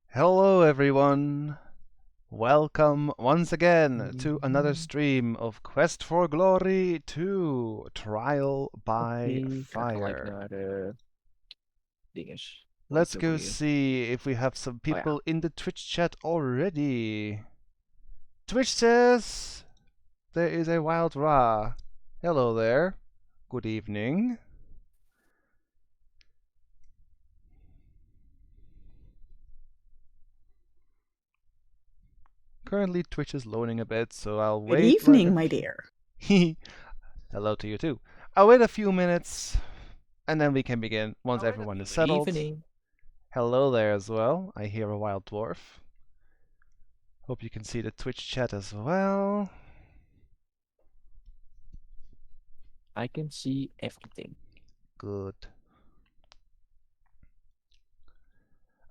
Hello everyone! Welcome once again to another stream of Quest for Glory 2 Trial by Oké, ik ga gelijk Fire. naar de dinges. Let's go see if we have some people in the Twitch chat already. Twitch says there is a wild Ra. Hello there. Good evening. Currently Twitch is loading a bit, so I'll wait. Good evening, my dear. Hello to you too. I'll wait a few minutes and then we can begin once everyone is settled. Evening. Hello there as well. I hear a wild dwarf. Hope you can see the Twitch chat as well. I can see everything. Good.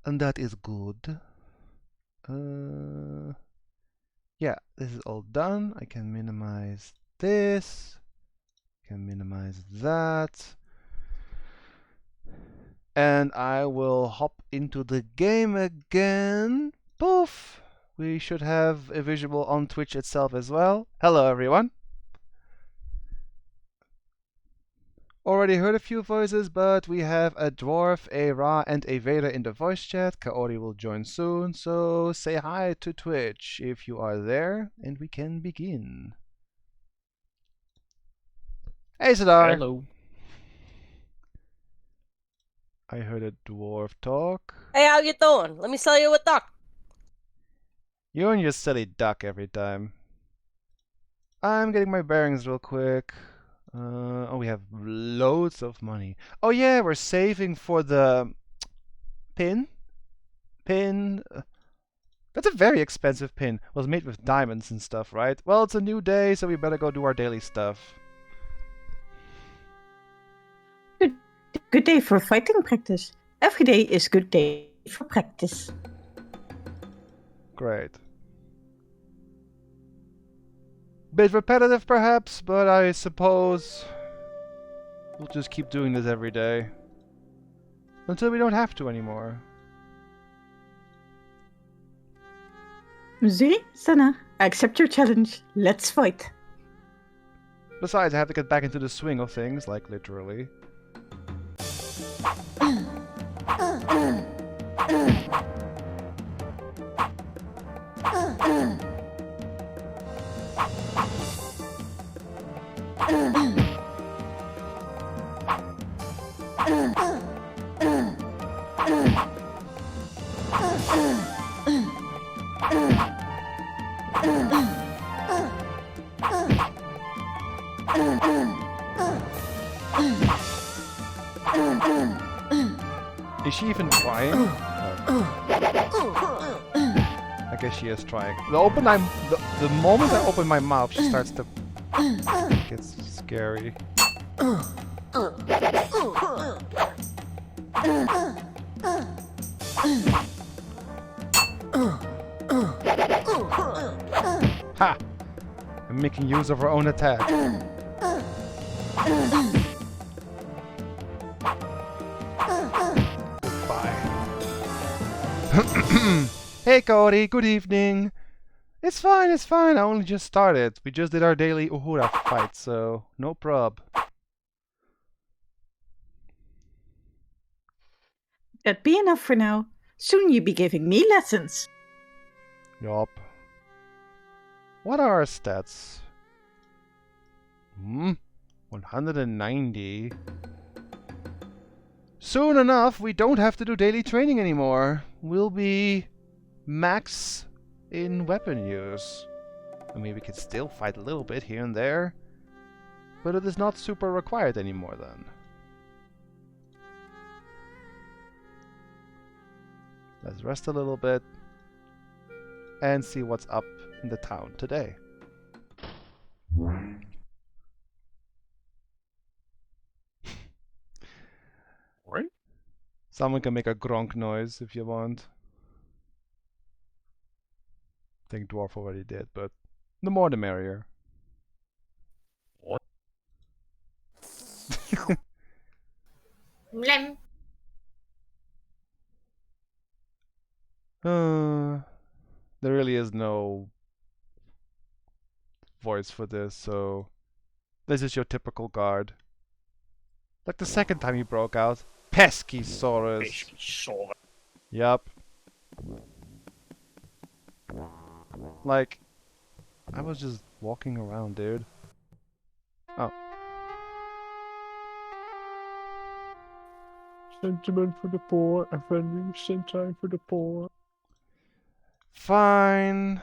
And that is good. Yeah, this is all done. I can minimize this. Can minimize that. And I will hop into the game again. Poof! We should have a visual on Twitch itself as well. Hello everyone. Already heard a few voices, but we have a dwarf, a Ra, and a Vader in the voice chat. Kaori will join soon, so say hi to Twitch if you are there, and we can begin. Hey Sadar! Hello. I heard a dwarf talk. Hey, how you doing? Let me sell you a duck. You and your silly duck every time. I'm getting my bearings real quick. Oh, we have loads of money. Oh yeah, we're saving for the pin. That's a very expensive pin. It was made with diamonds and stuff, right? Well, it's a new day, so we better go do our daily stuff. Good day for fighting practice. Every day is good day for practice. Great. Bit repetitive perhaps, but I suppose we'll just keep doing this every day. Until we don't have to anymore. See, Sana, I accept your challenge. Let's fight. Besides, I have to get back into the swing of things, like literally. Is she even trying? I guess she is trying. The moment I open my mouth, she starts to get scary. Ha! I'm making use of her own attack. Hey Cody, good evening. It's fine, I only just started. We just did our daily Uhura fight, so no prob. That be enough for now. Soon you'll be giving me lessons. Yup. What are our stats? 190. Soon enough, we don't have to do daily training anymore. We'll be max in weapon use. I mean, we can still fight a little bit here and there, but it is not super required anymore then. Let's rest a little bit and see what's up in the town today. Right? Someone can make a gronk noise if you want. I think Dwarf already did, but the more the merrier. What? Blem. There really is no voice for this, so this is your typical guard. Like the second time he broke out. Pesky Saurus. Yup. Like, I was just walking around, dude. Oh. Sentiment for the poor, and friendly sentiment for the poor. Fine.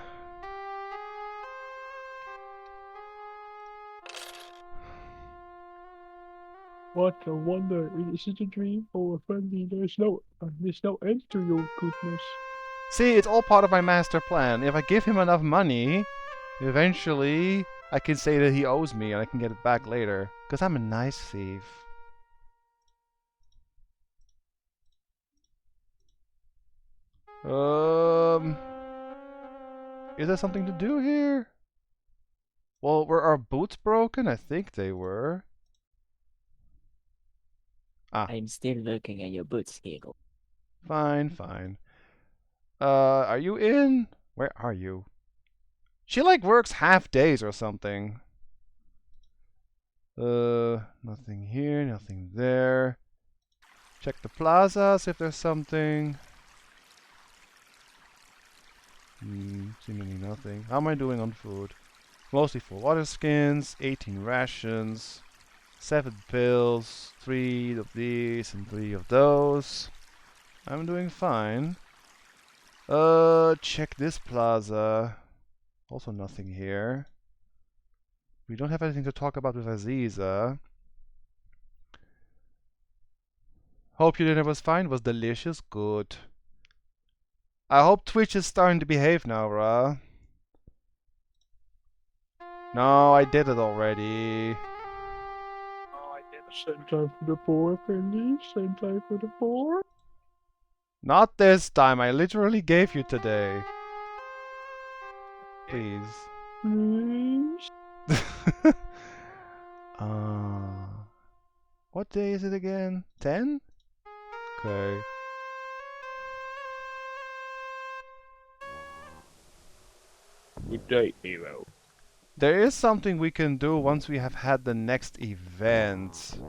What a wonder! Is it a dream or a friendly? There's no end to your goodness. See, it's all part of my master plan. If I give him enough money, eventually I can say that he owes me and I can get it back later. Because I'm a nice thief. Is there something to do here? Well, were our boots broken? I think they were. I'm still looking at your boots, Eagle. Fine, fine. Are you in? Where are you? She like works half days or something. Nothing here, nothing there. Check the plazas if there's something. Seemingly nothing. How am I doing on food? Mostly full water skins, 18 rations, 7 pills, 3 of these and 3 of those. I'm doing fine. Check this plaza. Also nothing here. We don't have anything to talk about with Aziza. Hope your dinner was fine. Was delicious. Good. I hope Twitch is starting to behave now, Ra. No, I did it already. Same time for the poor, friendly. Same time for the poor. Not this time. I literally gave you today. Please. Please. What day is it again? 10? Okay. Good day, hero. There is something we can do once we have had the next event.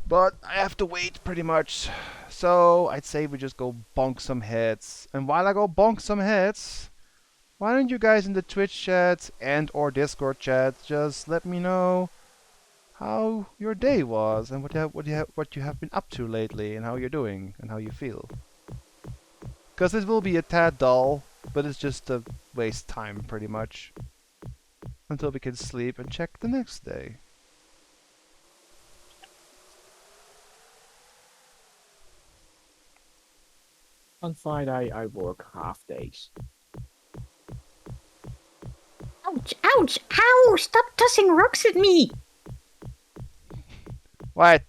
But I have to wait pretty much. So I'd say we just go bonk some heads. And while I go bonk some heads, why don't you guys in the Twitch chat and or Discord chat just let me know how your day was and what you have been up to lately and how you're doing and how you feel. Because this will be a tad dull, but it's just a waste time pretty much. Until we can sleep and check the next day. On Friday, I work half days. Ouch, ouch, ow! Stop tossing rocks at me! What?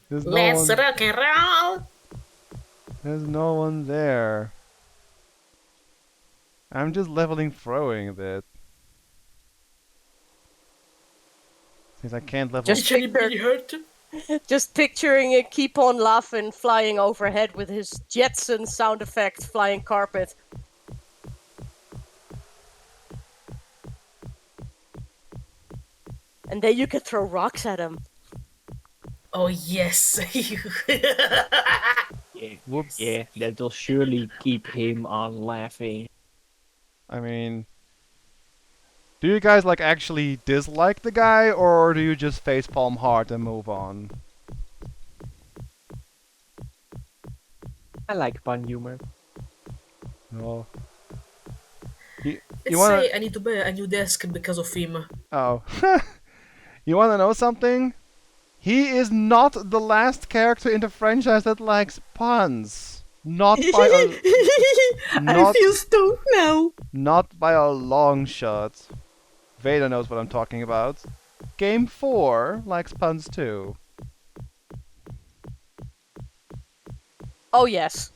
There's no Let's one. rock and roll! There's no one there. I'm just leveling throwing a bit. Since I can't level. Just just picturing it, keep on laughing, flying overhead with his Jetson sound effect, flying carpet. And then you could throw rocks at him. Oh yes. Yeah. Whoops. Yeah, that'll surely keep him on laughing. I mean, do you guys like actually dislike the guy, or do you just facepalm hard and move on? I like pun humor. No. You Let's wanna? say I need to buy a new desk because of him. Oh. You wanna know something? He is not the last character in the franchise that likes puns. Not by a I not feel stoned now. not by a long shot. Vader knows what I'm talking about. Game 4 likes puns too. Oh yes.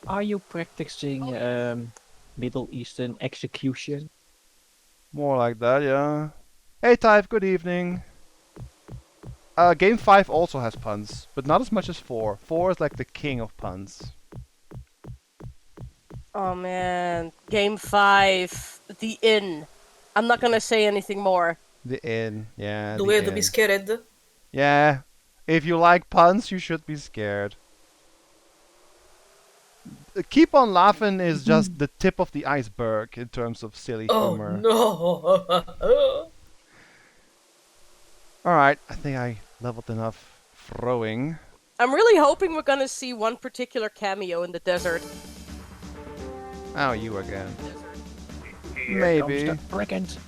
Are you practicing Middle Eastern execution? More like that, yeah. Hey Type, good evening. Game 5 also has puns, but not as much as 4. 4 is like the king of puns. Oh man, Game 5, the inn. I'm not gonna say anything more. The inn, yeah, Do the we have to inn. be scared? Yeah, if you like puns, you should be scared. Keep on laughing is just the tip of the iceberg in terms of silly Oh humor. no! Alright, I think I leveled enough throwing. I'm really hoping we're gonna see one particular cameo in the desert. Oh, you again. Here Maybe. comes the brigands.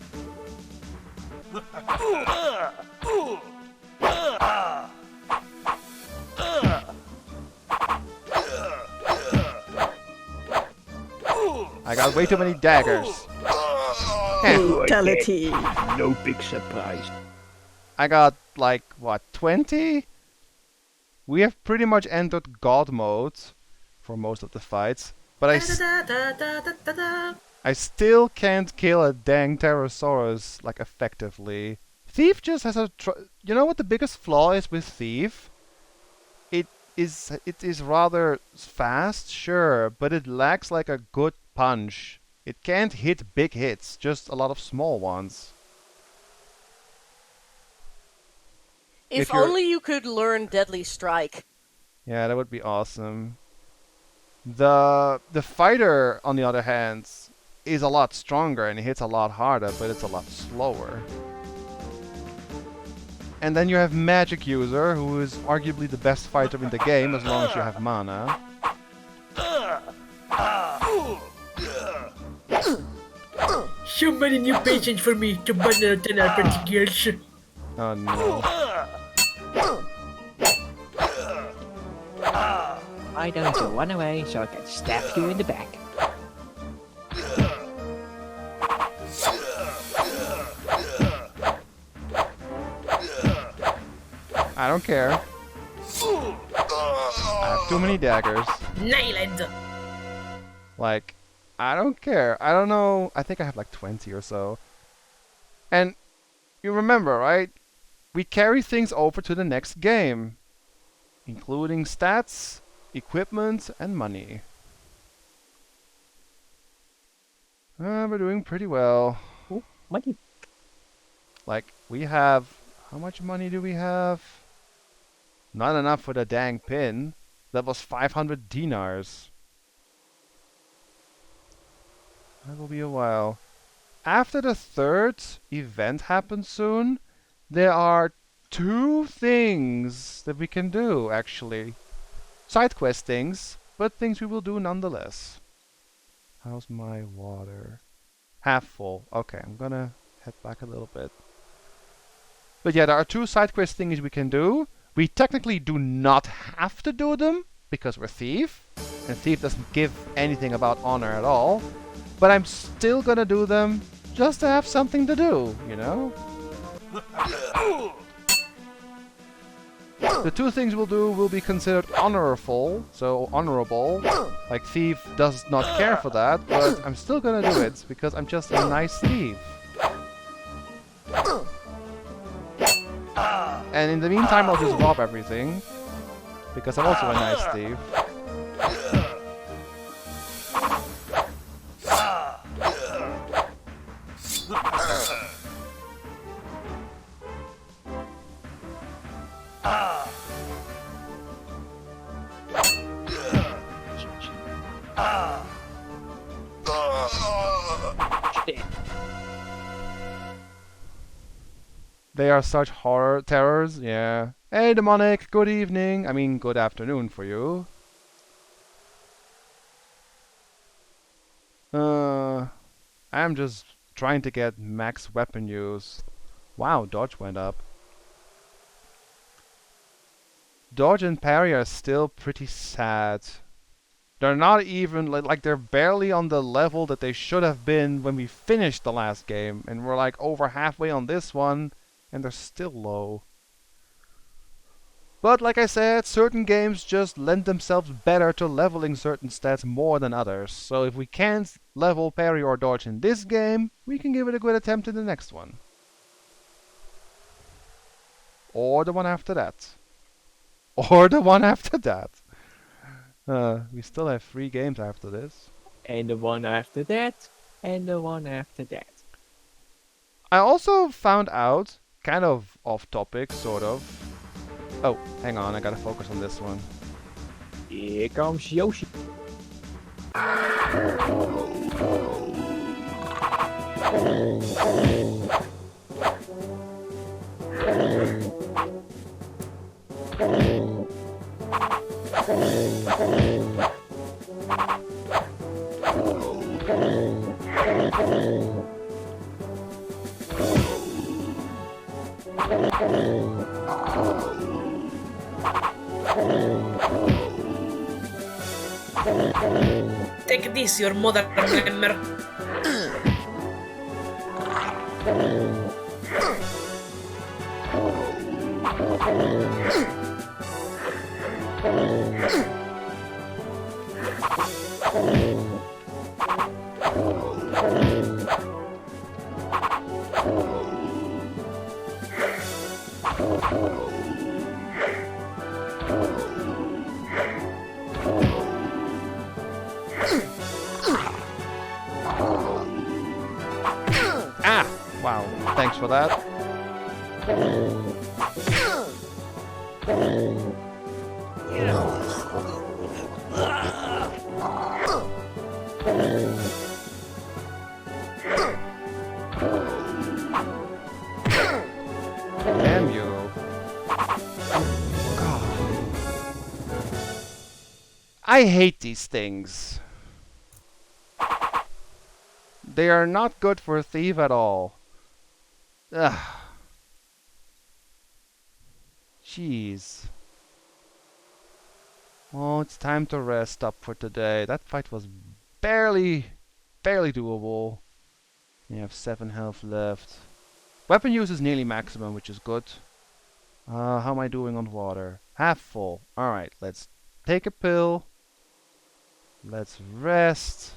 I got way too many daggers. Fatality. No big surprise. I got like, what, 20? We have pretty much entered God mode for most of the fights, but I still can't kill a dang Pterosaurus like effectively. Thief just has a you know what the biggest flaw is with Thief? It is rather fast, sure, but it lacks like a good punch. It can't hit big hits, just a lot of small ones. If you're- only you could learn Deadly Strike. Yeah, that would be awesome. The fighter, on the other hand, is a lot stronger and it hits a lot harder, but it's a lot slower. And then you have Magic User, who is arguably the best fighter in the game as long as you have mana. So many new patients for me to banner 10 RPG girls. Oh no. Why don't you run away so I can stab you in the back? I don't care. I have too many daggers. Nailed! Like, I don't care. I don't know. I think I have like 20 or so. And you remember, right? We carry things over to the next game, including stats, equipment, and money. We're doing pretty well. Oh, money. Like, we have... How much money do we have? Not enough for the dang pin. That was 500 dinars. That will be a while. After the third event happens soon, there are 2 things that we can do, actually. Side quest things, but things we will do nonetheless. How's my water? Half full. Okay, I'm gonna head back a little bit. But yeah, there are 2 side quest things we can do. We technically do not have to do them, because we're Thief. And Thief doesn't give anything about honor at all. But I'm still gonna do them, just to have something to do, you know? The 2 things we'll do will be considered honorable, so honorable. Like Thief does not care for that, but I'm still gonna do it, because I'm just a nice thief. And in the meantime, I'll just rob everything, because I'm also a nice thief. They are such horror terrors, yeah. Hey, Demonic, good evening. I mean, good afternoon for you. I'm just trying to get max weapon use. Wow, dodge went up. Dodge and parry are still pretty sad. They're not even, like they're barely on the level that they should have been when we finished the last game. And we're like over halfway on this one, and they're still low. But like I said, certain games just lend themselves better to leveling certain stats more than others. So if we can't level parry or dodge in this game, we can give it a good attempt in the next one. Or the one after that. Or the one after that. We still have 3 games after this. And the one after that. And the one after that. I also found out, kind of off topic, sort of. Oh, hang on, I gotta focus on this one. Here comes Yoshi. Take this, your mother member. Ah! Wow, thanks for that. Damn you. God. I hate these things. They are not good for a thief at all. Ugh. Jeez. Oh, it's time to rest up for today. That fight was barely doable. We have 7 health left. Weapon use is nearly maximum, which is good. How am I doing on water? Half full. Alright, let's take a pill. Let's rest.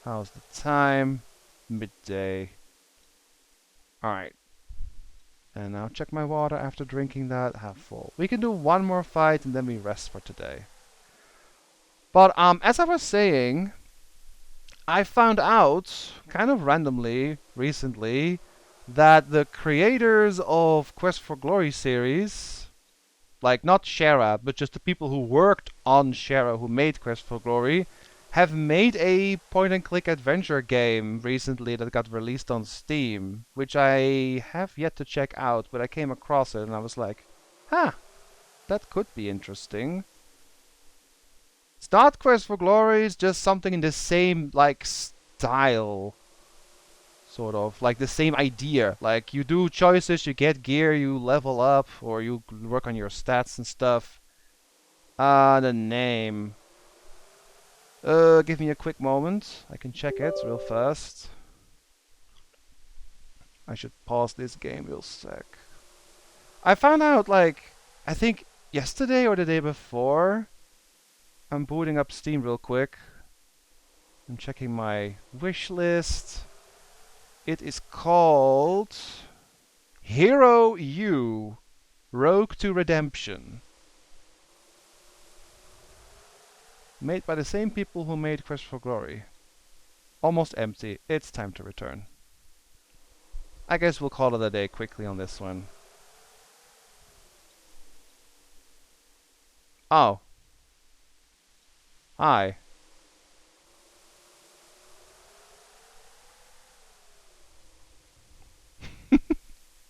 How's the time? Midday. Alright. And now check my water after drinking that. Half full. We can do one more fight and then we rest for today. But as I was saying, I found out, kind of randomly, recently, that the creators of Quest for Glory series, like not Shara, but just the people who worked on Shara, who made Quest for Glory, have made a point-and-click adventure game recently that got released on Steam, which I have yet to check out, but I came across it and I was like, huh, that could be interesting. It's not Quest for Glory, it's just something in the same, like, style. Sort of, like the same idea. Like, you do choices, you get gear, you level up, or you work on your stats and stuff. The name. Give me a quick moment. I can check it real fast. I should pause this game real sec. I found out, like, I think yesterday or the day before. I'm booting up Steam real quick. I'm checking my wish list. It is called Hero U Rogue to Redemption. Made by the same people who made Quest for Glory. Almost empty. It's time to return. I guess we'll call it a day quickly on this one. Oh. Hi.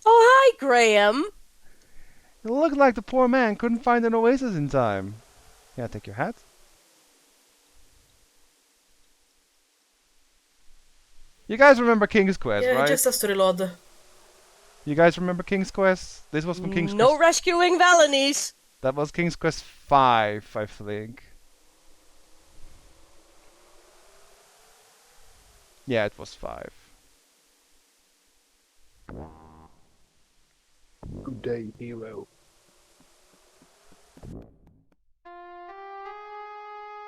Oh, hi, Graham. It looked like the poor man couldn't find an oasis in time. Yeah, take your hat. You guys remember King's Quest, Yeah, right? just has to reload. You guys remember King's Quest? This was from King's No Quest. rescuing Valanies. That was King's Quest 5, I think. Yeah, it was 5. Good day, hero.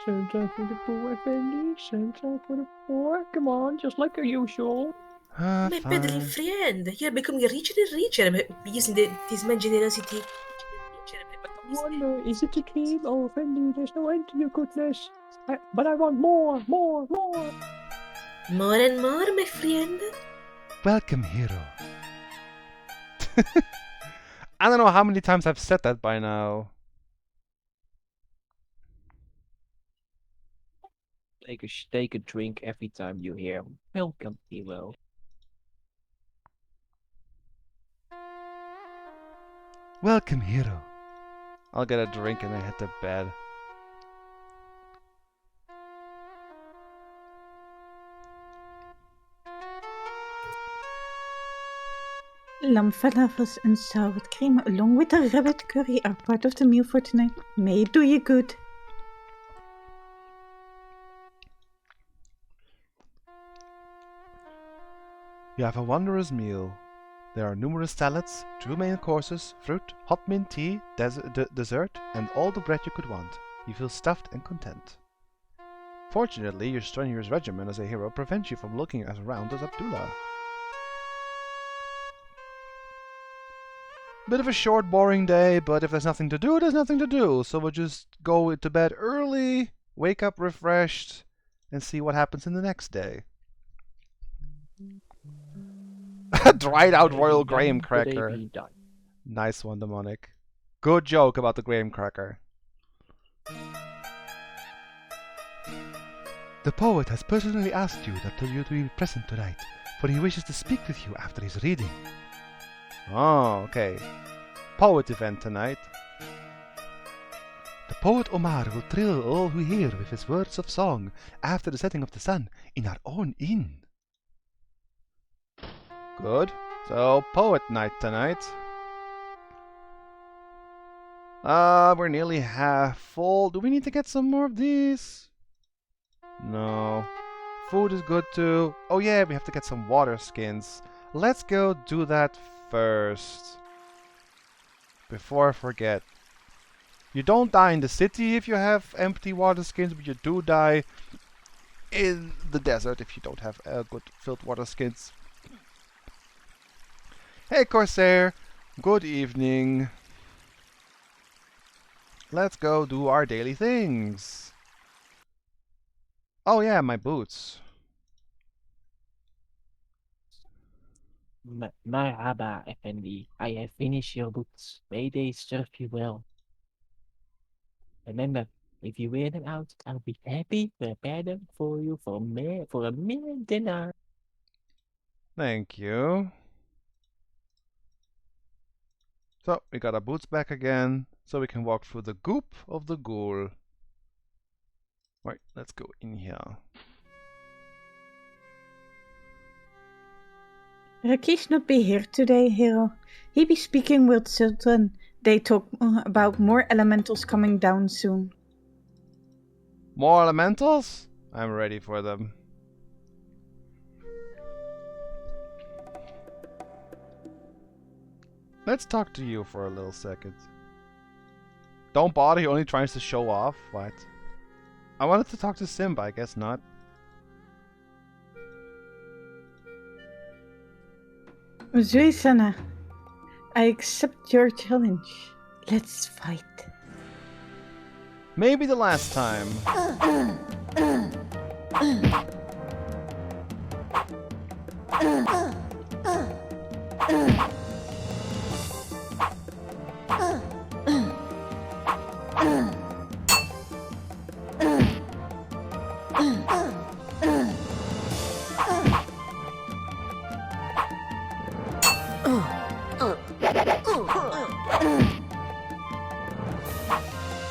Sunshine for the poor, Fendi. Sunshine for the poor. Come on, just like our usual. Ah, My peddling fine. friend, you're becoming richer and richer using this my generosity. Wonder, is it a dream or a friendly? There's no end to your goodness. But I want more, more, more. More and more, my friend. Welcome, hero. I don't know how many times I've said that by now. Take a drink every time you hear "Welcome, hero." Welcome, hero. I'll get a drink and then head to bed. Lamb falafels and sour cream along with the rabbit curry are part of the meal for tonight. May it do you good. You have a wondrous meal. There are numerous salads, 2 main courses, fruit, hot mint tea, dessert, and all the bread you could want. You feel stuffed and content. Fortunately, your strenuous regimen as a hero prevents you from looking as round as Abdullah. Bit of a short, boring day, but if there's nothing to do, there's nothing to do. So we'll just go to bed early, wake up refreshed, and see what happens in the next day. Dried out royal graham cracker. Nice one, Demonic. Good joke about the graham cracker. The poet has personally asked you to be present tonight, for he wishes to speak with you after his reading. Oh, okay. Poet event tonight. The poet Omar will thrill all who hear with his words of song after the setting of the sun in our own inn. Good. So, poet night tonight. We're nearly half full. Do we need to get some more of these? No. Food is good too. Oh yeah, we have to get some water skins. Let's go do that first. Before I forget. You don't die in the city if you have empty water skins, but you do die in the desert if you don't have good filled water skins. Hey Corsair, good evening. Let's go do our daily things. Oh yeah, my boots. Marhaba, Effendi. I have finished your books. May they serve you well. Remember, if you wear them out, I'll be happy to prepare them for you for a mere dinner. Thank you. So, we got our boots back again, so we can walk through the goop of the ghoul. Right, let's go in here. Rakesh not be here today, hero. He be speaking with Sultan. They talk about more elementals coming down soon. More elementals? I'm ready for them. Let's talk to you for a little second. Don't bother, he only tries to show off. What? I wanted to talk to Simba, I guess not. Zuisana, I accept your challenge. Let's fight. Maybe the last time.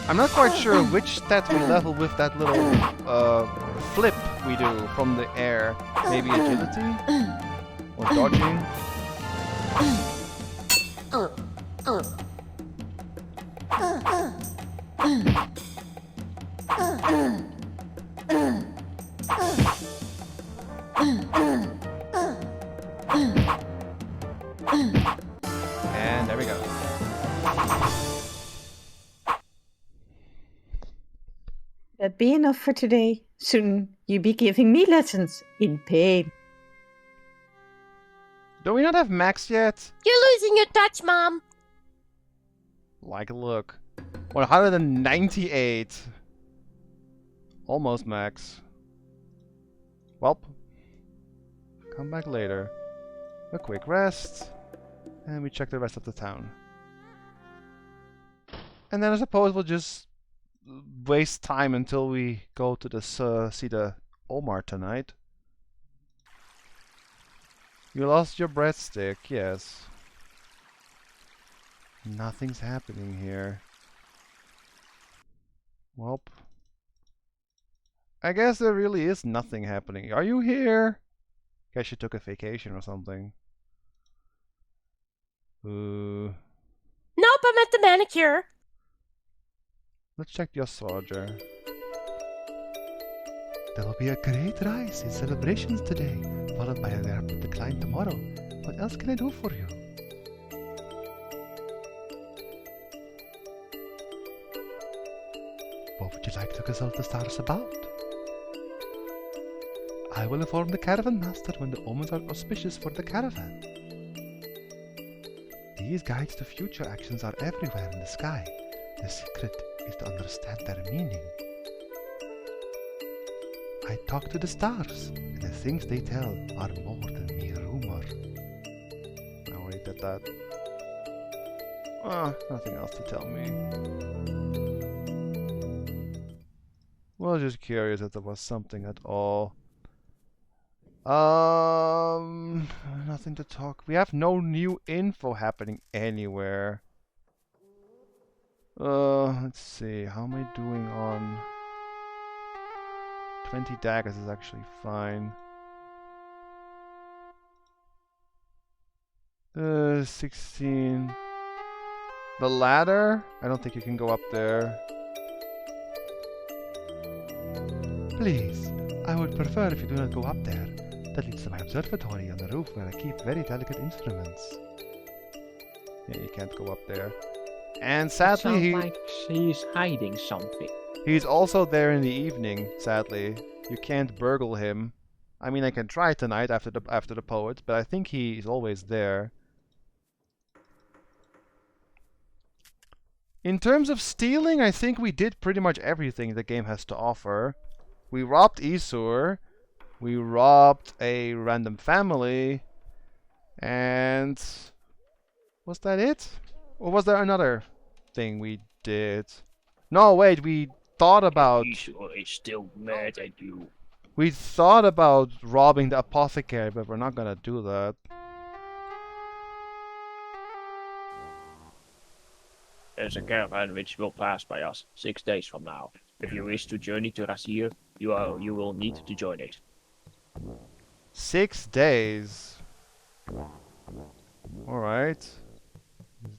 I'm not quite sure which stat we level with that little flip we do from the air. Maybe agility? Or dodging? And there we go. That be enough for today. Soon you be giving me lessons in pain. Do we not have max yet? You're losing your touch, Mom. Like, look. 198. Almost max. Welp. Come back later. A quick rest. And we check the rest of the town. And then I suppose we'll just waste time until we go to the see the Omar tonight. You lost your breadstick, yes. Nothing's happening here. Welp. I guess there really is nothing happening. Are you here? Guess you took a vacation or something. Nope, I'm at the manicure. Let's check your soldier. There will be a great rise in celebrations today, followed by a rapid decline tomorrow. What else can I do for you? What would you like to consult the stars about? I will inform the caravan master when the omens are auspicious for the caravan. These guides to future actions are everywhere in the sky. The secret is to understand their meaning. I talk to the stars, and the things they tell are more than mere rumor. I already did that. Nothing else to tell me. Well, just curious if there was something at all. Nothing to talk. We have no new info happening anywhere. Let's see. How am I doing on 20 daggers is actually fine. 16. The ladder? I don't think you can go up there. Please, I would prefer if you do not go up there. That leads to my observatory on the roof where I keep very delicate instruments. Yeah, you can't go up there. And sadly, Sounds like she's hiding something. he's also there in the evening, sadly. You can't burgle him. I mean, I can try tonight after the poet, but I think he's always there. In terms of stealing, I think we did pretty much everything the game has to offer. We robbed Isur. We robbed a random family. And was that it? Or was there another thing we did? No, wait, we thought about... Isur is still mad at you. We thought about robbing the apothecary, but we're not gonna do that. There's a caravan which will pass by us 6 days from now. If you wish to journey to Rasir, you will need to join it. 6 days. Alright.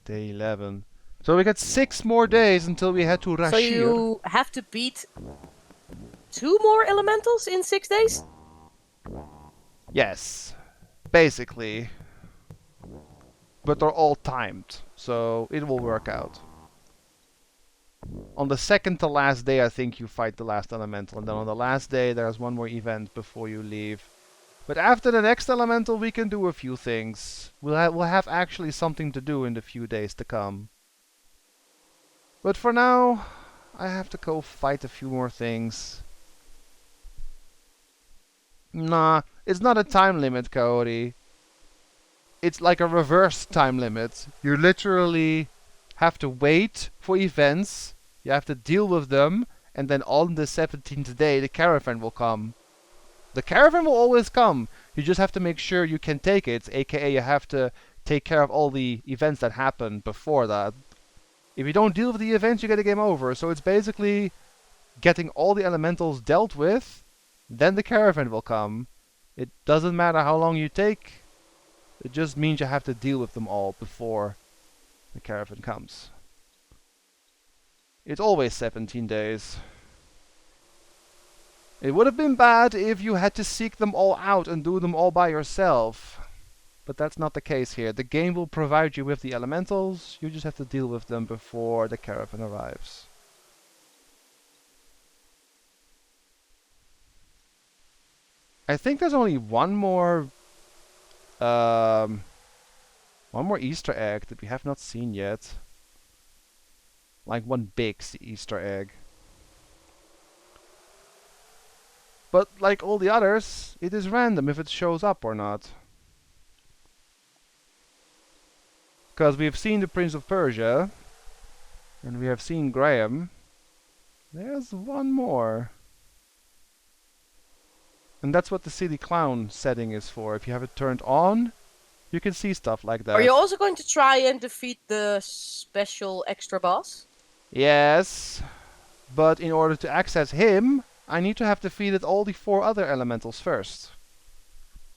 Day 11. So we got 6 more days until we head to Rashir. So you have to beat 2 more elementals in 6 days? Yes. Basically. But they're all timed, so it will work out. On the second to last day, I think you fight the last elemental, and then on the last day, there's one more event before you leave. But after the next elemental, we can do a few things. We'll have actually something to do in the few days to come. But for now, I have to go fight a few more things. Nah, it's not a time limit, Kaori. It's like a reverse time limit. You literally have to wait for events, you have to deal with them, and then on the 17th day the caravan will come. The caravan will always come, you just have to make sure you can take it, aka you have to take care of all the events that happen before that. If you don't deal with the events, you get a game over, so it's basically getting all the elementals dealt with, then the caravan will come. It doesn't matter how long you take, it just means you have to deal with them all before the caravan comes. It's always 17 days. It would have been bad if you had to seek them all out and do them all by yourself. But that's not the case here. The game will provide you with the elementals, you just have to deal with them before the caravan arrives. I think there's only one more One more Easter egg that we have not seen yet. Like one big Easter egg. But like all the others, it is random if it shows up or not. Because we've seen the Prince of Persia, and we have seen Graham. There's one more. And that's what the Silly Clown setting is for. If you have it turned on, you can see stuff like that. Are you also going to try and defeat the special extra boss? Yes, but in order to access him, I need to have defeated all the 4 other elementals first.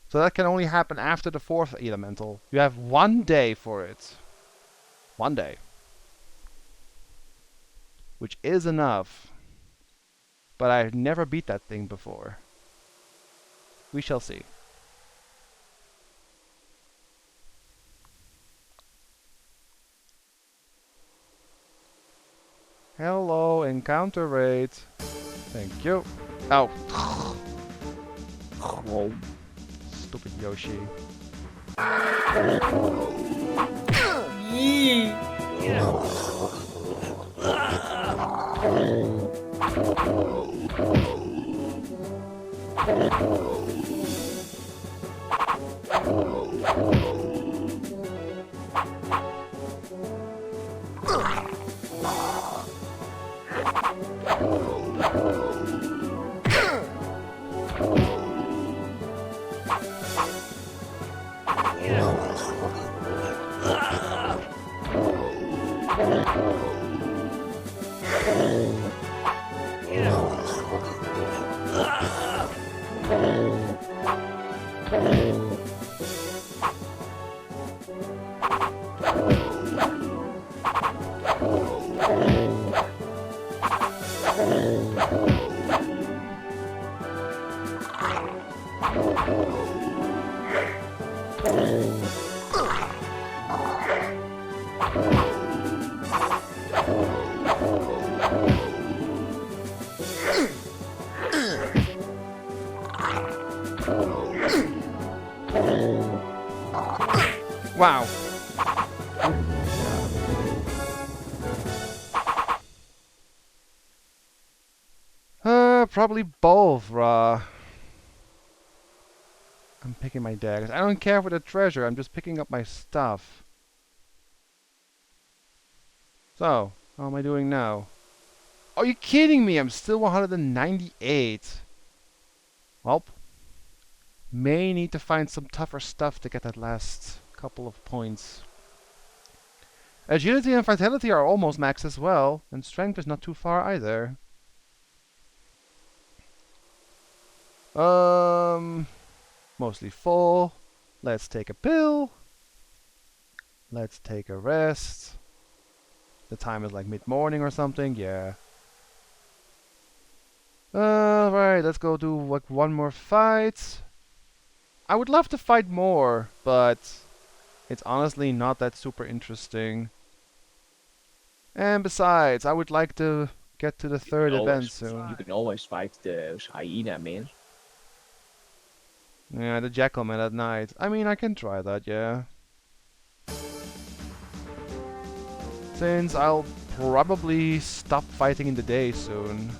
So that can only happen after the 4th elemental. You have 1 day for it. 1 day. Which is enough. But I've never beat that thing before. We shall see. Hello, encounter rate. Thank you. Oh. Whoa. Stupid Yoshi. Yee. Wow. Probably both, Ra. I'm picking my daggers. I don't care for the treasure, I'm just picking up my stuff. So, how am I doing now? Are you kidding me? I'm still 198. Well, may need to find some tougher stuff to get that last couple of points. Agility and vitality are almost max as well, and strength is not too far either. Mostly full. Let's take a pill. Let's take a rest. The time is like mid-morning or something, yeah. Right, let's go do like one more fight. I would love to fight more, but it's honestly not that super interesting. And besides, I would like to get to the 3rd event soon. You can always fight the hyena, man. Yeah, the Jackalman at night. I mean, I can try that, yeah. Since I'll probably stop fighting in the day soon.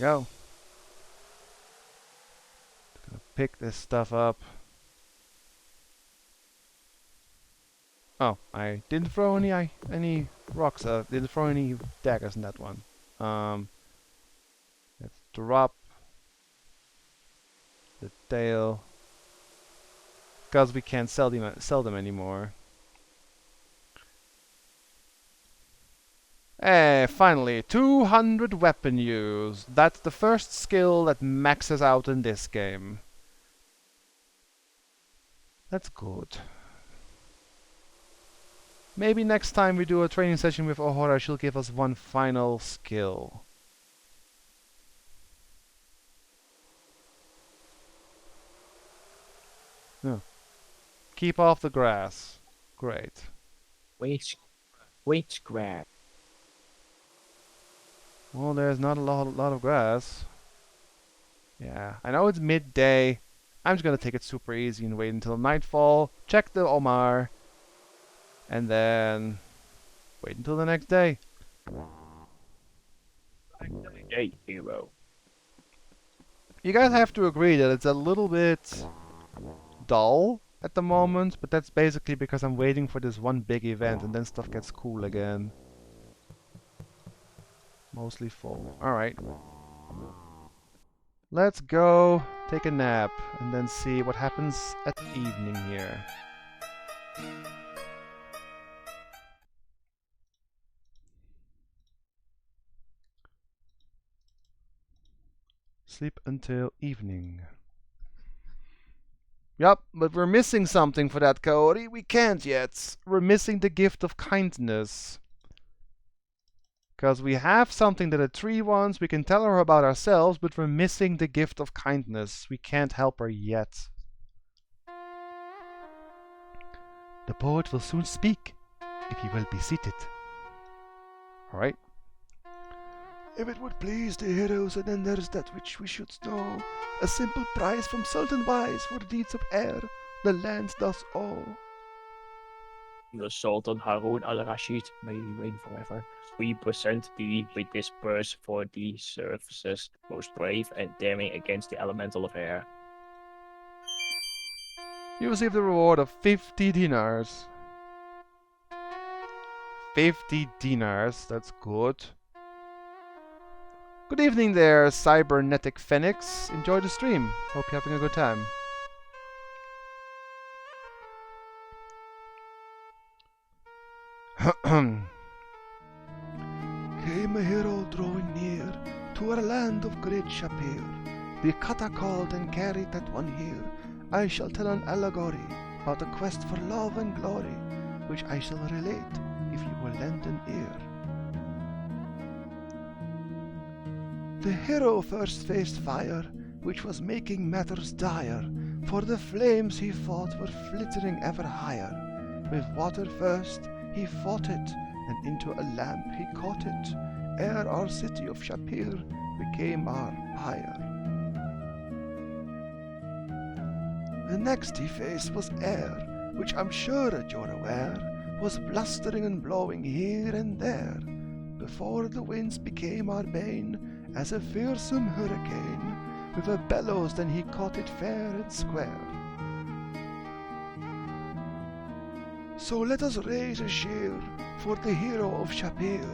Go. Gonna pick this stuff up. Oh, I didn't throw any rocks. Didn't throw any daggers in that one. Let's drop the tail because we can't sell them anymore. Hey, finally, 200 weapon use. That's the first skill that maxes out in this game. That's good. Maybe next time we do a training session with Ohora, she'll give us one final skill. No. Keep off the grass. Great. Which grab? Well, there's not a lot of grass. Yeah, I know it's midday. I'm just gonna take it super easy and wait until nightfall, check the Omar, and then wait until the next day. Hey, hero. You guys have to agree that it's a little bit dull at the moment, but that's basically because I'm waiting for this one big event and then stuff gets cool again. Mostly full. Alright. Let's go take a nap and then see what happens at evening here. Sleep until evening. Yup, but we're missing something for that, Kaori. We can't yet. We're missing the gift of kindness. Because we have something that a tree wants, we can tell her about ourselves, but we're missing the gift of kindness. We can't help her yet. The poet will soon speak, if he will be seated. Alright. If it would please the heroes, and then there's that which we should know. A simple prize from Sultan Wise for deeds of air, the land does owe. The Sultan Harun al-Rashid, may he reign forever. We present thee with this purse for the services, most brave and daring against the elemental of air. You receive the reward of 50 dinars. 50 dinars, that's good. Good evening there, cybernetic Phoenix. Enjoy the stream. Hope you're having a good time. Came a hero drawing near to our land of great Shapir. The kata called and carried that one here. I shall tell an allegory about a quest for love and glory, which I shall relate if you will lend an ear. The hero first faced fire, which was making matters dire, for the flames he fought were flittering ever higher. With water first he fought it, and into a lamp he caught it, ere our city of Shapir became our pyre. The next he faced was air, which I'm sure that you're aware, was blustering and blowing here and there, before the winds became our bane, as a fearsome hurricane, with a bellows then he caught it fair and square. So let us raise a cheer for the hero of Shapir,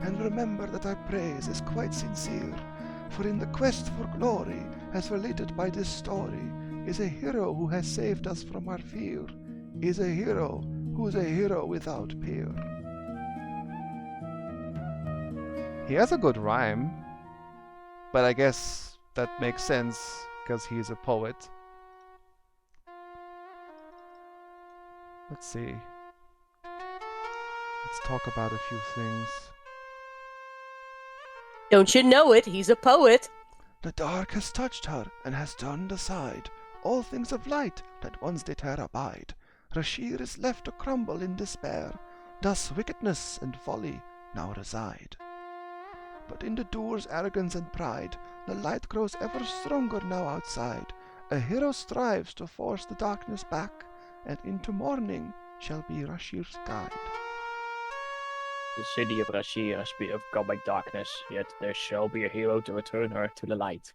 and remember that our praise is quite sincere, for in the quest for glory, as related by this story, is a hero who has saved us from our fear, is a hero who's a hero without peer. He has a good rhyme, but I guess that makes sense because he's a poet. Let's see. Let's talk about a few things. Don't you know it? He's a poet. The dark has touched her and has turned aside all things of light that once did her abide. Rashir is left to crumble in despair. Thus wickedness and folly now reside. But in the doer's arrogance and pride, the light grows ever stronger now outside. A hero strives to force the darkness back, and into morning shall be Rashir's guide. The city of Rashir has been overcome by darkness, yet there shall be a hero to return her to the light.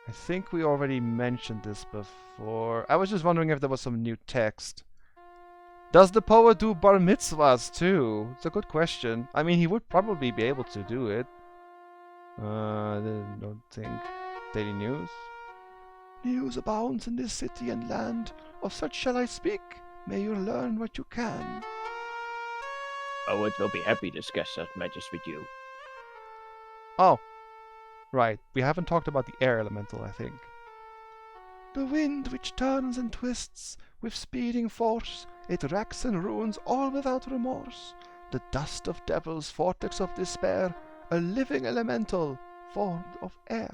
I think we already mentioned this before. I was just wondering if there was some new text. Does the poet do bar mitzvahs too? It's a good question. I mean, he would probably be able to do it. I don't think. Daily news? News abounds in this city and land. Of such shall I speak. May you learn what you can. Poet will be happy to discuss such matters with you. Oh, right. We haven't talked about the air elemental, I think. The wind which turns and twists with speeding force, it racks and ruins all without remorse. The dust of devils, vortex of despair, a living elemental formed of air.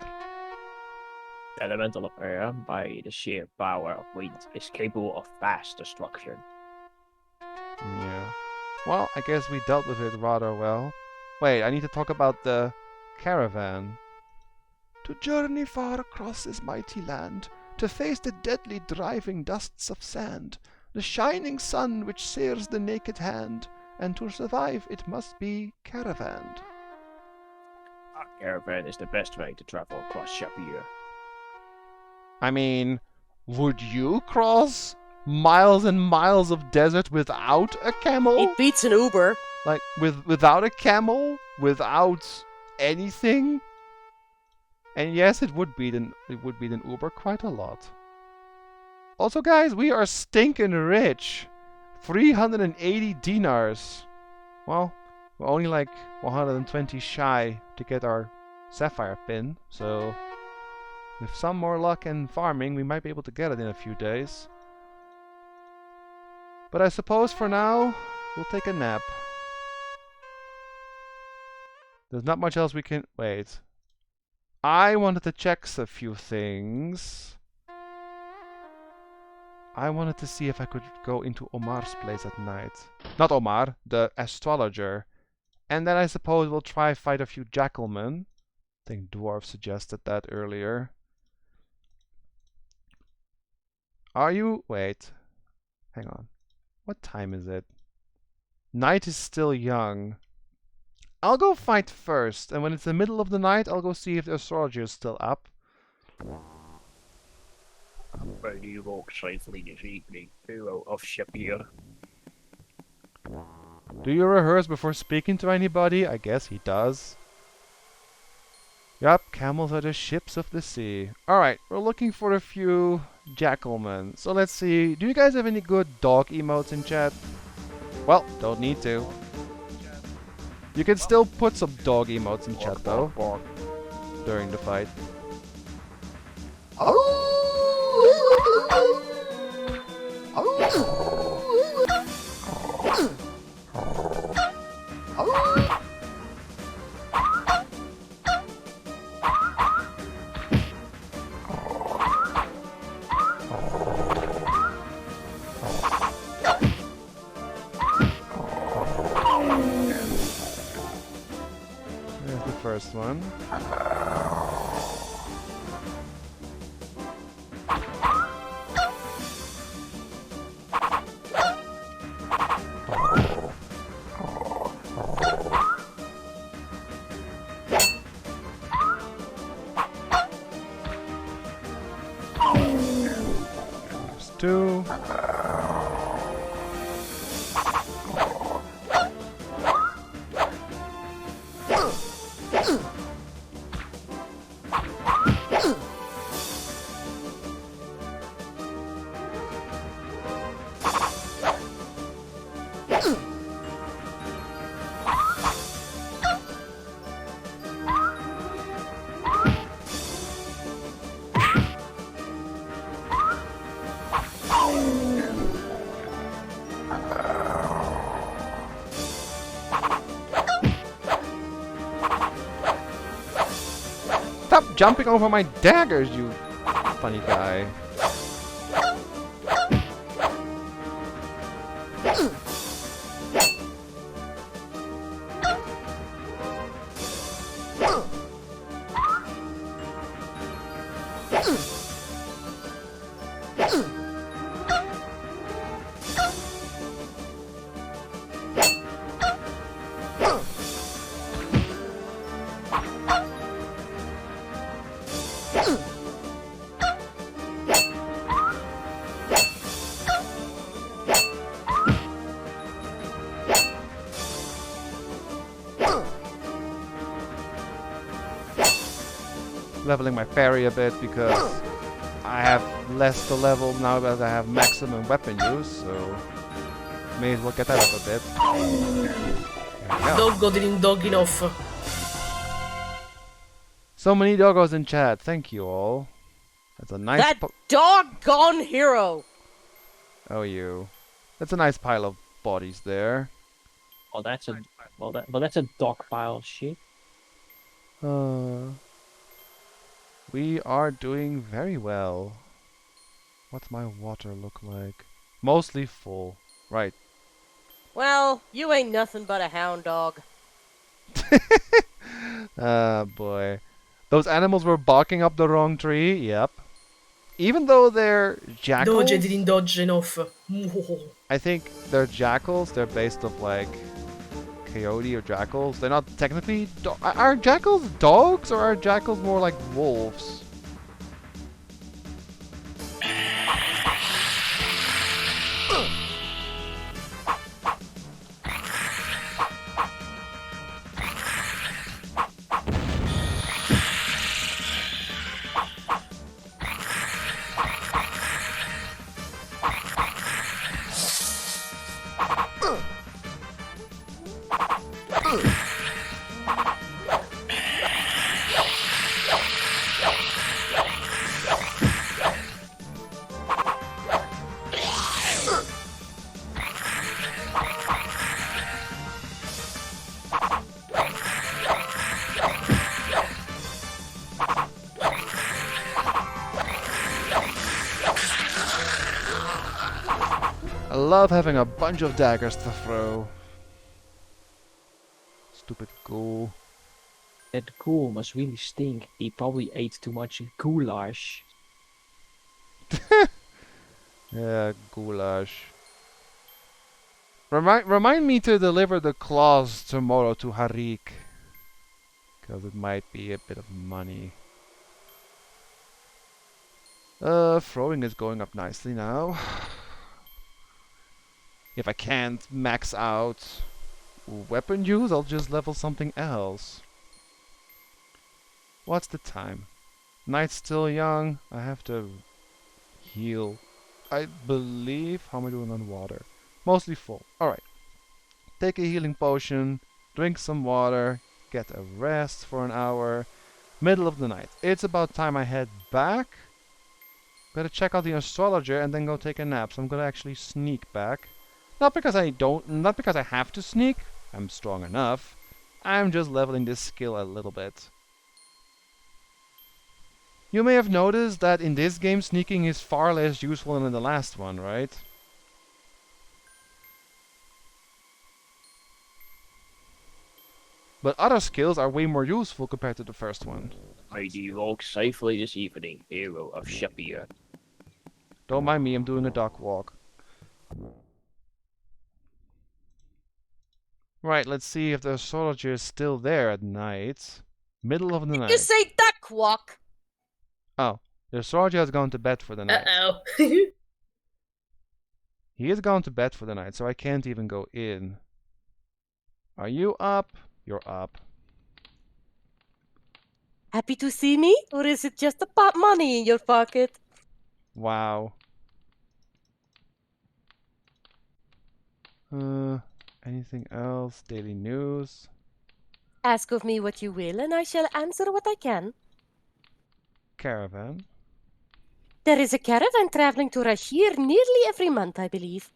The elemental of air, by the sheer power of wind, is capable of vast destruction. Yeah. Well, I guess we dealt with it rather well. Wait, I need to talk about the caravan. To journey far across this mighty land, to face the deadly driving dusts of sand, the shining sun which sears the naked hand, and to survive it must be caravanned. A caravan is the best way to travel across Shapir. I mean, would you cross miles and miles of desert without a camel? It beats an Uber. Like, without a camel? Without anything? And yes, it would beat an Uber quite a lot. Also, guys, we are stinking rich. 380 dinars. Well, we're only like 120 shy to get our sapphire pin, so with some more luck and farming, we might be able to get it in a few days. But I suppose for now, we'll take a nap. There's not much else we can... Wait. I wanted to check a few things. I wanted to see if I could go into Omar's place at night. Not Omar, the astrologer. And then I suppose we'll try fight a few jackalmen. I think Dwarf suggested that earlier. Are you... Wait. Hang on. What time is it? Night is still young. I'll go fight first, and when it's the middle of the night, I'll go see if the astrologer is still up. Where do you walk safely this evening, hero of Shapir? Do you rehearse before speaking to anybody? I guess he does. Yup, camels are the ships of the sea. Alright, we're looking for a few jackalmen. So let's see, do you guys have any good dog emotes in chat? Well, don't need to. You can still put some dog emotes in chat though, during the fight. There's the first one. There's two. Stop jumping over my daggers, you funny guy. leveling my parry a bit because I have less to level now that I have maximum weapon use, so may as well get that up a bit. There we go. Dog didn't dog enough. So many doggos in chat. Thank you all. That's a nice. That doggone hero! Oh, you. That's a nice pile of bodies there. Oh, that's a that's a dog pile of shit. We are doing very well. What's my water look like? Mostly full. Right. Well, you ain't nothing but a hound dog. Ah, boy. Those animals were barking up the wrong tree. Yep. Even though they're jackals, Dodge didn't dodge enough. I think they're jackals. They're based off like coyote or jackals. They're not technically. Are jackals dogs or are jackals more like wolves? I love having a bunch of daggers to throw. Stupid ghoul. That ghoul must really stink. He probably ate too much goulash. Yeah, goulash. Remind me to deliver the claws tomorrow to Harik. Because it might be a bit of money. Throwing is going up nicely now. If I can't max out weapon use, I'll just level something else. What's the time? Night's still young. I have to heal. I believe. How am I doing on water? Mostly full. Alright. Take a healing potion. Drink some water. Get a rest for an hour. Middle of the night. It's about time I head back. Gotta check out the astrologer and then go take a nap. So I'm gonna actually sneak back. Not because I have to sneak. I'm strong enough. I'm just leveling this skill a little bit. You may have noticed that in this game sneaking is far less useful than in the last one, right? But other skills are way more useful compared to the first one. May you walk safely this evening, hero of Shapir. Don't mind me, I'm doing a duck walk. Right, let's see if the astrologer is still there at night. Middle of the You night. say duck walk. Oh, the astrologer has gone to bed for the night. Uh-oh. He is gone to bed for the night, so I can't even go in. Are you up? You're up. Happy to see me? Or is it just a pot money in your pocket? Wow. Anything else? Daily news? Ask of me what you will, and I shall answer what I can. Caravan? There is a caravan traveling to Rashir nearly every month, I believe.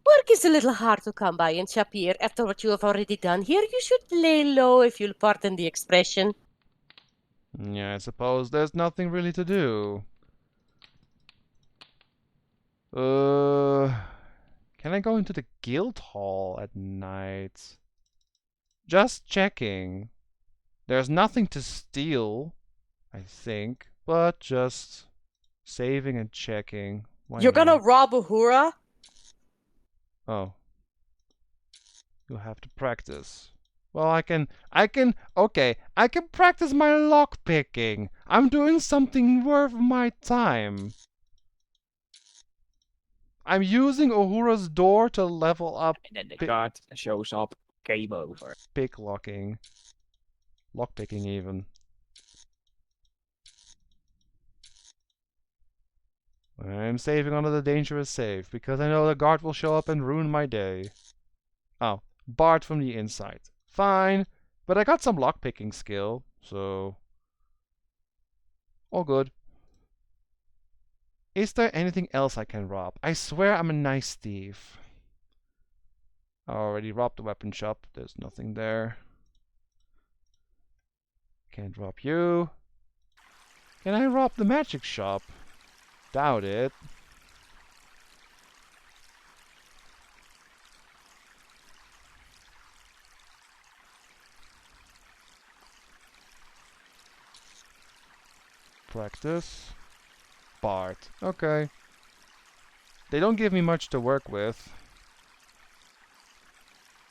Work is a little hard to come by in Shapir. After what you have already done here, you should lay low, if you'll pardon the expression. Yeah, I suppose there's nothing really to do. Can I go into the guild hall at night? Just checking. There's nothing to steal, I think, but just saving and checking. Why You're gonna not? rob Uhura? Oh. You'll have to practice. Well, I can practice my lock picking. I'm doing something worth my time. I'm using Uhura's door to level up And then the guard shows up. Game over. pick locking. Lockpicking even. I'm saving under the dangerous save, because I know the guard will show up and ruin my day. Oh, barred from the inside. Fine, but I got some lockpicking skill, so... all good. Is there anything else I can rob? I swear I'm a nice thief. I already robbed the weapon shop. There's nothing there. Can't rob you. Can I rob the magic shop? Doubt it. Practice. Bard. Okay. They don't give me much to work with.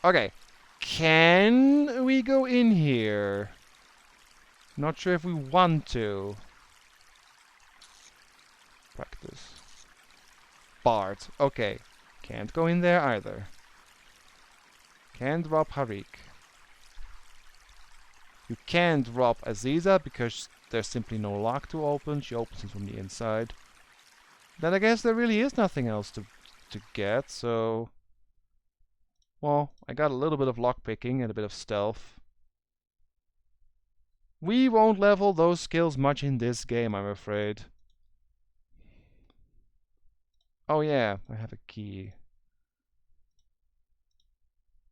Okay. Can we go in here? Not sure if we want to. Practice. Bard. Okay. Can't go in there either. Can't rob Harik. You can't rob Aziza because there's simply no lock to open. She opens it from the inside. Then I guess there really is nothing else to get, so... well, I got a little bit of lockpicking and a bit of stealth. We won't level those skills much in this game, I'm afraid. Oh yeah, I have a key.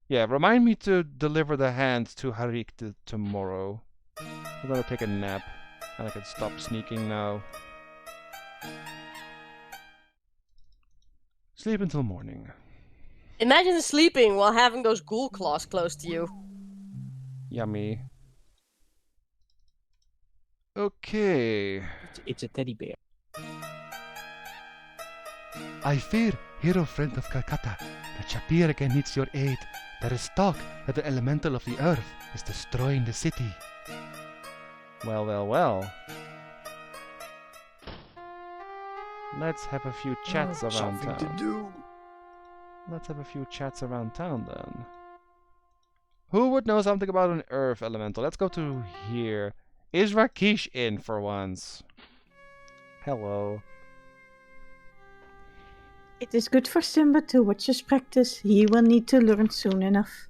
Yeah, remind me to deliver the hand to Harik tomorrow. I'm gonna take a nap, and I can stop sneaking now. Sleep until morning. Imagine sleeping while having those ghoul claws close to you. Yummy. Okay. It's a teddy bear. I fear, hero friend of Calcutta, that Shapir again needs your aid. There is talk that the elemental of the earth is destroying the city. Well, well, well. Let's have a few chats around Something town. to do. Let's have a few chats around town then. Who would know something about an earth elemental? Let's go to here. Is Rakesh in for once? Hello. It is good for Simba to watch us practice. He will need to learn soon enough.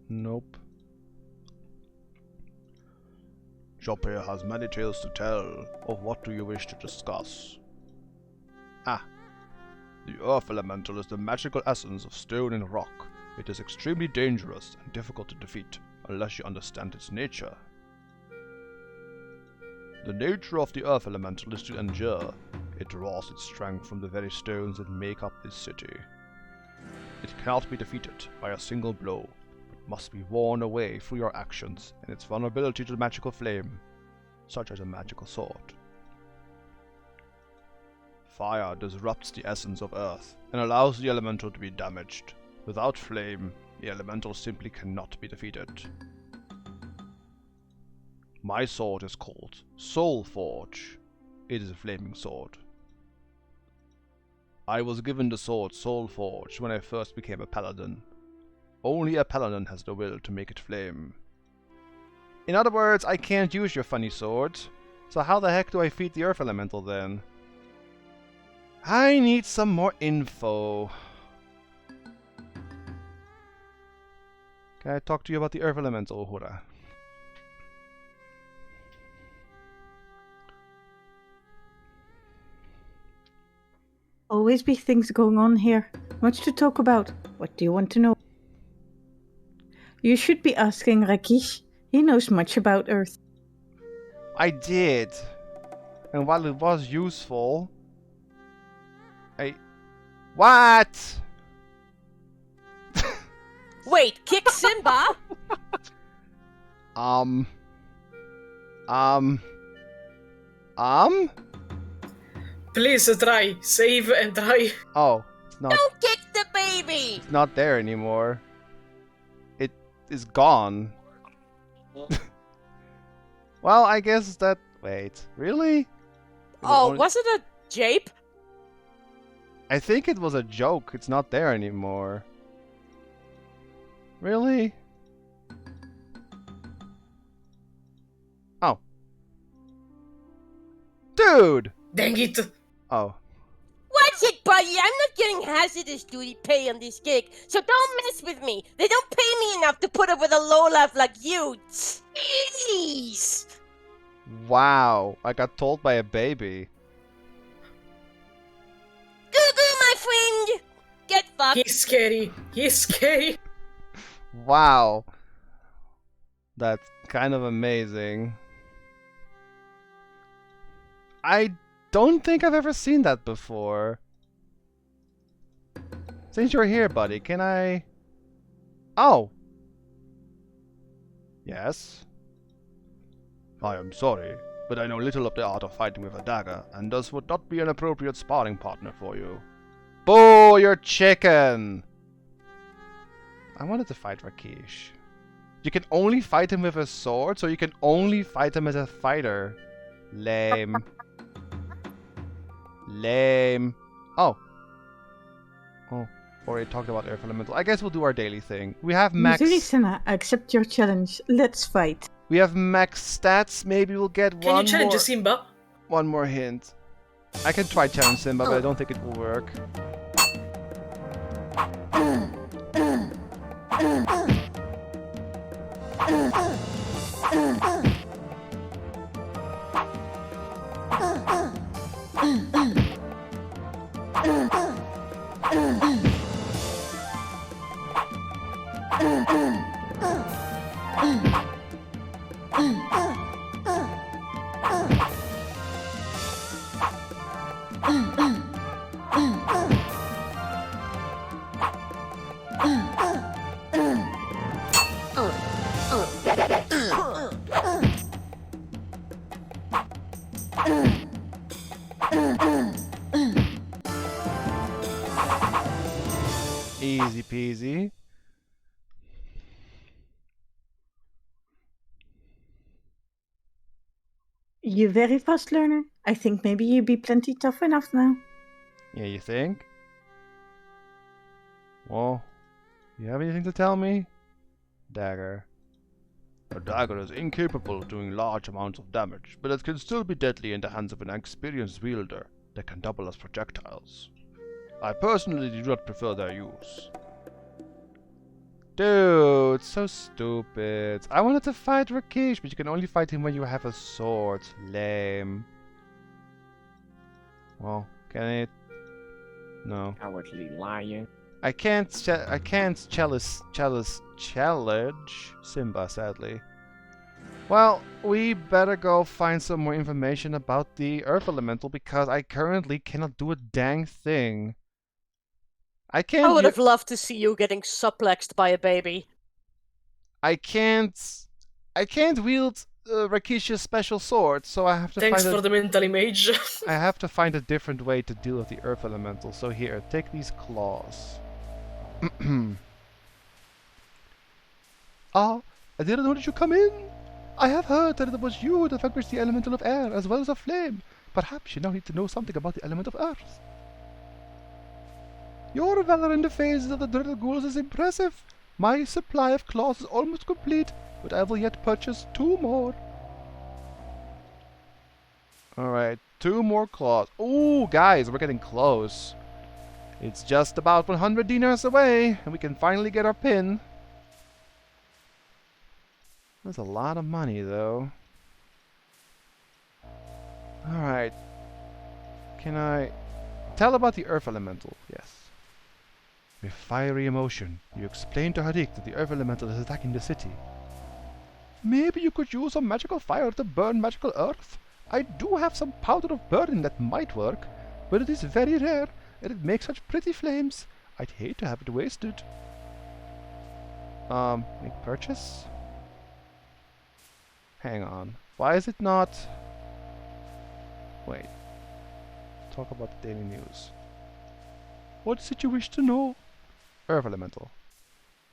Nope. Shopper has many tales to tell. Of what do you wish to discuss? Ah. The earth elemental is the magical essence of stone and rock. It is extremely dangerous and difficult to defeat, unless you understand its nature. The nature of the earth elemental is to endure. It draws its strength from the very stones that make up this city. It cannot be defeated by a single blow, but must be worn away through your actions and its vulnerability to the magical flame, such as a magical sword. Fire disrupts the essence of earth and allows the elemental to be damaged. Without flame, the elemental simply cannot be defeated. My sword is called Soul Forge. It is a flaming sword. I was given the sword Soul Forge when I first became a paladin. Only a paladin has the will to make it flame. In other words, I can't use your funny sword. So how the heck do I feed the earth elemental then? I need some more info. Can I talk to you about the earth elemental, Uhura? Always be things going on here. Much to talk about. What do you want to know? You should be asking Rakesh. He knows much about Earth. I did. And while it was useful... What? Wait, kick Simba? Please try. Save and try. Oh, it's not... Don't kick the baby! It's not there anymore. It is gone. Well, I guess that... Wait, really? Oh, was it a jape? I think it was a joke. It's not there anymore. Really? Oh. Dude! Dang it! Oh. Watch it, buddy! I'm not getting hazardous duty pay on this gig, so don't mess with me! They don't pay me enough to put up with a lowlife like you! Jeez! Wow. I got told by a baby. Goo-goo, my friend! Get fucked! He's scary. He's scary. Wow. That's kind of amazing. I don't think I've ever seen that before. Since you're here, buddy, can I... Oh! Yes? I am sorry, but I know little of the art of fighting with a dagger, and thus would not be an appropriate sparring partner for you. Boo, you're chicken! I wanted to fight Rakesh. You can only fight him with a sword, so you can only fight him as a fighter. Lame. Lame. Oh. Oh. Already talked about Earth Elemental. I guess we'll do our daily thing. We have max... Missouri-sana, I accept your challenge. Let's fight. We have max stats. Maybe we'll get Can you challenge a Simba? one more hint. I can try challenge Simba, but I don't think it will work. Easy peasy. You very fast learner. I think maybe you be plenty tough enough now. Yeah, you think? Well, you have anything to tell me? Dagger. A dagger is incapable of doing large amounts of damage, but it can still be deadly in the hands of an experienced wielder that can double as projectiles. I personally do not prefer their use. Dude, so stupid. I wanted to fight Rakesh, but you can only fight him when you have a sword. Lame. Well, can it? No. Cowardly lion. I can't challenge Simba, sadly. Well, we better go find some more information about the Earth Elemental because I currently cannot do a dang thing. I can't. I would have loved to see you getting suplexed by a baby. I can't wield Rakesh's special sword, so I have to Thanks find for the mental image. I have to find a different way to deal with the Earth Elemental. So here, take these claws. Ah, I didn't know that you come in. I have heard that it was you that vanquished the elemental of air as well as of flame. Perhaps you now need to know something about the element of earth. Your valor in the face of the dreaded ghouls is impressive. My supply of claws is almost complete, but I will yet purchase 2 more. Alright, 2 more claws. Ooh, guys, we're getting close. It's just about 100 dinars away, and we can finally get our pin. That's a lot of money, though. Alright. Can I... Tell about the Earth Elemental, yes. With fiery emotion, you explain to Harik that the Earth Elemental is attacking the city. Maybe you could use some magical fire to burn magical earth? I do have some powder of burning that might work, but it is very rare, and it makes such pretty flames. I'd hate to have it wasted. Make purchase? Hang on. Why is it not... Wait. Talk about the daily news. What is it you wish to know? Earth Elemental.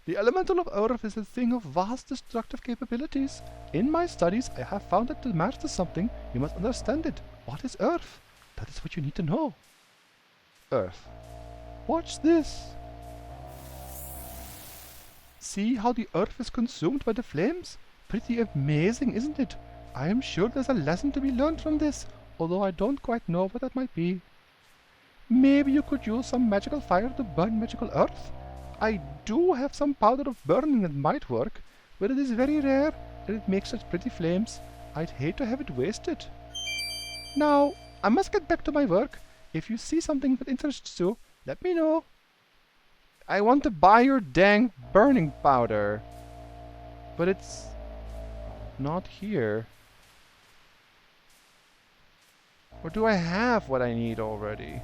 The elemental of Earth is a thing of vast destructive capabilities. In my studies, I have found that to master something, you must understand it. What is Earth? That is what you need to know. Earth. Watch this. See how the earth is consumed by the flames? Pretty amazing, isn't it? I am sure there's a lesson to be learned from this, although I don't quite know what that might be. Maybe you could use some magical fire to burn magical earth? I do have some powder of burning that might work, but it is very rare, and it makes such pretty flames. I'd hate to have it wasted. Now, I must get back to my work. If you see something that interests you, let me know. I want to buy your dang burning powder, but it's not here. Or do I have what I need already?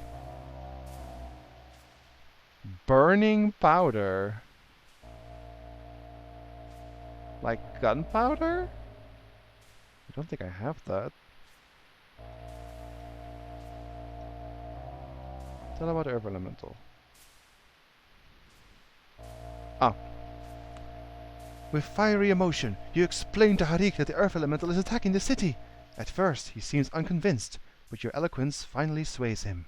Burning powder. Like gunpowder? I don't think I have that. Tell about Earth Elemental. Ah. With fiery emotion, you explain to Harik that the Earth Elemental is attacking the city. At first, he seems unconvinced, but your eloquence finally sways him.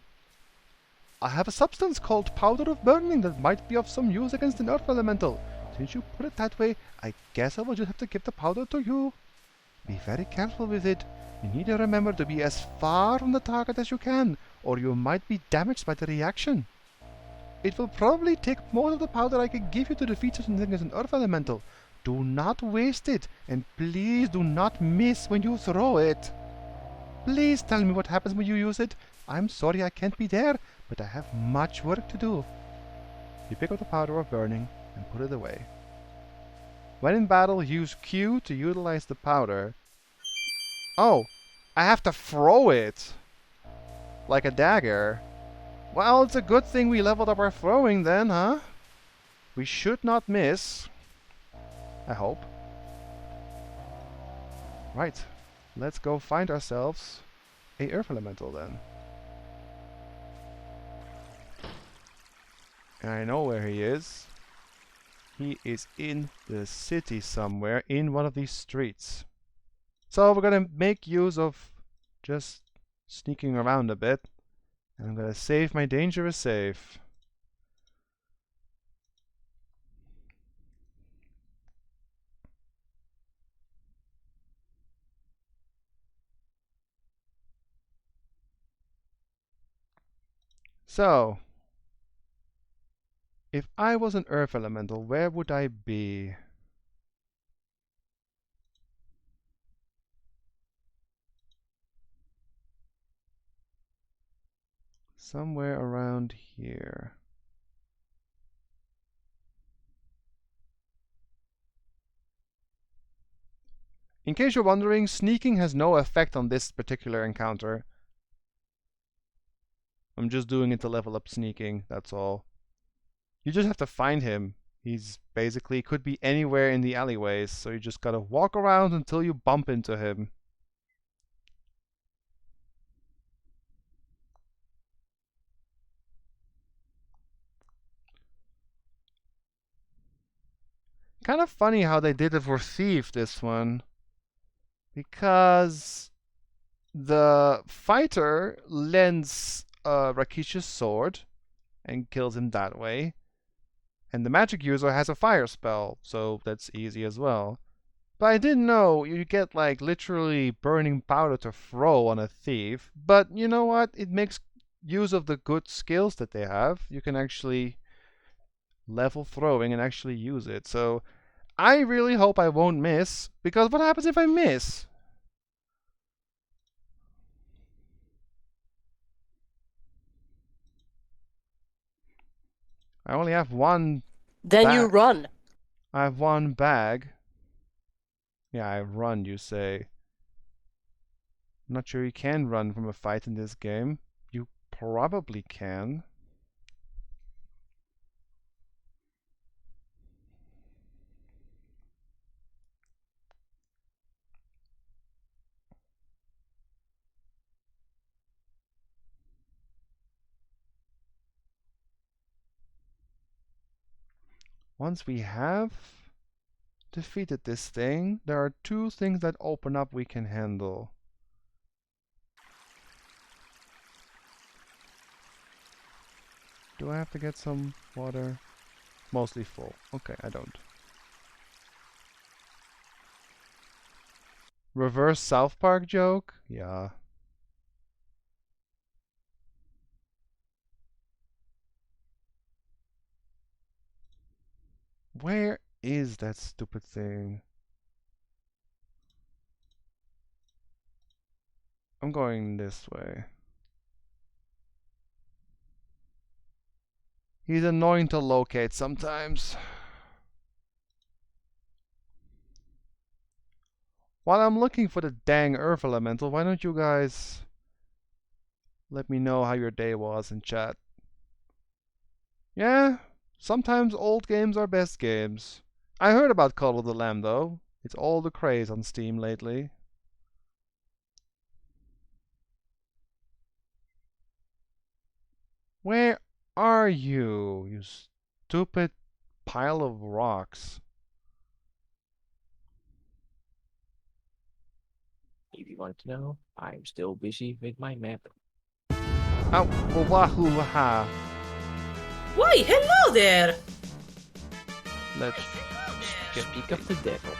I have a substance called Powder of Burning that might be of some use against an Earth Elemental. Since you put it that way, I guess I will just have to give the powder to you. Be very careful with it. You need to remember to be as far from the target as you can, or you might be damaged by the reaction. It will probably take most of the powder I can give you to defeat such a thing as an Earth Elemental. Do not waste it, and please do not miss when you throw it. Please tell me what happens when you use it. I'm sorry I can't be there, but I have much work to do. You pick up the powder of burning and put it away. When in battle, use Q to utilize the powder. Oh, I have to throw it! Like a dagger. Well, it's a good thing we leveled up our throwing then, huh? We should not miss. I hope. Right. Let's go find ourselves a Earth Elemental then. And I know where he is. He is in the city somewhere, in one of these streets. So we're gonna make use of just sneaking around a bit. And I'm gonna save my dangerous save. So, if I was an Earth Elemental, where would I be? Somewhere around here. In case you're wondering, sneaking has no effect on this particular encounter. I'm just doing it to level up sneaking, that's all. You just have to find him. He's basically could be anywhere in the alleyways, so you just gotta walk around until you bump into him. Kind of funny how they did it for Thief, this one. Because the fighter lends Rakish's sword and kills him that way. And the magic user has a fire spell, so that's easy as well. But I didn't know you get like literally burning powder to throw on a thief. But you know what? It makes use of the good skills that they have. You can actually level throwing and actually use it. So I really hope I won't miss, because what happens if I miss? I only have one. Then you run. I have one bag. Yeah, I run, you say. I'm not sure you can run from a fight in this game. You probably can. Once we have defeated this thing, there are two things that open up we can handle. Do I have to get some water? Mostly full. Okay, I don't. Reverse South Park joke? Yeah. Where is that stupid thing? I'm going this way. He's annoying to locate sometimes. While I'm looking for the dang Earth Elemental, why don't you guys let me know how your day was in chat? Yeah, sometimes old games are best games. I heard about Call of the Lamb though. It's all the craze on Steam lately. Where are you, you stupid pile of rocks? If you want to know, I'm still busy with my map. Ow, wahoo, ha. Why, hello there! Let's get Speak of the devil.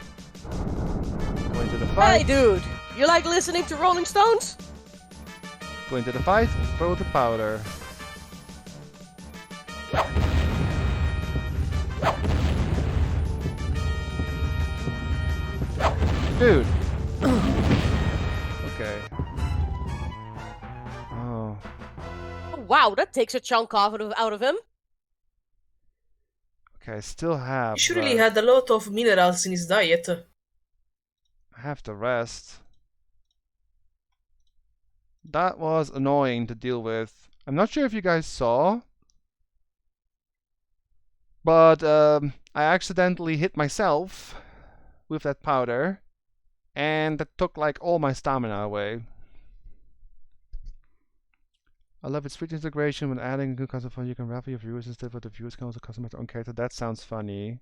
going to the Hey, fight. dude. You like listening to Rolling Stones? Going to the fight, throw the powder. Dude. Okay. Oh. Oh, wow, that takes a chunk out of him. Okay, I still have He surely that. had a lot of minerals in his diet. I have to rest. That was annoying to deal with. I'm not sure if you guys saw, but I accidentally hit myself with that powder, and that took like all my stamina away. I love its rich integration when adding a good concept fun. You can raffle your viewers instead of the viewers can also customize their own character. That sounds funny.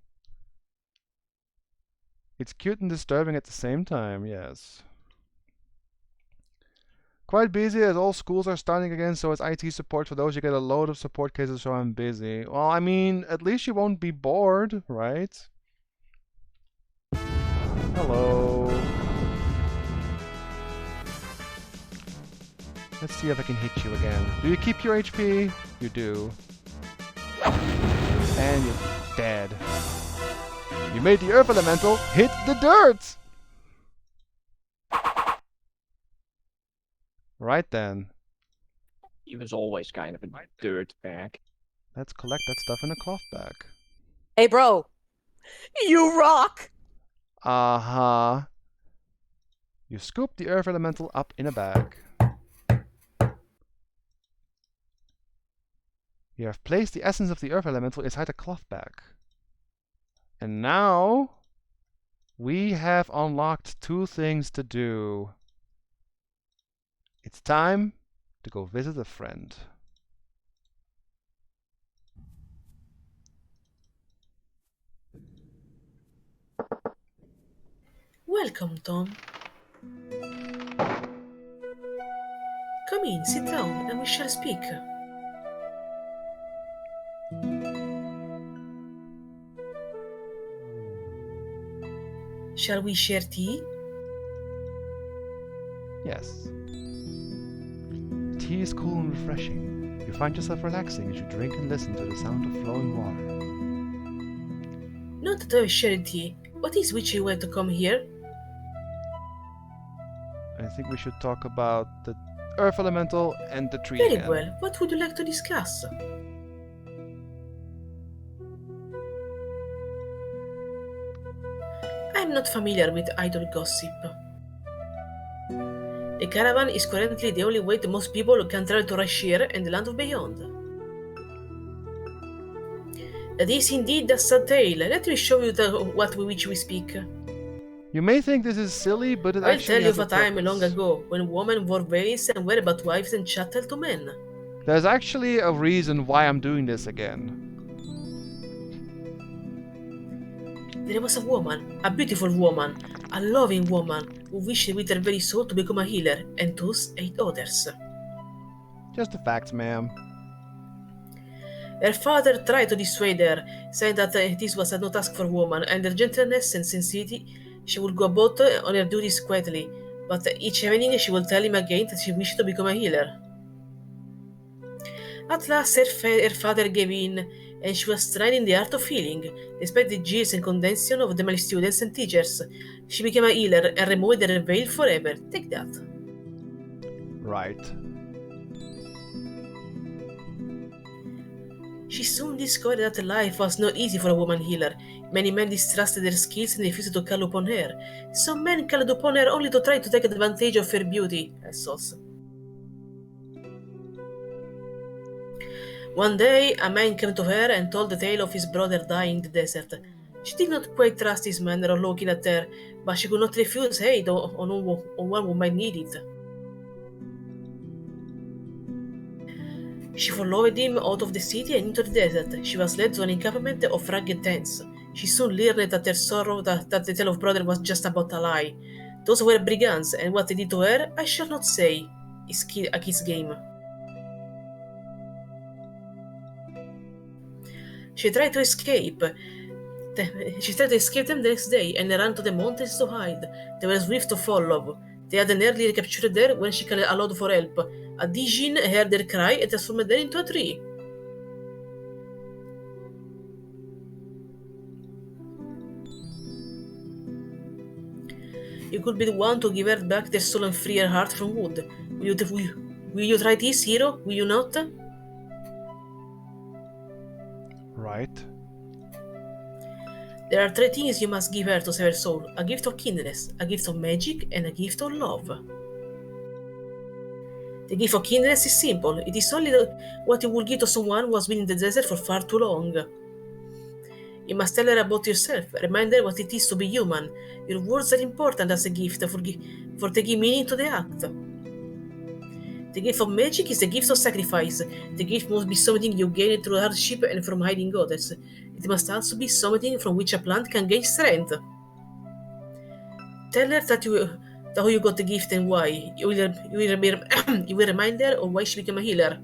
It's cute and disturbing at the same time, yes. Quite busy as all schools are starting again, so as IT support for those you get a load of support cases, so I'm busy. Well, I mean, at least you won't be bored, right? Hello. Let's see if I can hit you again. Do you keep your HP? You do. And you're dead. You made the Earth Elemental hit the dirt! Right then. He was always kind of a dirt bag. Let's collect that stuff in a cloth bag. Hey, bro. You rock. Uh-huh. You scoop the Earth Elemental up in a bag. You have placed the essence of the Earth Elemental inside a cloth bag. And now we have unlocked 2 things to do. It's time to go visit a friend. Welcome, Tom. Come in, sit down, and we shall speak. Shall we share tea? Yes. Tea is cool and refreshing. You find yourself relaxing as you drink and listen to the sound of flowing water. Not that I share tea. What is which you want to come here? I think we should talk about the Earth Elemental and the tree Very again. well. What would you like to discuss? I'm not familiar with idle gossip. The caravan is currently the only way that most people can travel to Rashir and the land of beyond. That is indeed a sad tale. Let me show you what which we speak. You may think this is silly, but it I'll actually tell you has of a a time purpose. long ago when women wore veils and were but wives and chattel to men. There's actually a reason why I'm doing this again. There was a woman, a beautiful woman, a loving woman, who wished with her very soul to become a healer, and thus ate others. Just the facts, ma'am. Her father tried to dissuade her, saying that this was no task for woman, and her gentleness and sincerity She will go about on her duties quietly, but each evening she will tell him again that she wished to become a healer. At last, her father gave in, and she was trained in the art of healing. Despite the jeers and condemnation of the male students and teachers, she became a healer and removed her veil forever. Take that. Right. She soon discovered that life was not easy for a woman healer. Many men distrusted her skills and refused to call upon her. Some men called upon her only to try to take advantage of her beauty. Assholes. One day, a man came to her and told the tale of his brother dying in the desert. She did not quite trust his manner of looking at her, but she could not refuse aid on one who might need it. She followed him out of the city and into the desert. She was led to an encampment of rugged tents. She soon learned that her sorrow that the tale of brother was just about a lie. Those were brigands, and what they did to her, I shall not say. It's a kid's game. She tried to escape. She tried to escape them the next day and ran to the mountains to hide. They were swift to follow. They had nearly captured her when she called aloud for help. A Dijin heard her cry and transformed her into a tree. You could be the one to give her back their soul and free her heart from wood. Will you try this, hero? Will you not? Right. There are three things you must give her to save her soul: a gift of kindness, a gift of magic, and a gift of love. The gift of kindness is simple. It is only what you would give to someone who has been in the desert for far too long. You must tell her about yourself, remind her what it is to be human. Your words are important as a gift for taking meaning to the act. The gift of magic is the gift of sacrifice. The gift must be something you gain through hardship and from hiding others. It must also be something from which a plant can gain strength. Tell her that how you got the gift and why. You will remind her of why she became a healer.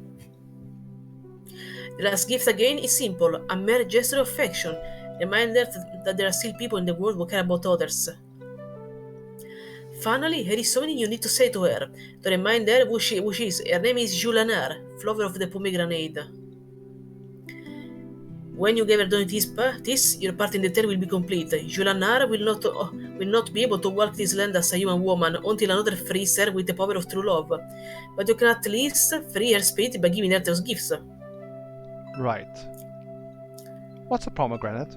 The last gift again is simple, a mere gesture of affection. Remind her that there are still people in the world who care about others. Finally, there is something you need to say to her, to remind her who she is. Her name is Julanar, flower of the pomegranate. When you give her this, your part in the tale will be complete. Julanar will not be able to walk this land as a human woman until another frees her with the power of true love. But you can at least free her spirit by giving her those gifts. Right. What's a pomegranate?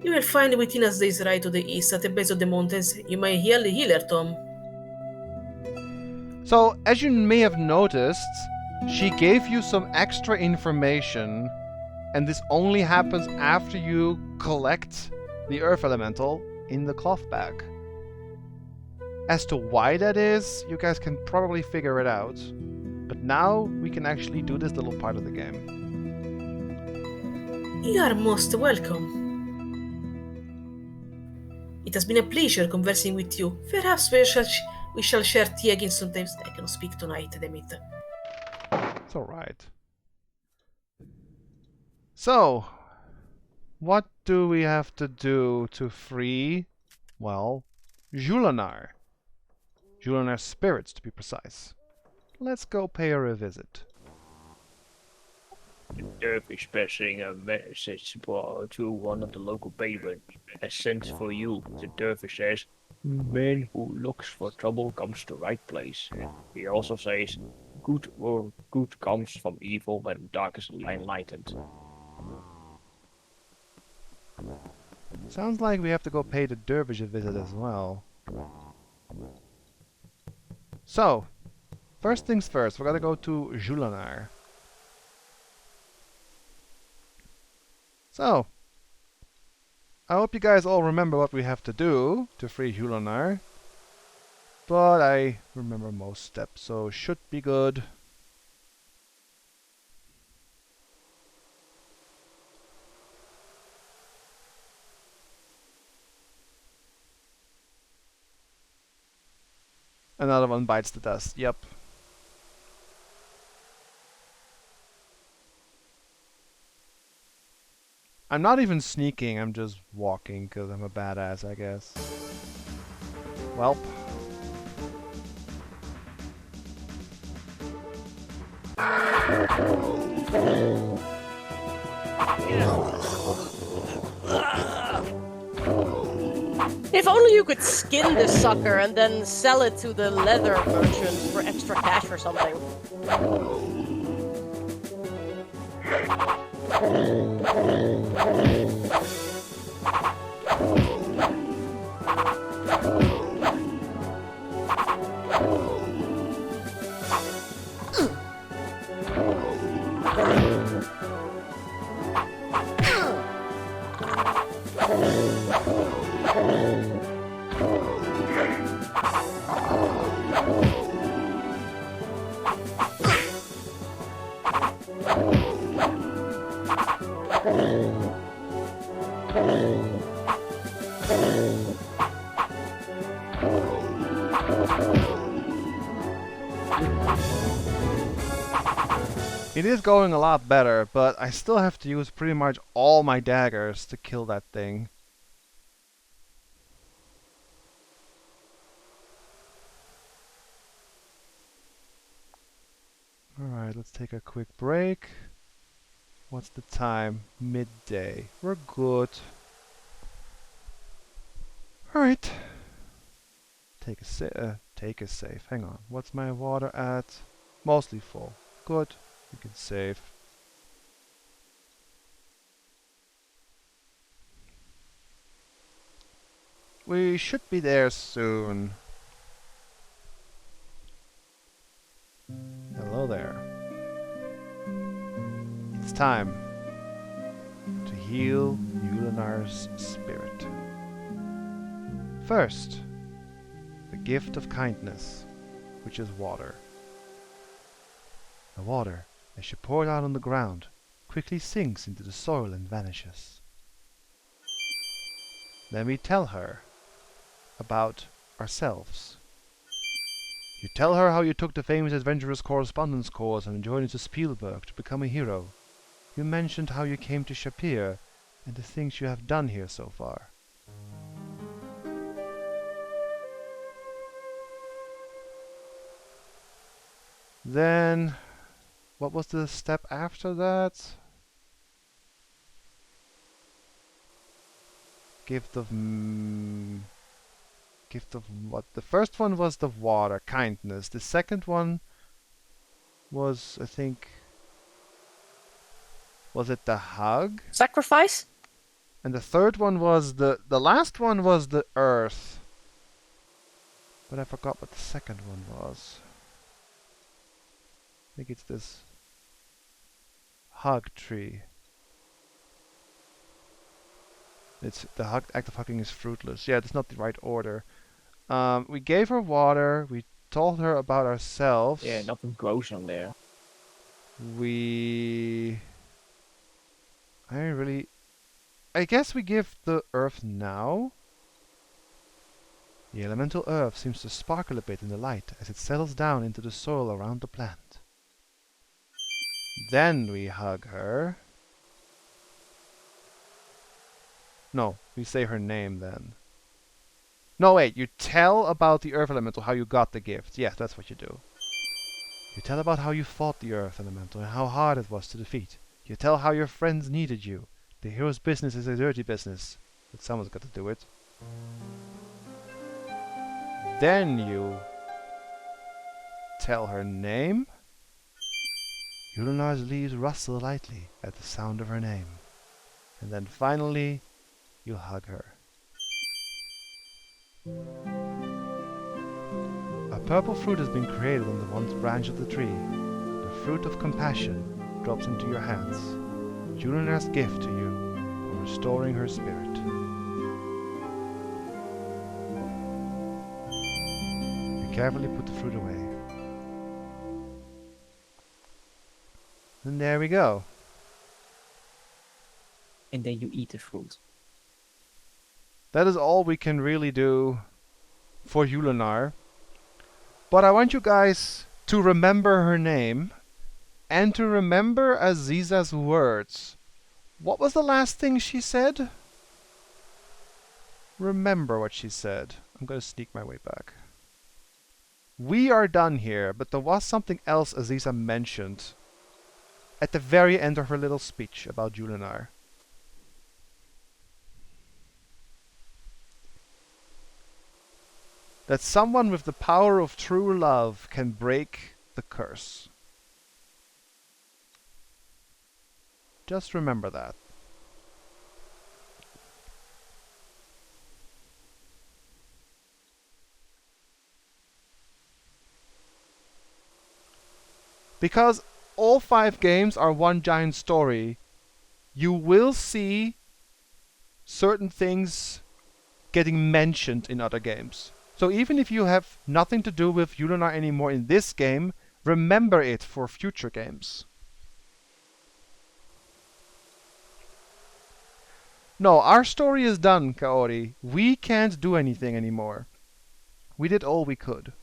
You will find within us days right to the east, at the base of the mountains. You may heal the healer, Tom. So, as you may have noticed, she gave you some extra information, and this only happens after you collect the Earth Elemental in the cloth bag. As to why that is, you guys can probably figure it out. But now we can actually do this little part of the game. You are most welcome. It has been a pleasure conversing with you. Perhaps we shall share tea again sometimes. I cannot speak tonight, damn it. It's alright. So, what do we have to do to free, well, Julanar? Julanar's spirits, to be precise. Let's go pay her a visit. The dervish passing a message to one of the local patrons has sent for you. The dervish says, "Man who looks for trouble comes to right place." He also says, good comes from evil when dark is enlightened." Sounds like we have to go pay the dervish a visit as well. So, first things first, we're gonna go to Julanar. So, I hope you guys all remember what we have to do to free Julanar. But I remember most steps, so should be good. Another one bites the dust, yep. I'm not even sneaking, I'm just walking because I'm a badass, I guess. Welp. If only you could skin the sucker and then sell it to the leather merchant for extra cash or something. It is going a lot better, but I still have to use pretty much all my daggers to kill that thing. Alright, let's take a quick break. What's the time? Midday. We're good. Alright. Take a save. Hang on. What's my water at? Mostly full. Good. We can save. We should be there soon. Hello there. It's time to heal Yulinar's spirit. First, the gift of kindness, which is water. The water, as she pours out on the ground, quickly sinks into the soil and vanishes. Then we tell her about ourselves. You tell her how you took the famous adventurous correspondence course and joined to Spielberg to become a hero. You mentioned how you came to Shapir and the things you have done here so far. Then, what was the step after that? Gift of what? The first one was the water, kindness. The second one was, I think, was it the hug? Sacrifice? And the third one was the last one was the earth. But I forgot what the second one was. I think it's this hug tree. It's the act of hugging is fruitless. Yeah, that's not the right order. We gave her water. We told her about ourselves. Yeah, nothing grows on there. I guess we give the earth now. The elemental earth seems to sparkle a bit in the light as it settles down into the soil around the plant. Then we hug her. No, we say her name then. No, wait, you tell about the earth elemental, how you got the gift. Yes, that's what you do. You tell about how you fought the earth elemental and how hard it was to defeat. You tell how your friends needed you. The hero's business is a dirty business, but someone's got to do it. Then you tell her name. Yulinar's leaves rustle lightly at the sound of her name. And then finally, you hug her. A purple fruit has been created on the one branch of the tree. The fruit of compassion drops into your hands. Yulinar's gift to you for restoring her spirit. You carefully put the fruit away. And there we go. And then you eat the fruit. That is all we can really do for Yulinar. But I want you guys to remember her name and to remember Aziza's words. What was the last thing she said? Remember what she said. I'm gonna sneak my way back. We are done here, but there was something else Aziza mentioned at the very end of her little speech about Julinar. That someone with the power of true love can break the curse. Just remember that. Because all 5 games are one giant story, you will see certain things getting mentioned in other games. So even if you have nothing to do with Julinar anymore in this game, remember it for future games. No, our story is done, Kaori. We can't do anything anymore. We did all we could.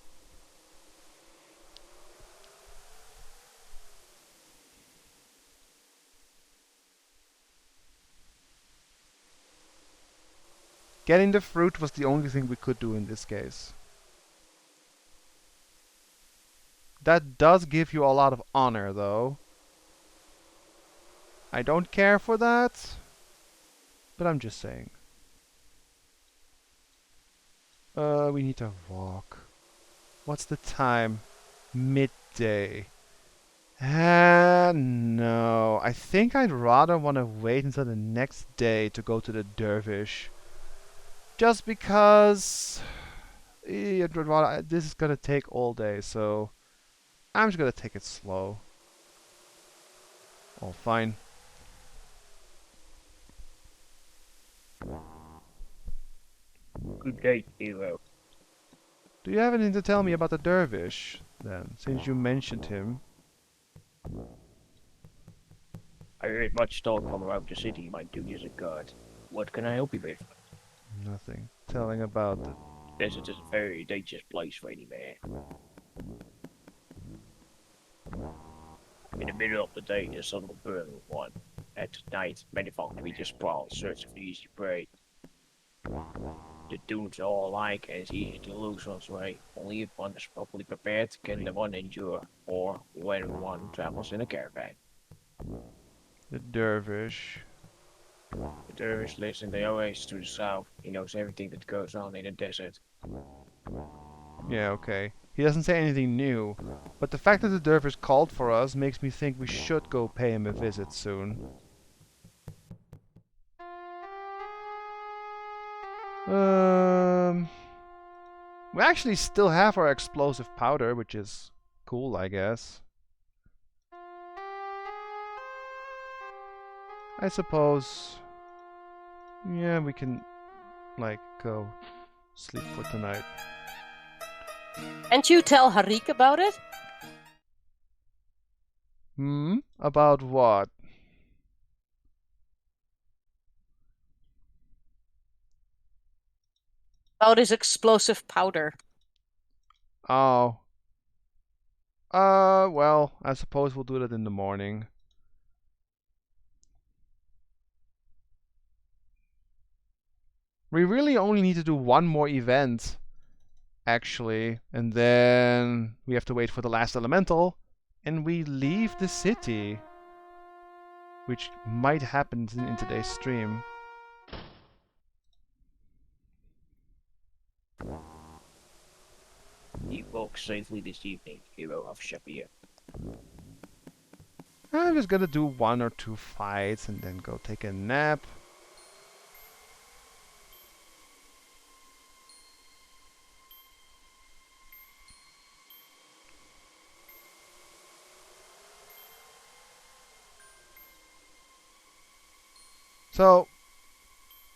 Getting the fruit was the only thing we could do in this case. That does give you a lot of honor, though. I don't care for that, but I'm just saying. We need to walk. What's the time? Midday. No. I think I'd rather want to wait until the next day to go to the dervish. Just because this is gonna take all day, so I'm just gonna take it slow. All fine. Good day, hero. Do you have anything to tell me about the dervish, then, since you mentioned him? I heard much talk all around the city, my duty as a guard. What can I help you with? Nothing. Telling about the... Desert is a very dangerous place for any man. In the middle of the day, the sun will burn with one. At night, many folk creatures sprawl in search of easy prey. The dunes are all alike and it's easy to lose one's way. Only if one is properly prepared can the one endure, or when one travels in a caravan. the dervish. The dervish lives in the oasis to the south. He knows everything that goes on in the desert. Yeah, okay. He doesn't say anything new, but the fact that the dervish called for us makes me think we should go pay him a visit soon. We actually still have our explosive powder, which is cool, I guess. I suppose... Yeah, we can, like, go sleep for tonight. Can't you tell Harik about it? Hmm? About what? About his explosive powder. Oh. Well, I suppose we'll do that in the morning. We really only need to do one more event, actually, and then we have to wait for the last elemental, and we leave the city. Which might happen in today's stream. He walks safely this evening, hero of Shapir. I'm just gonna do 1 or 2 fights and then go take a nap. So,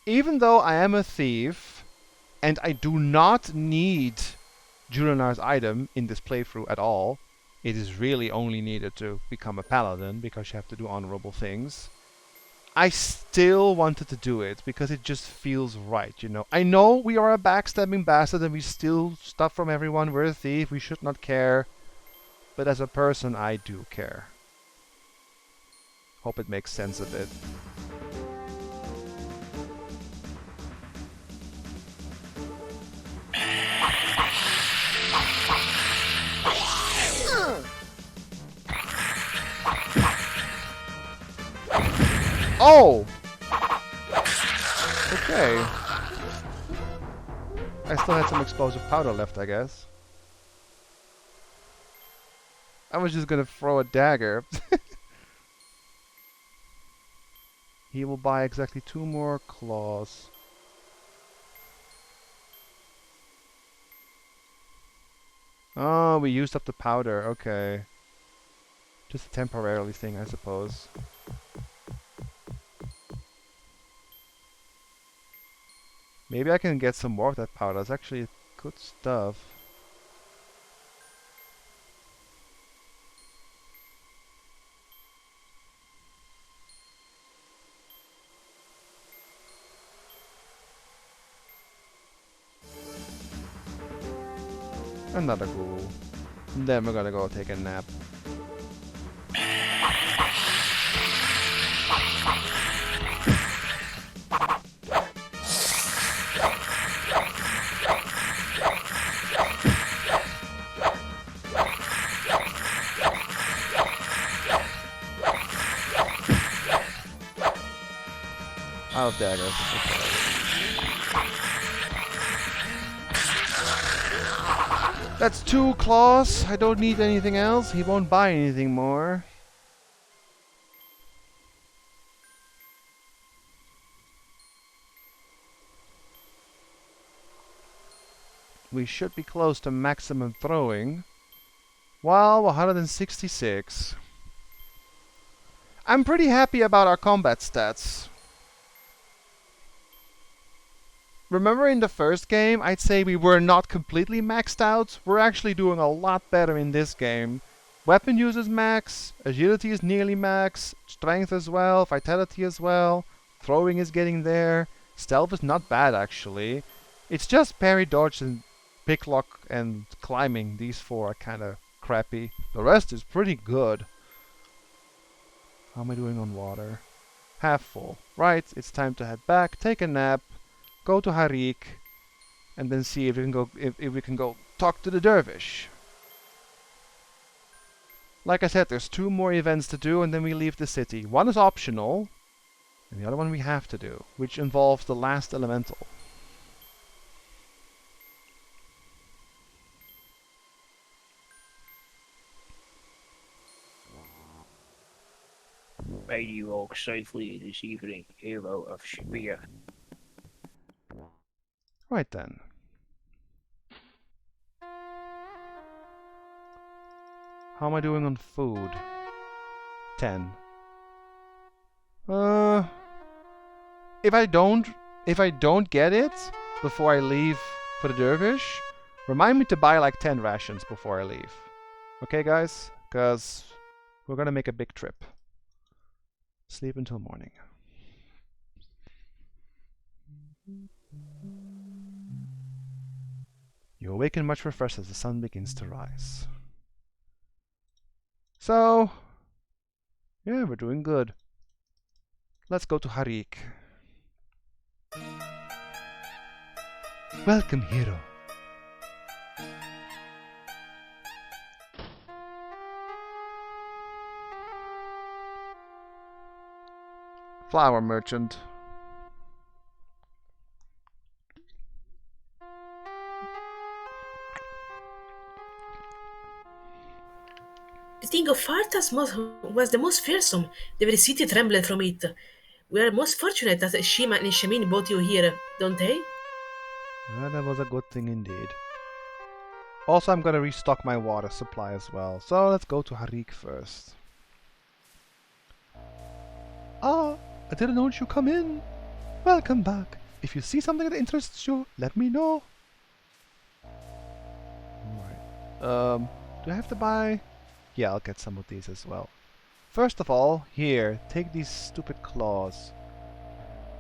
even though I am a thief, and I do not need Julinar's item in this playthrough at all, it is really only needed to become a paladin, because you have to do honorable things. I still wanted to do it, because it just feels right, you know. I know we are a backstabbing bastard and we steal stuff from everyone, we're a thief, we should not care. But as a person, I do care. Hope it makes sense a bit. Oh! Okay. I still had some explosive powder left, I guess. I was just gonna throw a dagger. He will buy exactly 2 more claws. Oh, we used up the powder. Okay. Just a temporarily thing, I suppose. Maybe I can get some more of that powder. It's actually good stuff. Another ghoul. Then we're gonna go take a nap. Out of daggers. That's 2 claws. I don't need anything else. He won't buy anything more. We should be close to maximum throwing. Wow, 166. I'm pretty happy about our combat stats. Remember in the first game, I'd say we were not completely maxed out. We're actually doing a lot better in this game. Weapon use is max, agility is nearly max, strength as well, vitality as well, throwing is getting there, stealth is not bad actually. It's just parry, dodge and picklock and climbing. These 4 are kinda crappy. The rest is pretty good. How am I doing on water? Half full. Right, it's time to head back, take a nap, go to Harik, and then see if we can go if we can go talk to the dervish. Like I said, there's 2 more events to do and then we leave the city. One is optional, and the other one we have to do, which involves the last elemental. May you walk safely this evening, hero of Shabir. Right then. How am I doing on food? 10. If I don't get it before I leave for the dervish, remind me to buy like 10 rations before I leave. Okay, guys? Because we're gonna make a big trip. Sleep until morning. You awaken much refreshed as the sun begins to rise. So, yeah, we're doing good. Let's go to Harik. Welcome, hero. Flower merchant. The thing of Fartas was the most fearsome. The very city trembled from it. We are most fortunate that Shima and Shamin brought you here, don't they? Well, that was a good thing indeed. Also, I'm gonna restock my water supply as well. So let's go to Harik first. Ah, I didn't know you come in. Welcome back. If you see something that interests you, let me know. Alright. Do I have to buy? Yeah, I'll get some of these as well. First of all, here, take these stupid claws.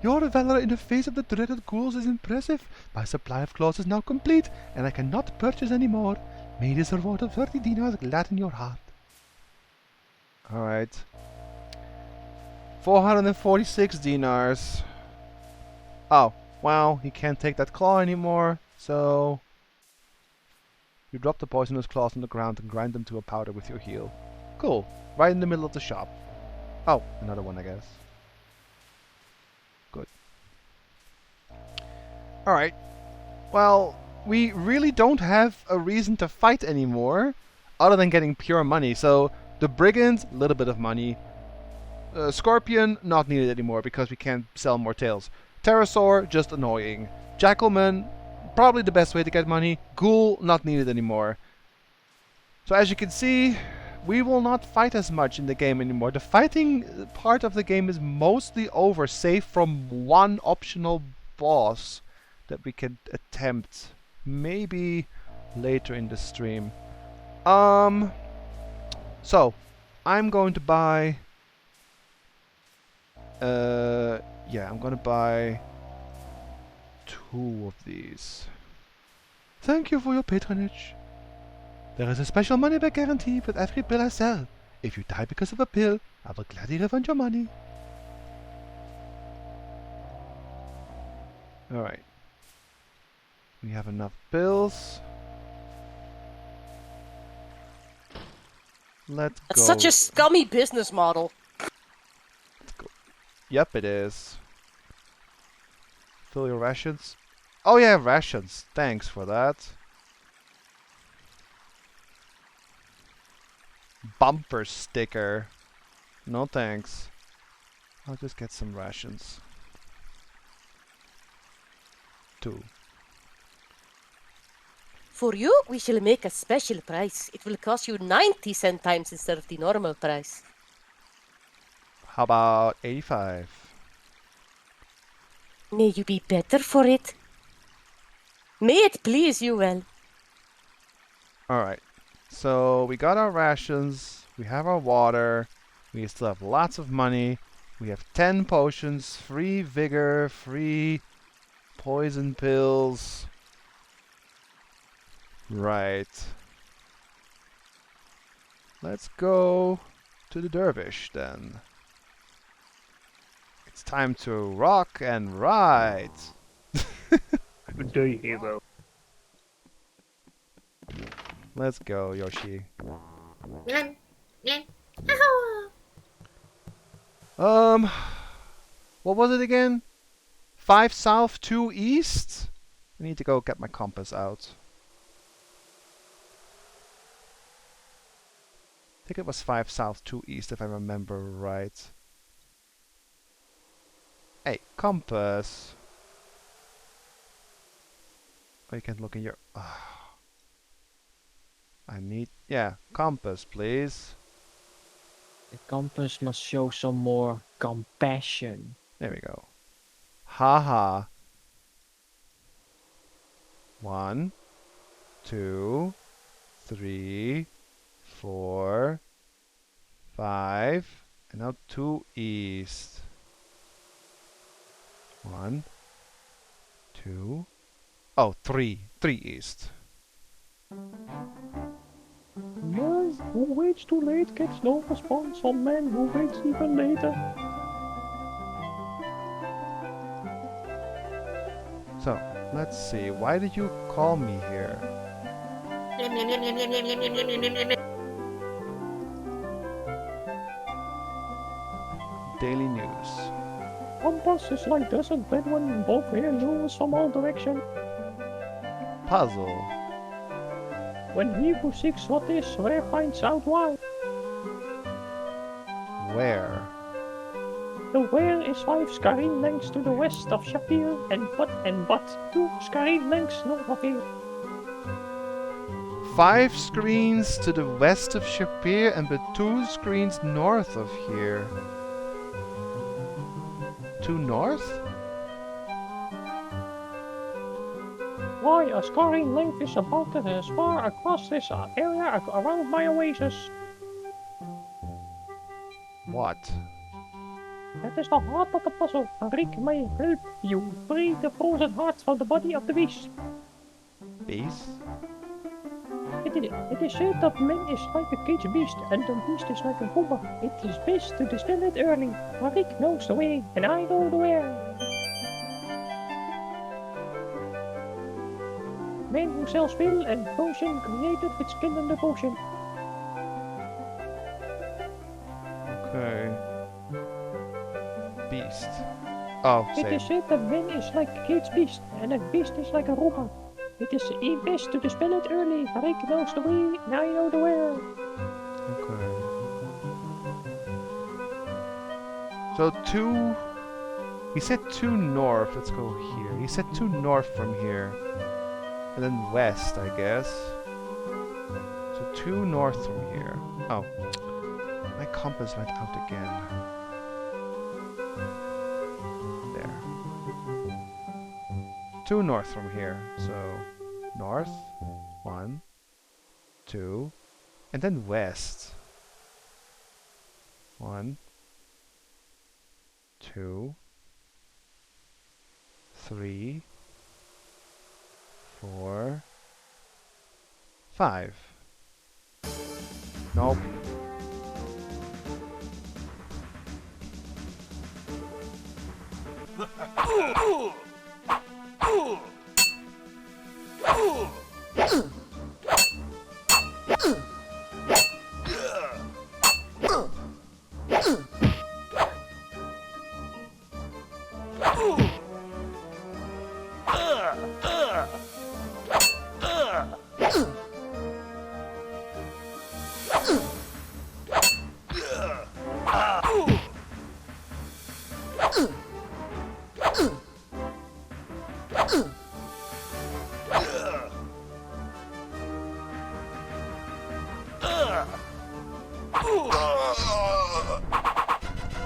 Your valor in the face of the dreaded ghouls is impressive. My supply of claws is now complete, and I cannot purchase any more. May this reward of 30 dinars gladden your heart. Alright. 446 dinars. Oh, wow, he can't take that claw anymore, so... You drop the poisonous claws on the ground and grind them to a powder with your heel. Cool. Right in the middle of the shop. Oh, another one, I guess. Alright. Well, we really don't have a reason to fight anymore, other than getting pure money. So, the Brigand, a little bit of money. Scorpion, not needed anymore because we can't sell more tails. Pterosaur, just annoying. Jackalman, probably the best way to get money. Ghoul, not needed anymore. So as you can see, we will not fight as much in the game anymore. The fighting part of the game is mostly over, save from one optional boss that we can attempt. Maybe later in the stream. So, I'm going to buy... yeah, I'm gonna buy 2 of these. Thank you for your patronage. There is a special money back guarantee with every pill I sell. If you die because of a pill, I will gladly refund your money. Alright. We have enough pills. Let's That's go. such a scummy business model. Yep, it is. Fill your rations. Oh yeah, rations. Thanks for that. Bumper sticker. No thanks. I'll just get some rations. 2. For you, we shall make a special price. It will cost you 90 centimes instead of the normal price. How about 85? May you be better for it. May it please you well. Alright. So we got our rations. We have our water. We still have lots of money. We have 10 potions, free vigor, free poison pills. Right. Let's go to the dervish then. It's time to rock and ride. Good day, hero. Let's go, Yoshi. Nyam, nyam. Ahoo! What was it again? 5 south, 2 east? I need to go get my compass out. I think it was 5 south, 2 east if I remember right. Hey, compass. Oh, you can look in your... I need... Yeah, compass, please. The compass must show some more compassion. There we go. Haha. 1, 2, 3, 4, 5, and now 2 east. 1, 2, oh, 3 east. Man who waits too late gets no response on man who waits even later. So, let's see. Why did you call me here? Nyam, nyam, nyam, nyam, nyam, nyam, nyam, nyam, nyam, nyam, nyam. Daily news. Compass is like desert bedouin, both way lose from all direction. Puzzle. When he who seeks what is, rare finds out why. Where? The where is 5 scarine lengths to the west of Shapir, and but 2 scarine lengths north of here. 5 screens to the west of Shapir and but 2 screens north of here. 2 north? Why, a scarine length is about as far across this area around my oasis. What? That is the heart of the puzzle. Rick may help you free the frozen hearts from the body of the beast. Beast? It is said that man is like a caged beast, and the beast is like a cobra. It is best to distill it early. Rick knows the way, and I know the where. Man who sells pill and potion created with skill and devotion. Okay. Beast. Oh, It same. is said that man is like a kid's beast, and a beast is like a robot. It is best to dispel it early. Rick knows the way, and I know the where. Okay. So 2... He said 2 north. Let's go here. He said 2 north from here. And then west, I guess. So 2 north from here. Oh. My compass went out again. There. 2 north from here. So north. 1. 2. And then west. 1. 2. 3. 4. 5. Nope.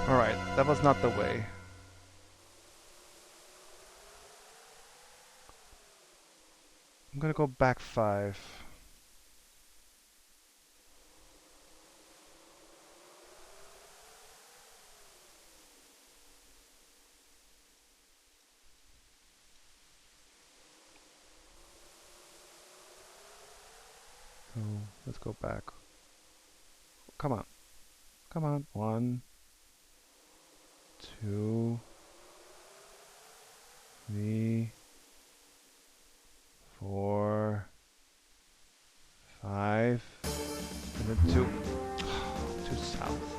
Alright, that was not the way. I'm gonna go back 5. So, let's go back. Come on. Come on. 1, 2, 3, 4, 5, and then 2. 2 south.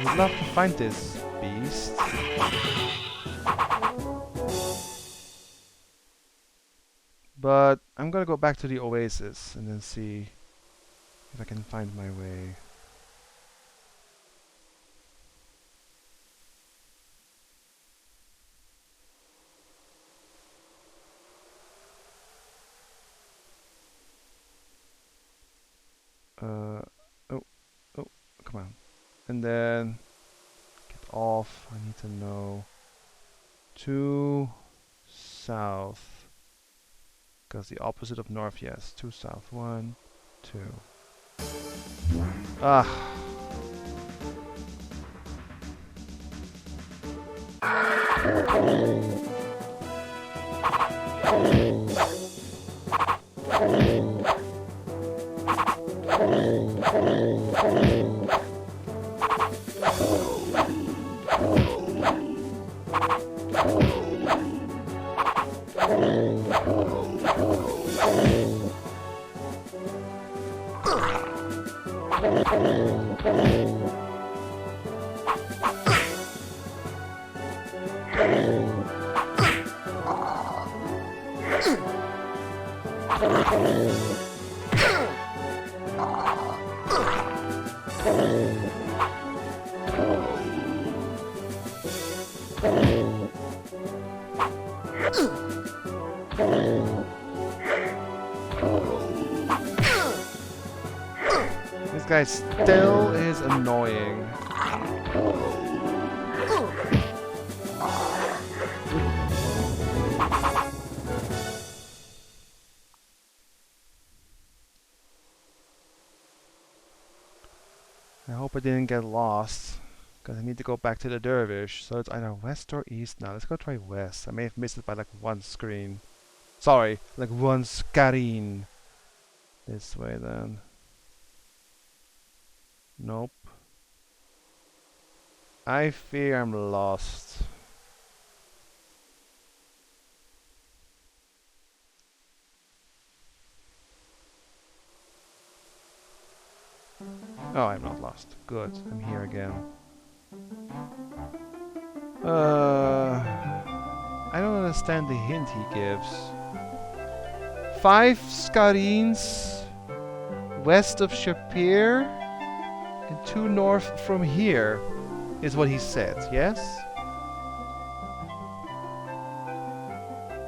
I'd love to find this beast. But I'm gonna go back to the oasis and then see if I can find my way. Oh, oh, come on. And then get off. I need to know 2 south. Because the opposite of north, yes. 2 south. 1, 2. Ah. This guy still is annoying. I hope I didn't get lost. Because I need to go back to the dervish. So it's either west or east now. Let's go try west. I may have missed it by like one screen. Sorry, like one screen. This way then. Nope. I fear I'm lost. Oh, I'm not lost. Good, I'm here again. I don't understand the hint he gives. 5 scarines west of Shapir and 2 north from here is what he said, yes?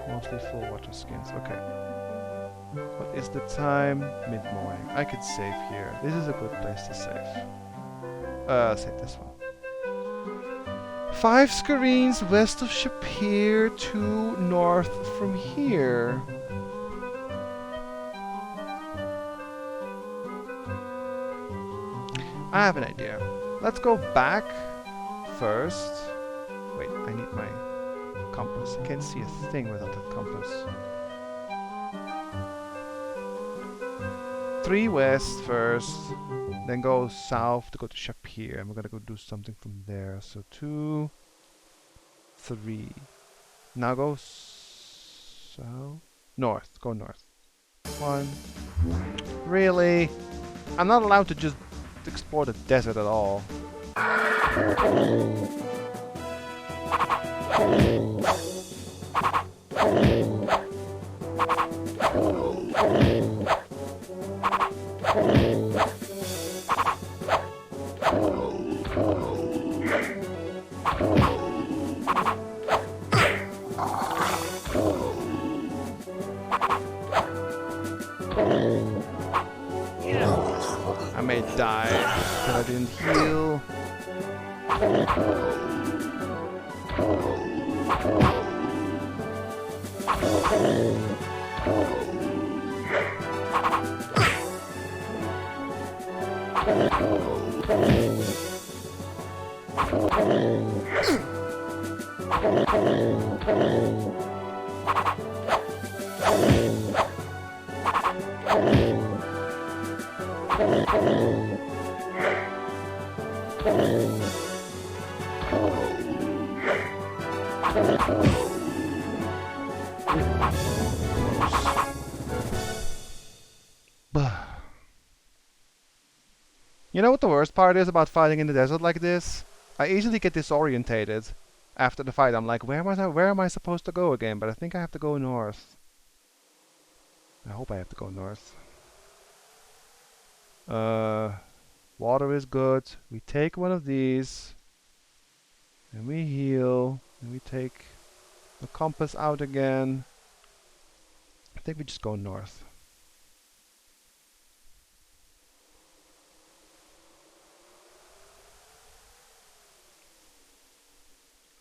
Mostly full water skins, okay. What is the time? Mid-morning. I could save here. This is a good place to save. Save this one. 5 screens west of Shapir, 2 north from here. I have an idea. Let's go back first. Wait, I need my compass. I can't see a thing without that compass. 3 west first, then go south to go to Shapir, and we're gonna go do something from there. So 2, 3. Now go south, north. Go north. 1. Really? I'm not allowed to just explore the desert at all. I may die because I didn't heal. You know what the worst part is about fighting in the desert like this? I easily get disorientated. After the fight, I'm like, where am I supposed to go again? But I think I have to go north. I hope I have to go north. Water is good. We take one of these. And we heal. And we take the compass out again. I think we just go north.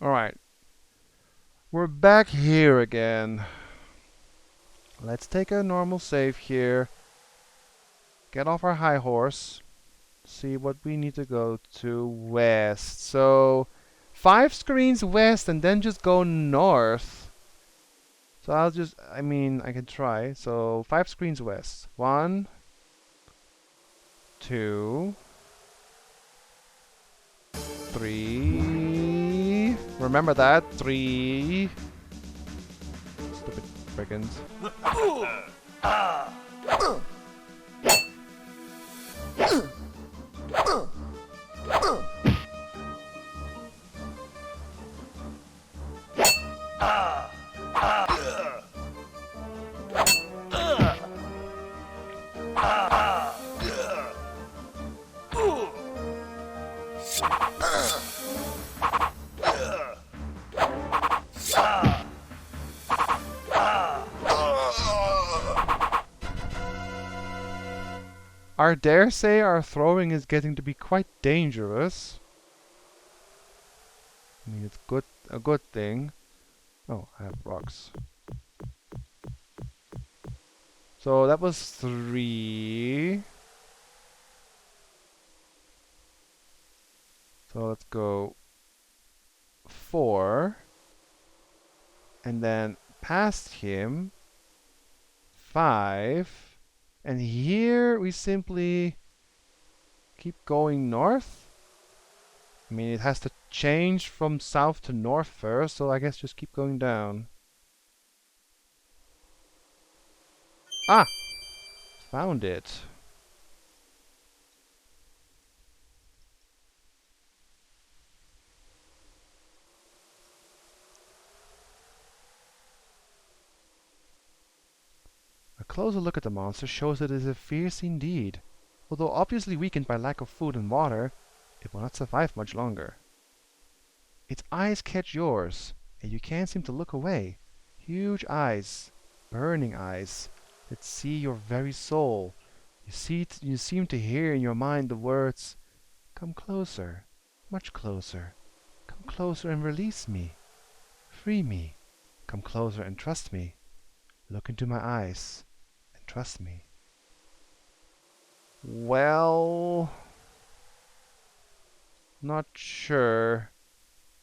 Alright. We're back here again. Let's take a normal save here. Get off our high horse. See what we need to go to west. So 5 screens west and then just go north. So I can try. So 5 screens west. 1, 2, 3. Remember that. 3. Stupid brigands. I dare say our throwing is getting to be quite dangerous. I mean, it's a good thing. Oh, I have rocks. So that was 3. So let's go 4. And then past him 5. And here we simply keep going north. I mean, it has to change from south to north first, so I guess just keep going down. Ah! Found it. A closer look at the monster shows that it is fierce indeed. Although obviously weakened by lack of food and water, it will not survive much longer. Its eyes catch yours, and you can't seem to look away. Huge eyes, burning eyes, that see your very soul. You seem to hear in your mind the words, "Come closer, much closer. Come closer and release me. Free me. Come closer and trust me. Look into my eyes and trust me." Well, not sure.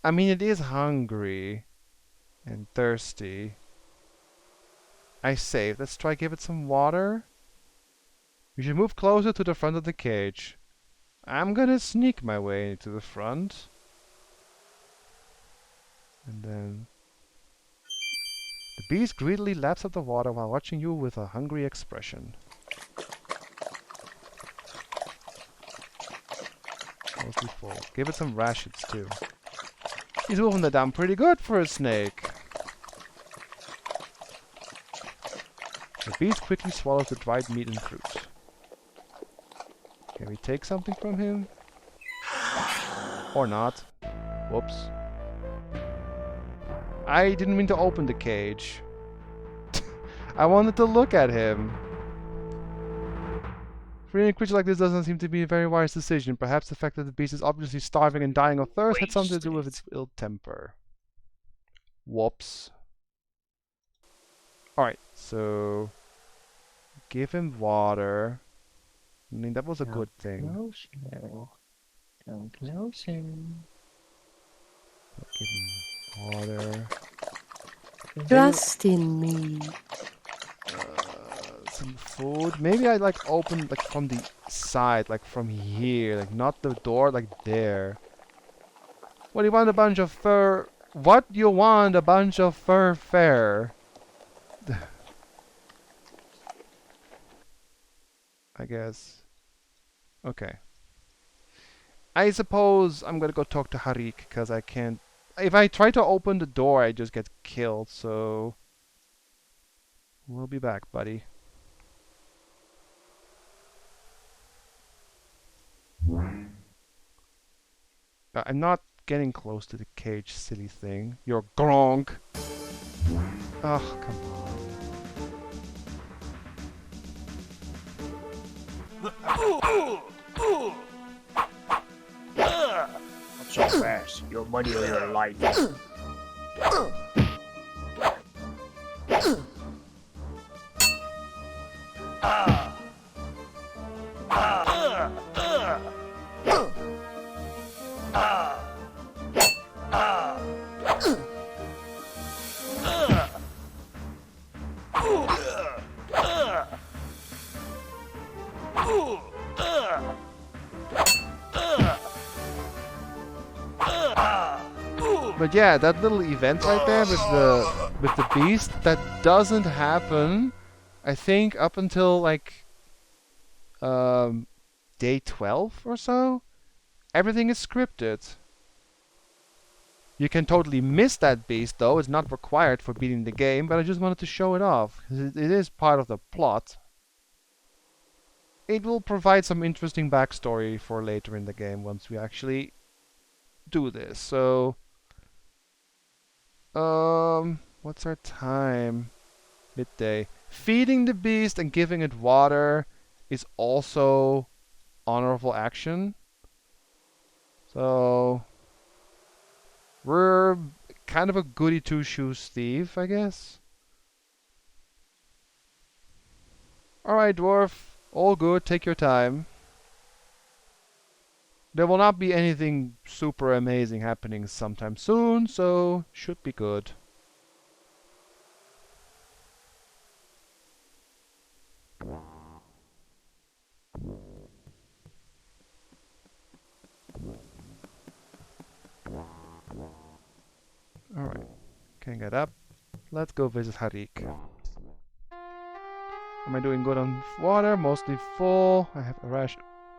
I mean, it is hungry and thirsty. I saved. Let's try give it some water. We should move closer to the front of the cage. I'm gonna sneak my way to the front. And then the beast greedily laps up the water while watching you with a hungry expression. Mostly full. Give it some rations too. He's moving it down pretty good for a snake. The beast quickly swallows the dried meat and fruit. Can we take something from him? Or not. Whoops. I didn't mean to open the cage. I wanted to look at him. Freeing a creature like this doesn't seem to be a very wise decision. Perhaps the fact that the beast is obviously starving and dying of thirst had something to do with its ill temper. Whoops. Alright, so give him water. I mean, that was a good thing. Closer. Come closer. Give him water. Trust in me. Some food. Maybe I like open like from the side, like from here, like not the door, like there. What do you want a bunch of fur? What do you want a bunch of fur fair? I guess. Okay. I suppose I'm gonna go talk to Harik because I can't. If I try to open the door, I just get killed. So we'll be back, buddy. I'm not getting close to the cage, silly thing. You're Gronk. Oh, come on. Not so fast. Your money or your life. But yeah, that little event right there with the beast, that doesn't happen, I think, up until like day 12 or so. Everything is scripted. You can totally miss that beast though, it's not required for beating the game, but I just wanted to show it off. It is part of the plot. It will provide some interesting backstory for later in the game once we actually do this. So what's our time? Midday. Feeding the beast and giving it water is also honorable action. So we're kind of a goody two-shoes thief, I guess. Alright, dwarf. All good, take your time. There will not be anything super amazing happening sometime soon, so should be good. Alright, can get up. Let's go visit Harik. Am I doing good on water? Mostly full. I have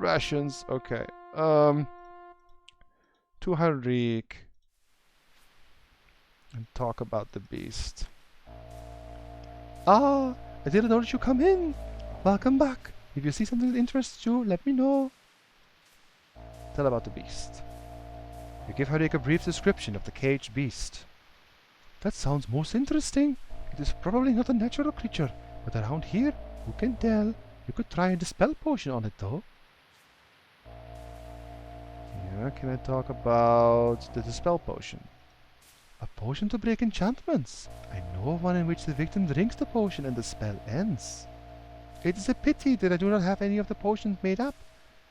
rations. Okay. To Harik. And talk about the beast. Ah, I didn't notice you come in. Welcome back. If you see something that interests you, let me know. Tell about the beast. You give Harik a brief description of the caged beast. That sounds most interesting. It is probably not a natural creature, but around here, who can tell? You could try a dispel potion on it, though. Yeah, can I talk about the dispel potion? A potion to break enchantments. I know of one in which the victim drinks the potion and the spell ends. It is a pity that I do not have any of the potions made up.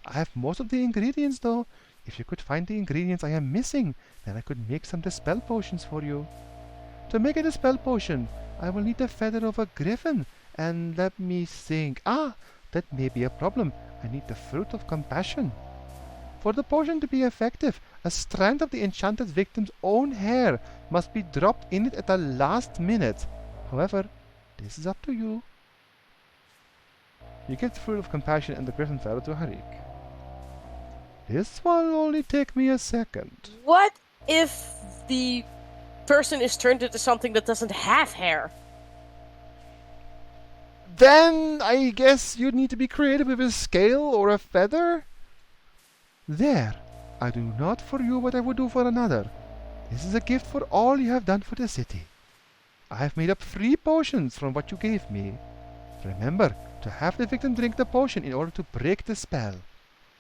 I have most of the ingredients, though. If you could find the ingredients I am missing, then I could make some dispel potions for you. To make a dispel potion, I will need the feather of a griffin, and let me think. Ah, that may be a problem. I need the fruit of compassion. For the potion to be effective, a strand of the enchanted victim's own hair must be dropped in it at the last minute. However, this is up to you. You give the fruit of compassion and the griffin feather to Harik. This will only take me a second. What if the person is turned into something that doesn't have hair? Then I guess you'd need to be creative with a scale or a feather? There. I do not for you what I would do for another. This is a gift for all you have done for the city. I have made up 3 potions from what you gave me. Remember to have the victim drink the potion in order to break the spell.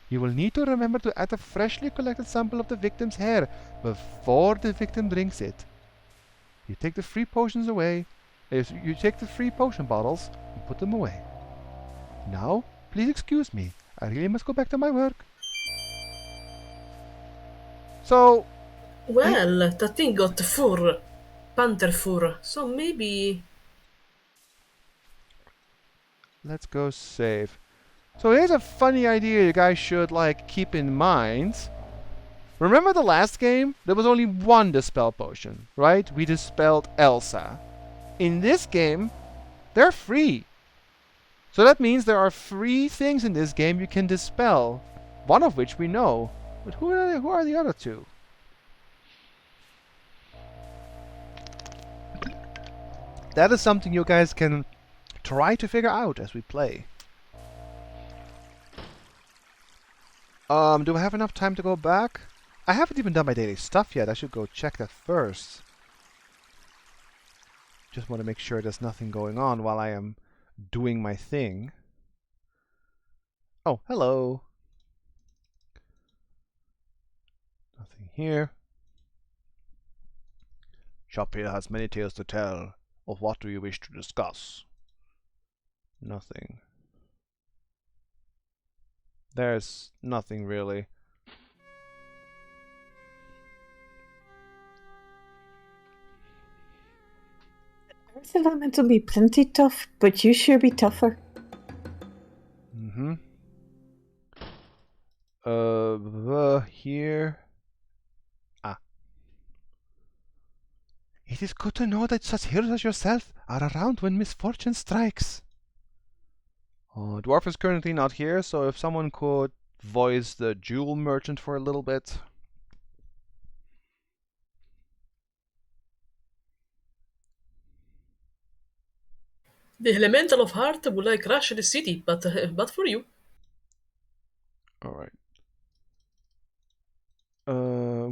You will need to remember to add a freshly collected sample of the victim's hair before the victim drinks it. You take the 3 potions away. You take the 3 potion bottles and put them away. Now, please excuse me. I really must go back to my work. So, Well, that thing got fur. Panther fur. So maybe... let's go save. So here's a funny idea you guys should keep in mind. Remember the last game? There was only 1 dispel potion, right? We dispelled Elsa. In this game, they're free. So that means there are 3 things in this game you can dispel. One of which we know. But who are the other 2? That is something you guys can try to figure out as we play. Do I have enough time to go back? I haven't even done my daily stuff yet. I should go check that first. Just want to make sure there's nothing going on while I am doing my thing. Oh, hello. Nothing here. Shop here has many tales to tell. Of what do you wish to discuss? Nothing. There's nothing really. Earth Elemental be plenty tough, but you sure be tougher. Mm-hmm. Here. Ah. It is good to know that such heroes as yourself are around when misfortune strikes. Oh, Dwarf is currently not here, so if someone could voice the jewel merchant for a little bit. The Elemental of Heart would crash the city, but for you. Alright.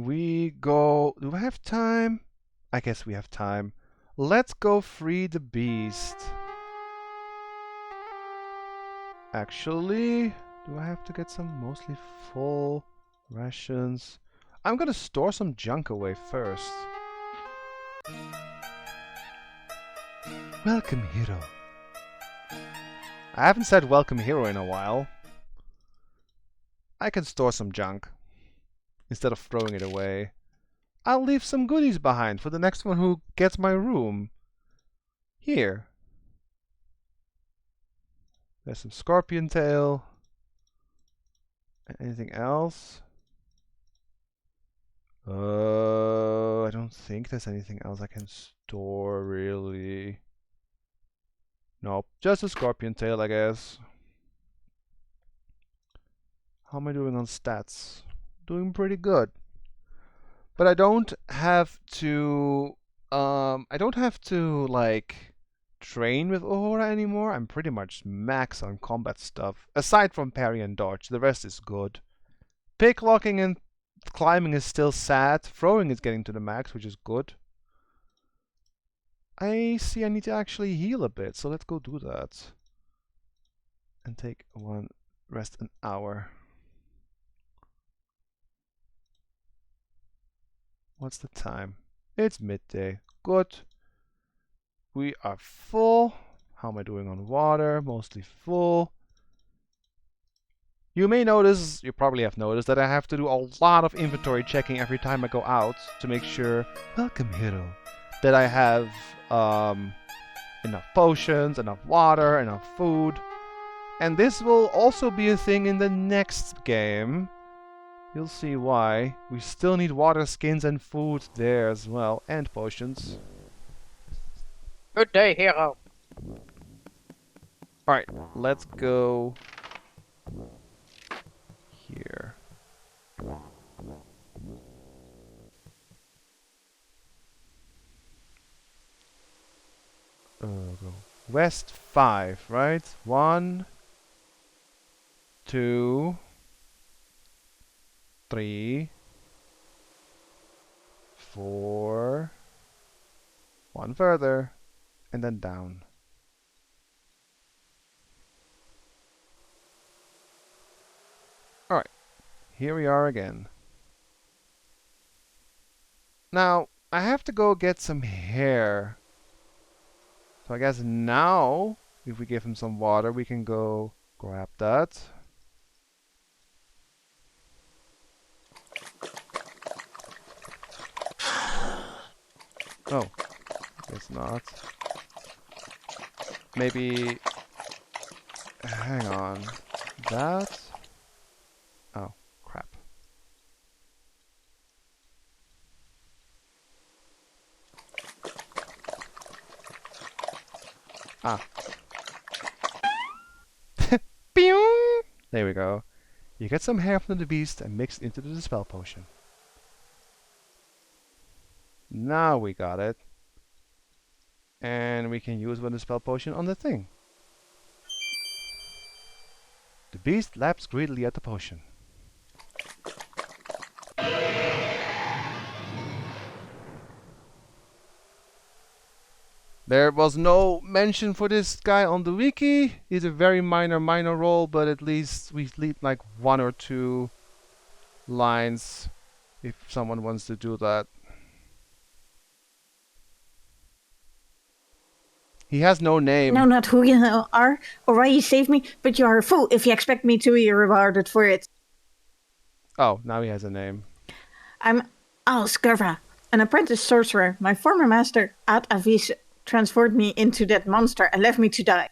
We go... Do I have time? I guess we have time. Let's go free the beast. Actually, do I have to get some mostly full rations? I'm gonna store some junk away first. Welcome, hero. I haven't said welcome, hero in a while. I can store some junk. instead of throwing it away. I'll leave some goodies behind for the next one who gets my room. Here. There's some scorpion tail. Anything else? I don't think there's anything else I can store, really. Nope, just a scorpion tail, I guess. How am I doing on stats? Doing pretty good. But I don't have to, like, train with Uhura anymore. I'm pretty much max on combat stuff. Aside from parry and dodge, the rest is good. Picklocking and climbing is still sad. Throwing is getting to the max, which is good. I see I need to actually heal a bit, so let's go do that. And take one rest an hour. What's the time? It's midday. Good. We are full. How am I doing on water? Mostly full. You may notice, you probably have noticed, that I have to do a lot of inventory checking every time I go out to make sure, welcome hero, that I have enough potions, enough water, enough food. And this will also be a thing in the next game. You'll see why. We still need water skins and food there as well, and potions. Good day, hero. Alright, let's go here. Go west 5, right? 1, 2, 3, 4, 1 further, and then down. Alright, here we are again. Now, I have to go get some hair. So I guess now, if we give him some water, we can go grab that. Oh, guess not. Maybe, hang on, that? Oh, crap. Ah. Pew! There we go. You get some hair from the beast and mix it into the spell potion. Now we got it. And we can use one of the spell potion on the thing. The beast laps greedily at the potion. There was no mention for this guy on the wiki. He's a very minor role, but at least we leave like 1 or 2 lines if someone wants to do that. He has no name. No, not who you are or why you saved me, but you are a fool if you expect me to be rewarded for it. Oh, now he has a name. I'm Alskerva, an apprentice sorcerer. My former master, Ad Avis, transformed me into that monster and left me to die.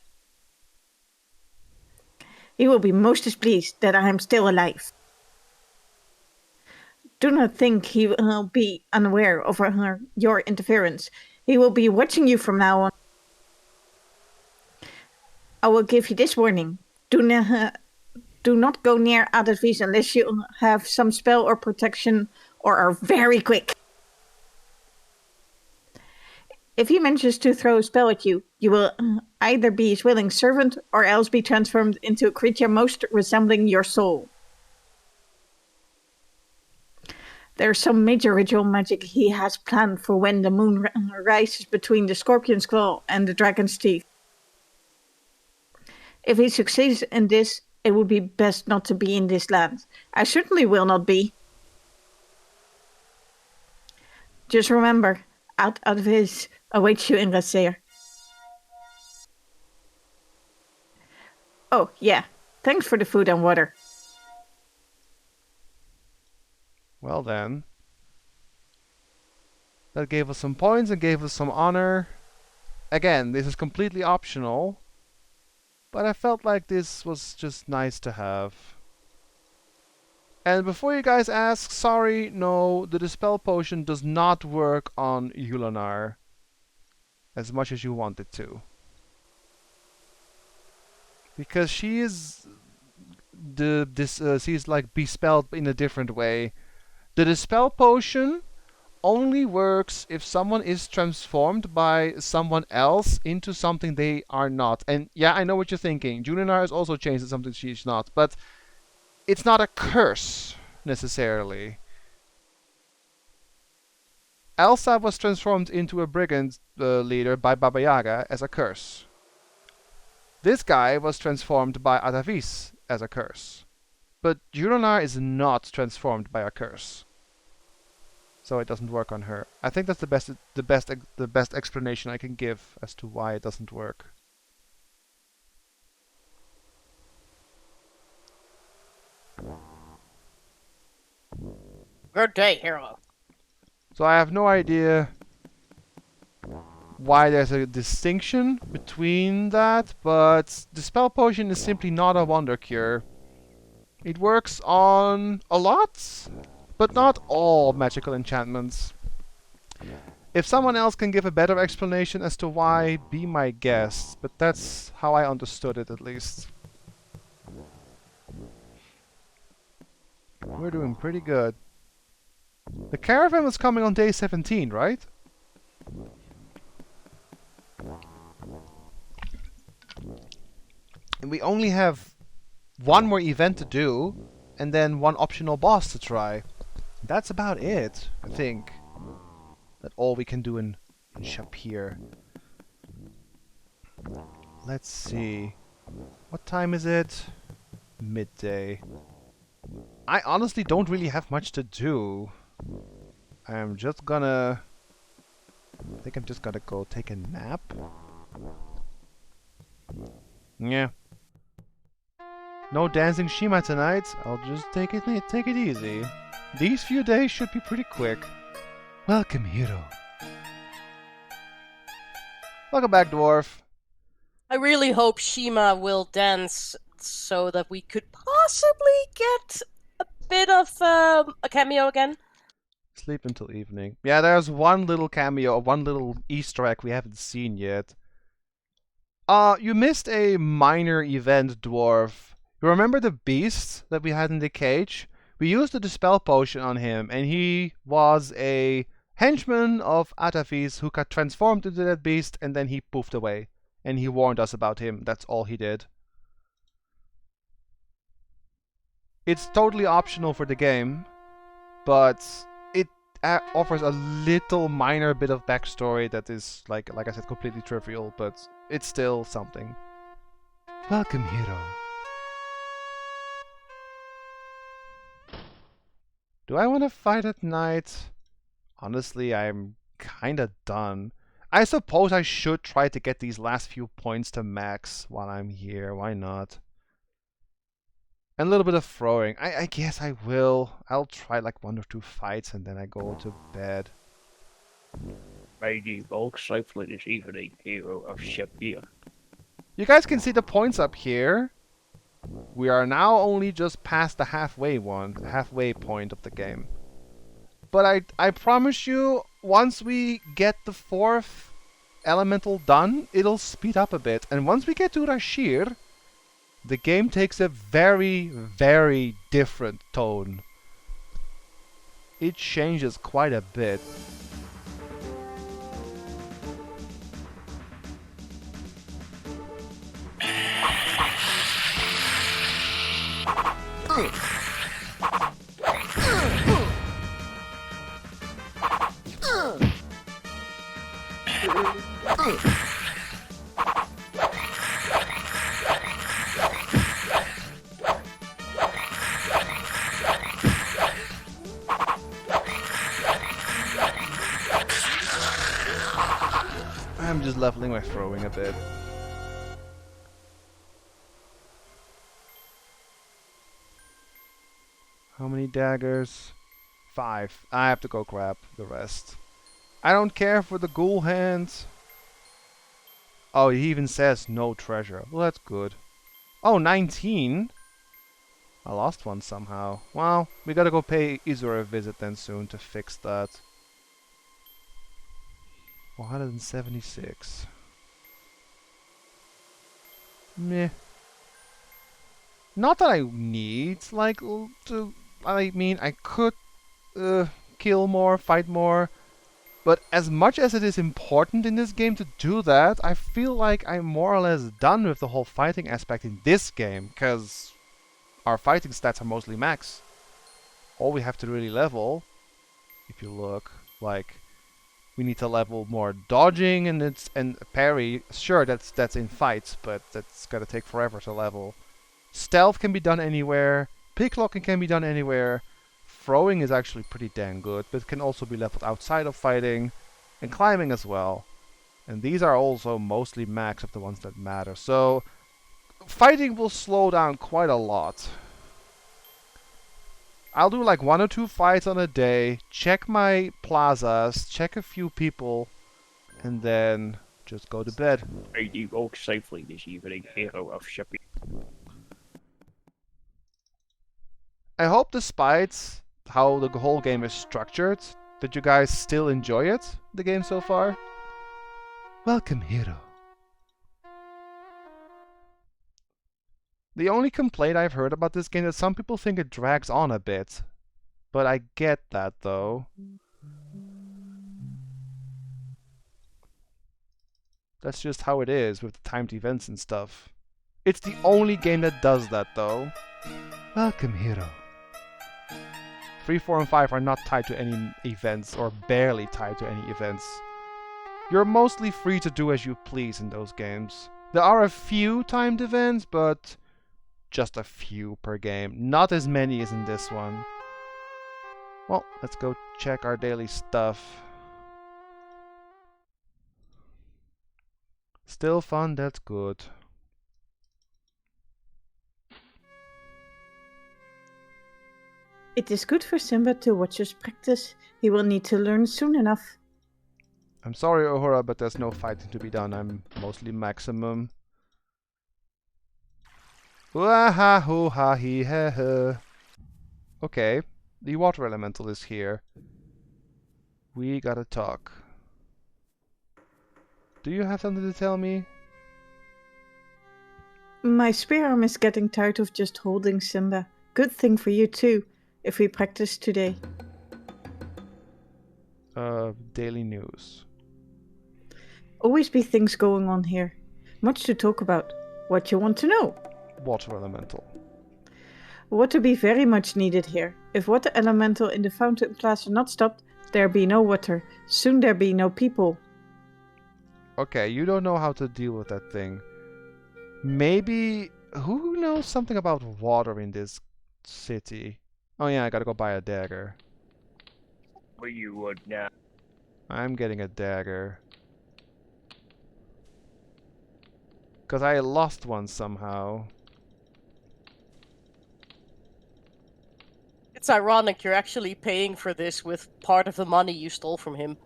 He will be most displeased that I am still alive. Do not think he will be unaware of your interference. He will be watching you from now on. I will give you this warning. Do not go near Adadvis unless you have some spell or protection or are very quick. If he manages to throw a spell at you, you will either be his willing servant or else be transformed into a creature most resembling your soul. There's some major ritual magic he has planned for when the moon rises between the scorpion's claw and the dragon's teeth. If he succeeds in this, it would be best not to be in this land. I certainly will not be. Just remember, out of his awaits you in Rasir. Oh, yeah. Thanks for the food and water. Well then. That gave us some points and gave us some honor. Again, this is completely optional. But I felt like this was just nice to have. And before you guys ask, sorry, no, the Dispel Potion does not work on Yulinar as much as you want it to. Because she is she's like bespelled in a different way. The Dispel Potion only works if someone is transformed by someone else into something they are not. And yeah, I know what you're thinking. Julinar has also changed to something she's not, but it's not a curse necessarily. Elsa was transformed into a brigand leader by Baba Yaga as a curse. This guy was transformed by Atavis as a curse. But Julinar is not transformed by a curse. So it doesn't work on her. I think that's the best explanation I can give as to why it doesn't work. Good day, hero. So I have no idea why there's a distinction between that, but the spell potion is simply not a wonder cure. It works on a lot, but not all magical enchantments. If someone else can give a better explanation as to why, be my guest, but that's how I understood it at least. We're doing pretty good. The caravan was coming on day 17, right? And we only have one more event to do, and then one optional boss to try. That's about it, I think. That's all we can do in Shapir. Let's see. What time is it? Midday. I honestly don't really have much to do. I'm just gonna... I think I'm just gonna go take a nap. Yeah. No dancing Shima tonight. I'll just take it easy. These few days should be pretty quick. Welcome, hero. Welcome back, dwarf. I really hope Shima will dance so that we could possibly get a bit of a cameo again. Sleep until evening. Yeah, there's one little cameo, one little Easter egg we haven't seen yet. You missed a minor event, dwarf. You remember the beast that we had in the cage? We used the Dispel Potion on him, and he was a henchman of Atavis who got transformed into that beast, and then he poofed away. And he warned us about him. That's all he did. It's totally optional for the game, but it offers a little minor bit of backstory that is, like I said, completely trivial, but it's still something. Welcome, hero. Do I want to fight at night? Honestly, I'm kinda done. I suppose I should try to get these last few points to max while I'm here. Why not? And a little bit of throwing. I guess I will. I'll try like 1 or 2 fights and then I go to bed. Mighty bulk safely this evening, hero of Shapir. You guys can see the points up here. We are now only just past the halfway point of the game. But I promise you, once we get the 4th elemental done, it'll speed up a bit. And once we get to Rashir, the game takes a very, very different tone. It changes quite a bit. I'm just leveling my throwing a bit. How many daggers? 5. I have to go grab the rest. I don't care for the ghoul hands. Oh, he even says no treasure. Well, that's good. Oh, 19? I lost one somehow. Well, we gotta go pay Izur a visit then soon to fix that. 176. Meh. Not that I need, like, to... I mean, I could kill more, fight more. But as much as it is important in this game to do that, I feel like I'm more or less done with the whole fighting aspect in this game, because our fighting stats are mostly max. All we have to really level, if you look, like, we need to level more dodging and parry. Sure, that's in fights, but that's gotta take forever to level. Stealth can be done anywhere. Picklocking can be done anywhere. Throwing is actually pretty dang good, but can also be leveled outside of fighting, and climbing as well. And these are also mostly max of the ones that matter. So fighting will slow down quite a lot. I'll do like 1 or 2 fights on a day, check my plazas, check a few people, and then just go to bed. I do walk safely this evening, hero of Shipping. I hope despite how the whole game is structured, that you guys still enjoy it, the game so far. Welcome, hero. The only complaint I've heard about this game is that some people think it drags on a bit. But I get that, though. That's just how it is with the timed events and stuff. It's the only game that does that, though. Welcome, hero. 3, 4, and 5 are not tied to any events, or barely tied to any events. You're mostly free to do as you please in those games. There are a few timed events, but just a few per game. Not as many as in this one. Well, let's go check our daily stuff. Still fun, that's good. It is good for Simba to watch us practice. He will need to learn soon enough. I'm sorry, Ohura, but there's no fighting to be done. I'm mostly maximum. Waha hoo ha he he he. Okay, the water elemental is here. We gotta talk. Do you have something to tell me? My spear arm is getting tired of just holding Simba. Good thing for you too, if we practice today. Daily news. Always be things going on here. Much to talk about. What you want to know? Water elemental. Water be very much needed here. If water elemental in the fountain class are not stopped, there be no water. Soon there be no people. Okay, you don't know how to deal with that thing. Maybe... Who knows something about water in this city? Oh yeah, I gotta go buy a dagger. Where you would now. I'm getting a dagger. Because I lost one somehow. It's ironic you're actually paying for this with part of the money you stole from him.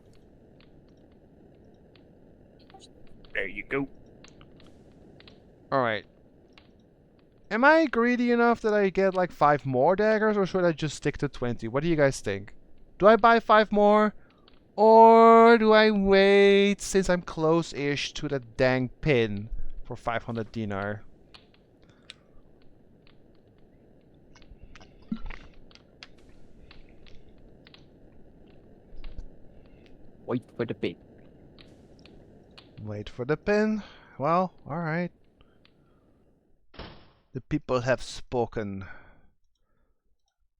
There you go. Alright. Am I greedy enough that I get like 5 more daggers, or should I just stick to 20? What do you guys think? Do I buy 5 more? Or do I wait since I'm close-ish to the dang pin for 500 dinar? Wait for the pin. Wait for the pin. Well, alright. The people have spoken.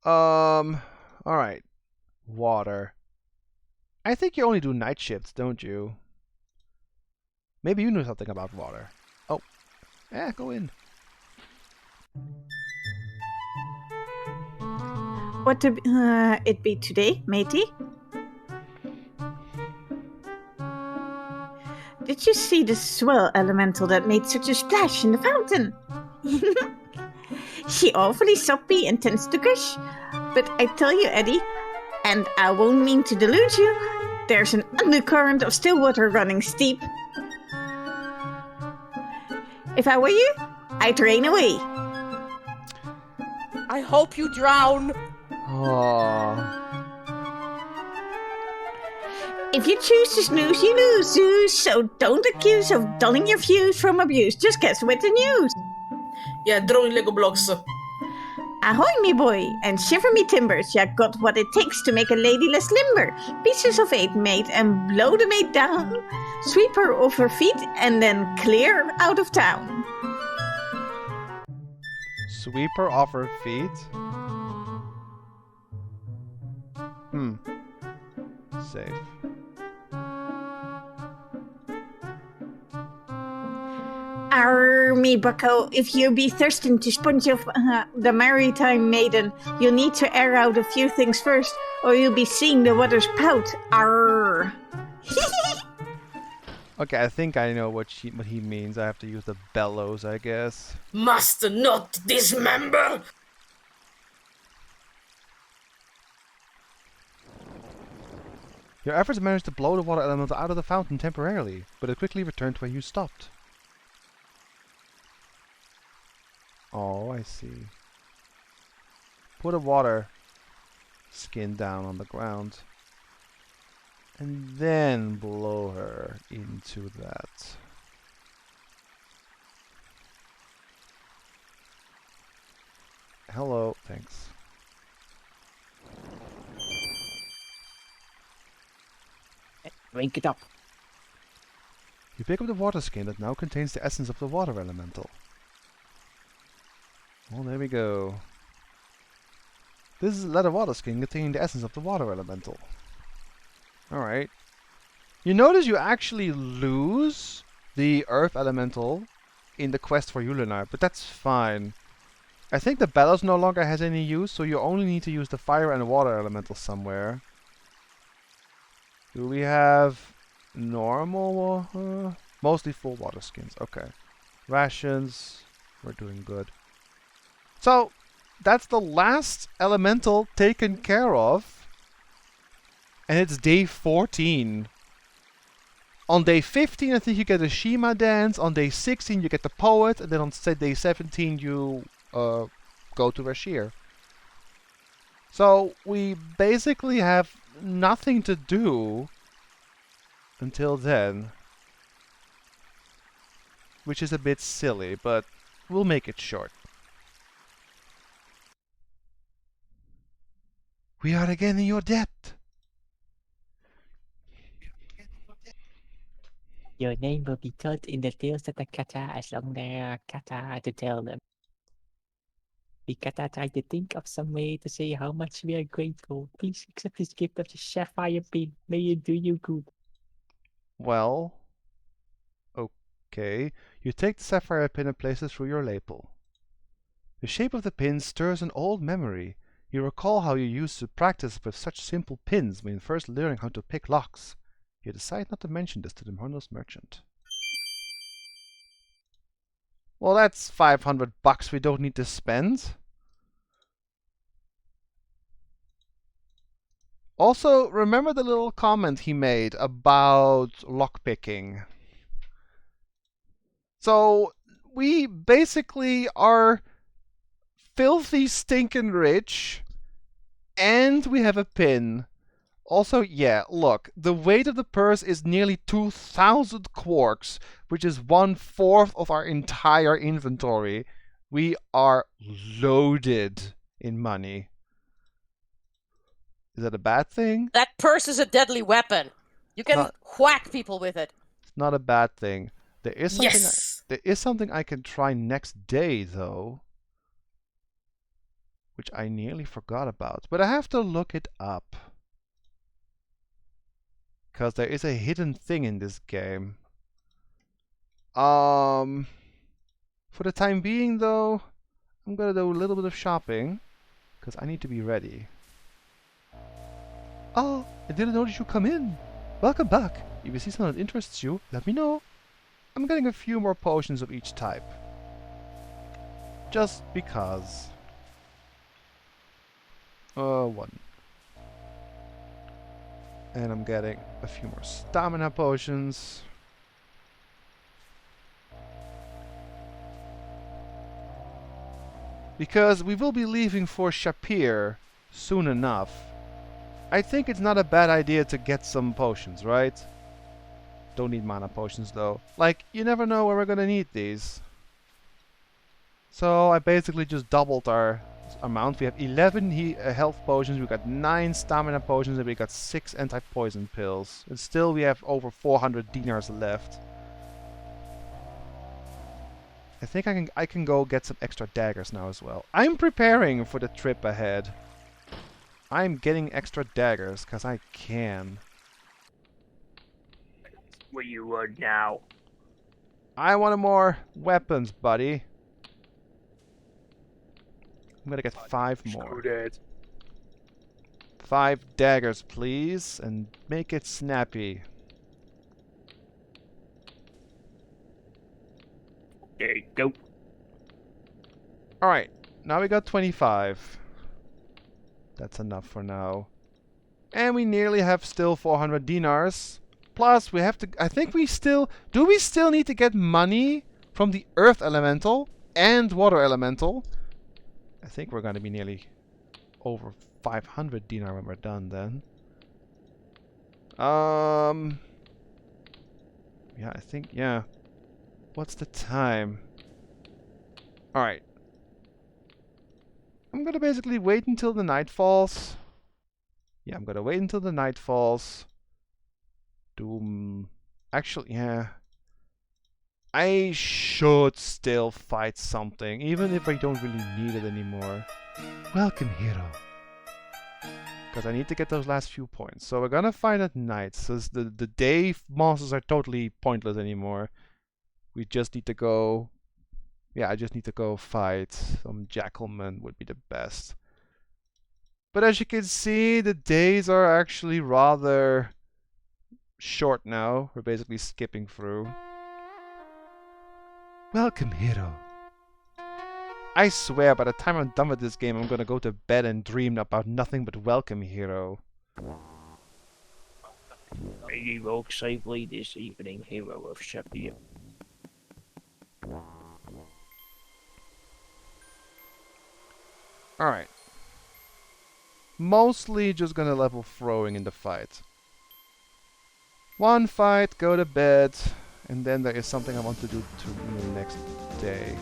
Alright. Water. I think you only do night shifts, don't you? Maybe you know something about water. Oh. Yeah, go in. What to it be today, matey? Did you see the swell elemental that made such a splash in the fountain? She awfully soppy and tends to gush. But I tell you, Eddie, And I won't mean to delude you. There's an undercurrent of still water running steep. If I were you, I'd drain away. I hope you drown. Oh. If you choose to snooze, you lose, Zeus. So don't accuse of dulling your views from abuse. Just guess with the news. Yeah, drawing Lego blocks. Ahoy, me boy, and shiver me timbers. Ya got what it takes to make a lady less limber. Pieces of 8, mate, and blow the mate down. Sweep her off her feet, and then clear out of town. Sweep her off her feet? Safe. Arr, me bucko, if you be thirsting to sponge off the maritime maiden, you'll need to air out a few things first, or you'll be seeing the waters pout. Arr. Okay, I think I know what he means. I have to use the bellows, I guess. Must not dismember. Your efforts managed to blow the water element out of the fountain temporarily, but it quickly returned to where you stopped. Oh, I see. Put a water skin down on the ground. And then blow her into that. Hello, thanks. Drink it up. You pick up the water skin that now contains the essence of the water elemental. Well, there we go. This is a leather water skin containing the essence of the water elemental. Alright. You notice you actually lose the earth elemental in the quest for Yulinar, but that's fine. I think the bellows no longer has any use, so you only need to use the fire and water elemental somewhere. Do we have normal? Mostly full water skins. Okay. Rations. We're doing good. So, that's the last elemental taken care of. And it's day 14. On day 15, I think you get a Shima dance. On day 16, you get the poet. And then on day 17, you go to Rashir. So, we basically have nothing to do until then. Which is a bit silly, but we'll make it short. We are again in your debt. Your name will be told in the tales of the kata as long as there are kata to tell them. We kata try to think of some way to say how much we are grateful. Please accept this gift of the sapphire pin. May it do you good. Well, okay. You take the sapphire pin and place it through your lapel. The shape of the pin stirs an old memory. You recall how you used to practice with such simple pins when first learning how to pick locks. You decide not to mention this to the harmless merchant. Well, that's $500 we don't need to spend. Also, remember the little comment he made about lockpicking. So, we basically are filthy stinking rich, and we have a pin. Also, yeah, look, the weight of the purse is nearly 2,000 quarks, which is 1/4 of our entire inventory. We are loaded in money. Is that a bad thing? That purse is a deadly weapon. You can Not- whack people with it. It's not a bad thing. There is something. Yes. There is something I can try next day, though, which I nearly forgot about. But I have to look it up. Because there is a hidden thing in this game. For the time being, though, I'm gonna do a little bit of shopping. Because I need to be ready. Oh, I didn't notice you come in. Welcome back. If you see something that interests you, let me know. I'm getting a few more potions of each type. Just because. One. And I'm getting a few more stamina potions. Because we will be leaving for Shapir soon enough. I think it's not a bad idea to get some potions, right? Don't need mana potions though. Like, you never know where we're gonna need these. So I basically just doubled our amount. We have 11 health potions, we got 9 stamina potions, and we got 6 anti-poison pills. And still we have over 400 dinars left. I think I can go get some extra daggers now as well. I'm preparing for the trip ahead. I'm getting extra daggers because I can. Where you are now. I want more weapons, buddy. I'm gonna get 5 more. Screw that. 5 daggers, please, and make it snappy. There you go. Alright, now we got 25. That's enough for now. And we nearly have still 400 dinars. Plus, we have to... I think we still... Do we still need to get money from the Earth Elemental and Water Elemental? I think we're going to be nearly over 500 dinar when we're done then. Yeah, I think... Yeah. What's the time? Alright. I'm gonna basically wait until the night falls. Yeah, I'm gonna wait until the night falls. Actually, yeah. I should still fight something, even if I don't really need it anymore. Welcome, hero. Because I need to get those last few points. So we're gonna fight at night, since the day monsters are totally pointless anymore. We just need to go... Yeah, I just need to go fight some Jackalmen would be the best. But as you can see, the days are actually rather short now. We're basically skipping through. Welcome, hero. I swear, by the time I'm done with this game, I'm gonna go to bed and dream about nothing but welcome, hero. May you walk safely this evening, hero of Shapir. Alright. Mostly just gonna level throwing in the fight. One fight, go to bed, and then there is something I want to do the next day.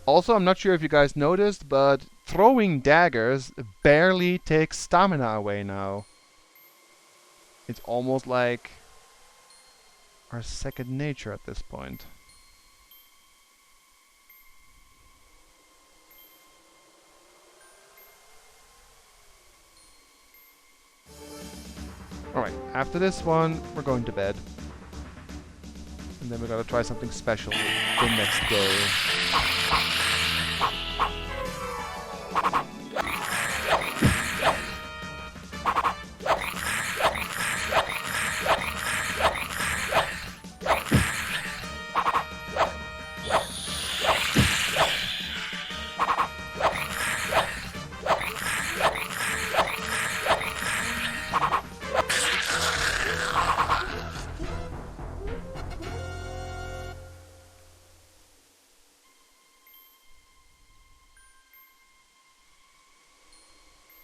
Also, I'm not sure if you guys noticed, but throwing daggers barely takes stamina away now. It's almost like our second nature at this point. Alright, after this one, we're going to bed. And then we're gonna try something special the next day.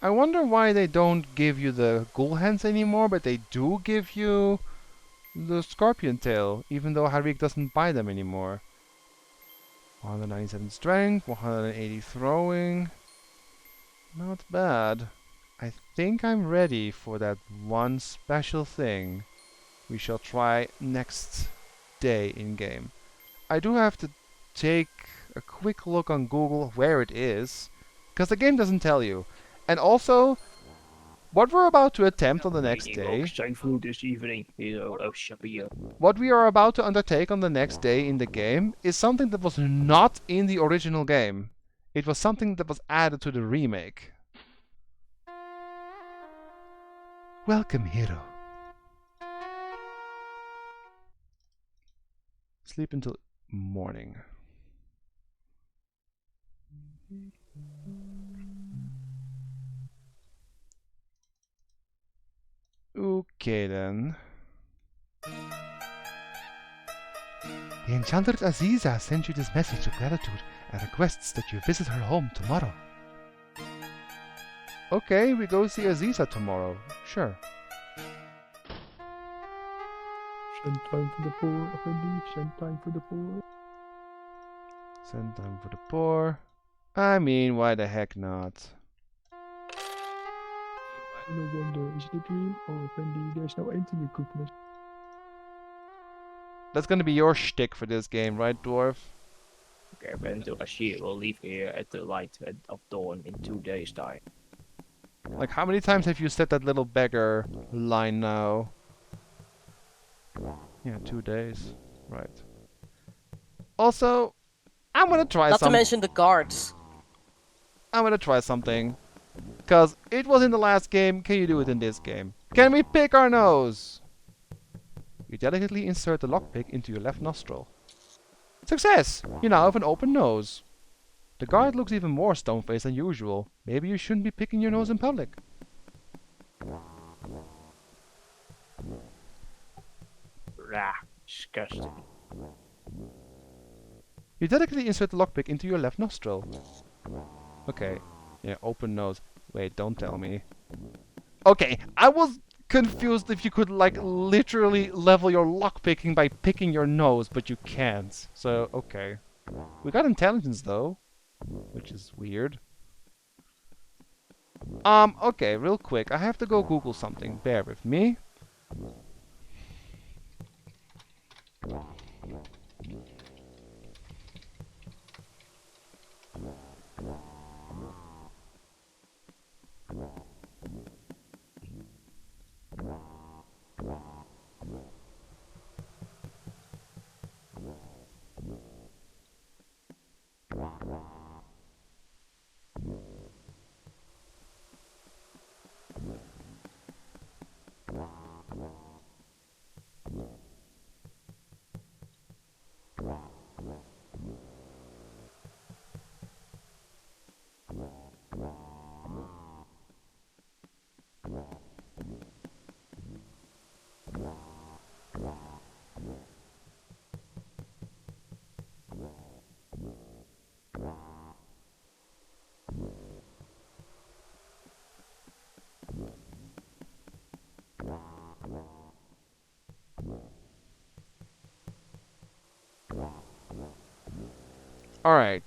I wonder why they don't give you the ghoul hands anymore, but they do give you the scorpion tail, even though Harik doesn't buy them anymore. 197 strength, 180 throwing. Not bad. I think I'm ready for that one special thing we shall try next day in game. I do have to take a quick look on Google where it is, because the game doesn't tell you. And also, What we're about to attempt on the next Eating day, Junk food this evening. Oh, Shabir. what we are about to undertake on the next day in the game is something that was not in the original game. It was something that was added to the remake. Welcome, hero. Sleep until morning. Okay then. The Enchantress Aziza sent you this message of gratitude and requests that you visit her home tomorrow. Okay, we go see Aziza tomorrow. Sure. Send time for the poor, Effendi. Send time for the poor. Send time for the poor. I mean, why the heck not? No wonder, is it a dream? Oh, Effendi, there's no end to your goodness. That's gonna be your shtick for this game, right, dwarf? Okay, Bento Ashir will leave here at the light of dawn in 2 days' time. Like, how many times have you said that little beggar line now? Yeah, 2 days. Right. Also, I'm gonna try Not to some. mention the guards. I'm gonna try something. Cause it was in the last game, can you do it in this game? Can we pick our nose? You delicately insert the lockpick into your left nostril. Success! You now have an open nose. The guard looks even more stone-faced than usual. Maybe you shouldn't be picking your nose in public. Rah, disgusting. You delicately insert the lockpick into your left nostril. Okay. Yeah, open nose. Wait, don't tell me. Okay, I was confused if you could, like, literally level your lockpicking by picking your nose, but you can't. So, okay. We got intelligence, though, which is weird. Okay, real quick. I have to go Google something. Bear with me. Alright.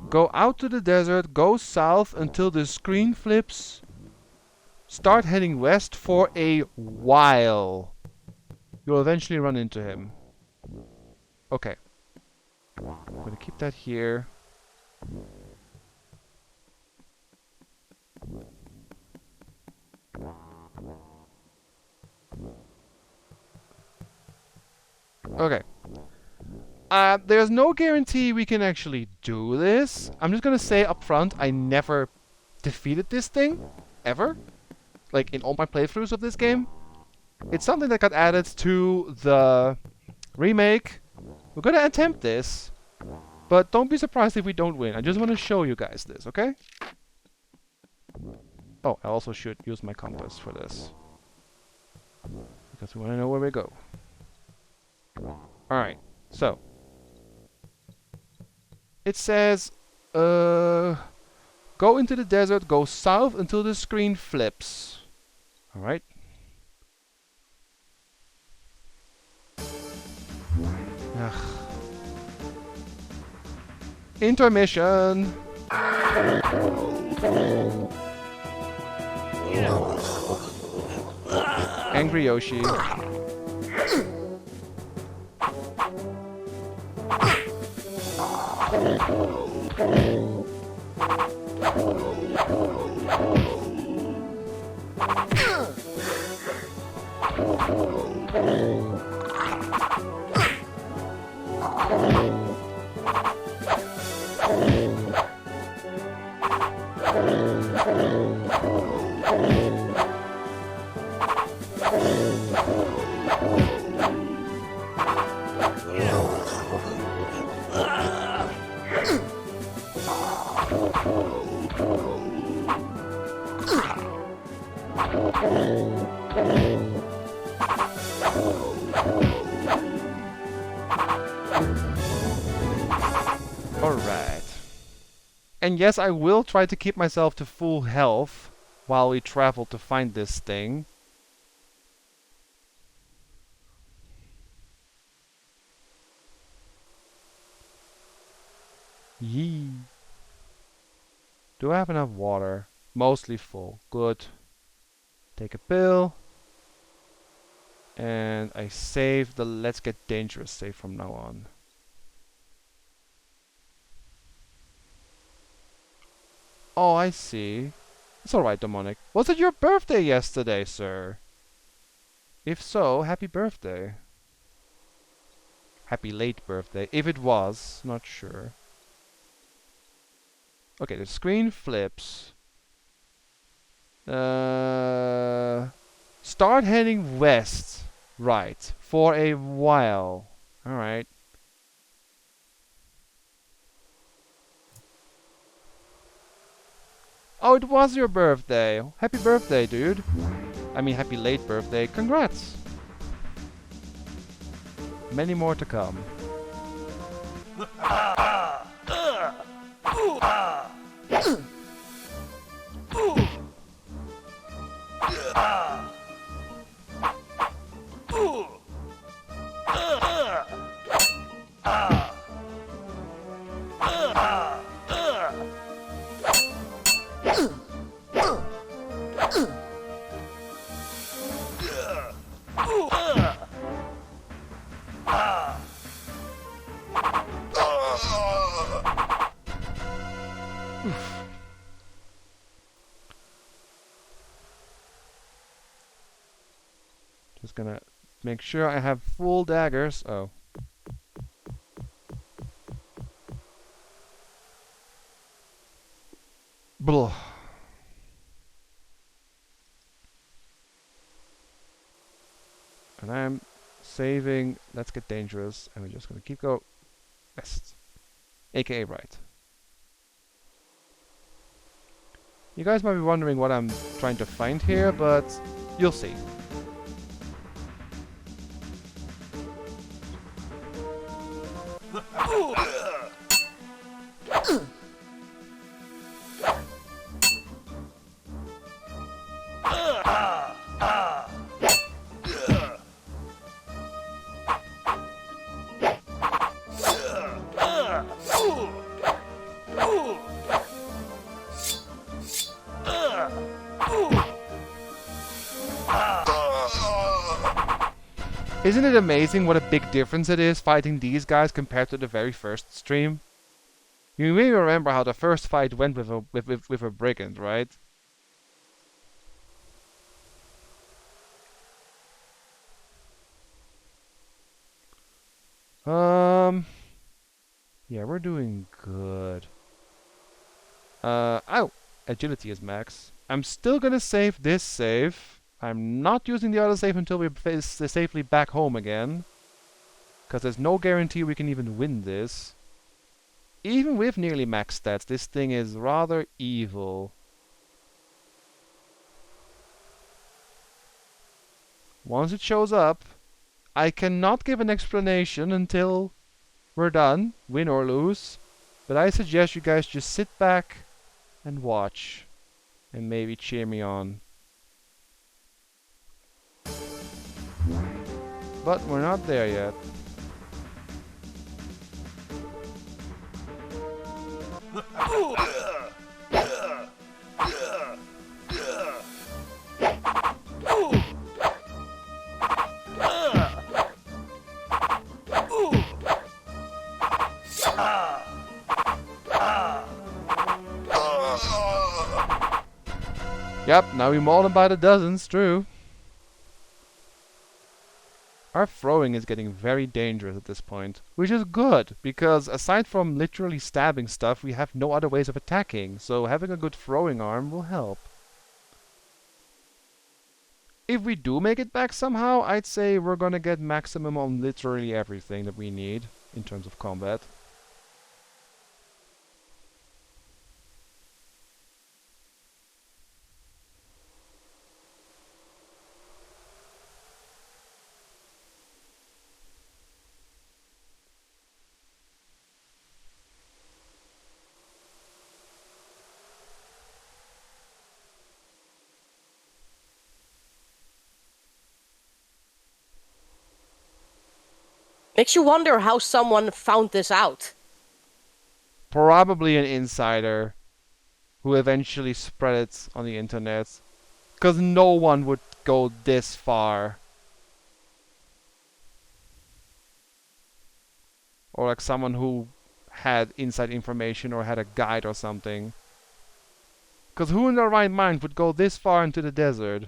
Go out to the desert, go south until the screen flips. Start heading west for a while. You'll eventually run into him. Okay. I'm gonna keep that here. Okay. There's no guarantee we can actually do this. I'm just gonna say up front, I never defeated this thing. Ever. Like, in all my playthroughs of this game. It's something that got added to the remake. We're gonna attempt this. But don't be surprised if we don't win. I just want to show you guys this, okay? Oh, I also should use my compass for this. Because we want to know where we go. Alright, so. It says, go into the desert, go south until the screen flips. Alright. Ugh. Intermission! Angry Yoshi. Alright. And yes, I will try to keep myself to full health while we travel to find this thing. Yee. Do I have enough water? Mostly full. Good. Take a pill. And I save the Let's Get Dangerous save from now on. Oh, I see. It's alright, Demonic. Was it your birthday yesterday, sir? If so, happy birthday. Happy late birthday. If it was, not sure. Okay, the screen flips. Start heading west. Right. For a while. Alright. Oh, it was your birthday. Happy birthday, dude. I mean, happy late birthday. Congrats. Many more to come. Just gonna make sure I have full daggers. Oh. Blah. And I'm saving. Let's Get Dangerous. And we're just gonna keep go west. AKA right. You guys might be wondering what I'm trying to find here, but you'll see. Isn't it amazing what a big difference it is fighting these guys compared to the very first stream? You may remember how the first fight went with a brigand, right? Yeah, we're doing good. Oh, agility is max. I'm still gonna save this save. I'm not using the other save until we're safely back home again. Because there's no guarantee we can even win this. Even with nearly max stats, this thing is rather evil. Once it shows up, I cannot give an explanation until we're done, win or lose. But I suggest you guys just sit back and watch. And maybe cheer me on. But we're not there yet. Yep, now we maul them by the dozens, true. Our throwing is getting very dangerous at this point, which is good, because aside from literally stabbing stuff, we have no other ways of attacking, so having a good throwing arm will help. If we do make it back somehow, I'd say we're gonna get maximum on literally everything that we need in terms of combat. Makes you wonder how someone found this out. Probably an insider who eventually spread it on the internet. Because no one would go this far. Or like someone who had inside information or had a guide or something. Because who in their right mind would go this far into the desert?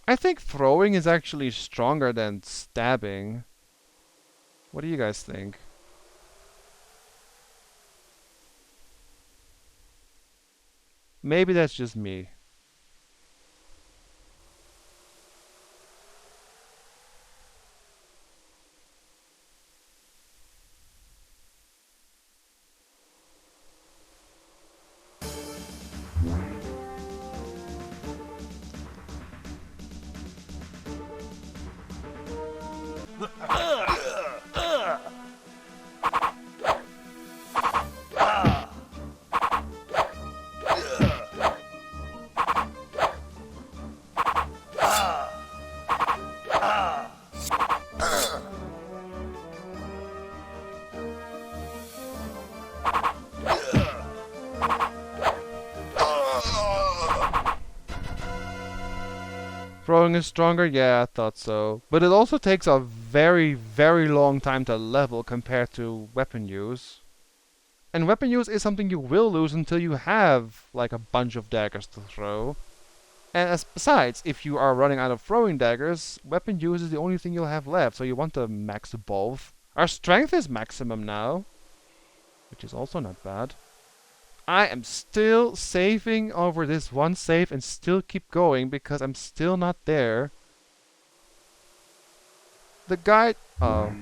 I think throwing is actually stronger than stabbing. What do you guys think? Maybe that's just me. Throwing is stronger? Yeah, I thought so. But it also takes a very, very long time to level compared to weapon use. And weapon use is something you will lose until you have, like, a bunch of daggers to throw. And besides, if you are running out of throwing daggers, weapon use is the only thing you'll have left, so you want to max both. Our strength is maximum now, which is also not bad. I am still saving over this one save and still keep going because I'm still not there. The guy... Oh.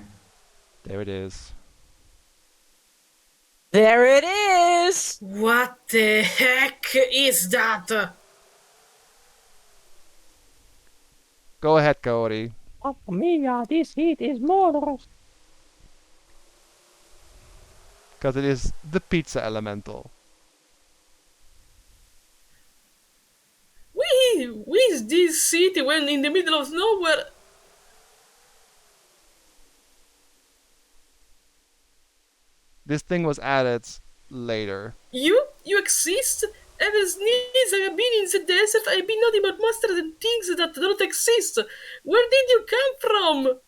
There it is. There it is! What the heck is that? Go ahead, Cody. Oh, Mia, this heat is murderous. Because it is the pizza elemental. We is this city when in the middle of nowhere? This thing was added later. You exist? Ever since I have been in the desert, I've been nothing but monsters and things that don't exist. Where did you come from?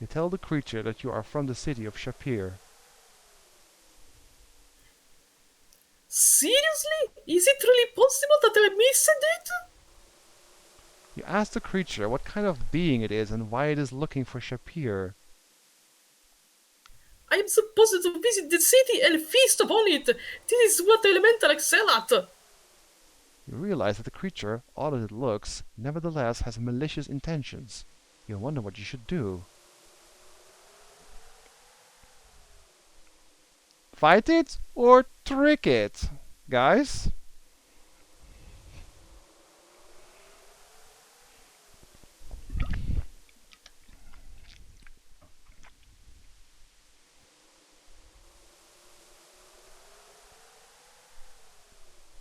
You tell the creature that you are from the city of Shapir. Seriously? Is it really possible that I missed it? You ask the creature what kind of being it is and why it is looking for Shapir. I am supposed to visit the city and feast upon it. This is what elemental excel at. You realize that the creature, odd as it looks, nevertheless has malicious intentions. You wonder what you should do. Fight it or trick it, guys?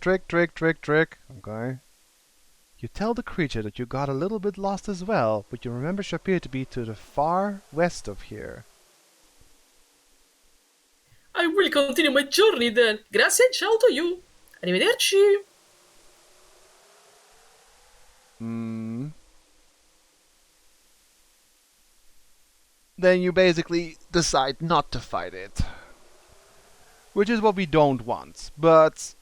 Trick. Okay. You tell the creature that you got a little bit lost as well, but you remember Shapir to be to the far west of here. I will continue my journey then. Grazie, ciao to you. Arrivederci. Then you basically decide not to fight it. Which is what we don't want. But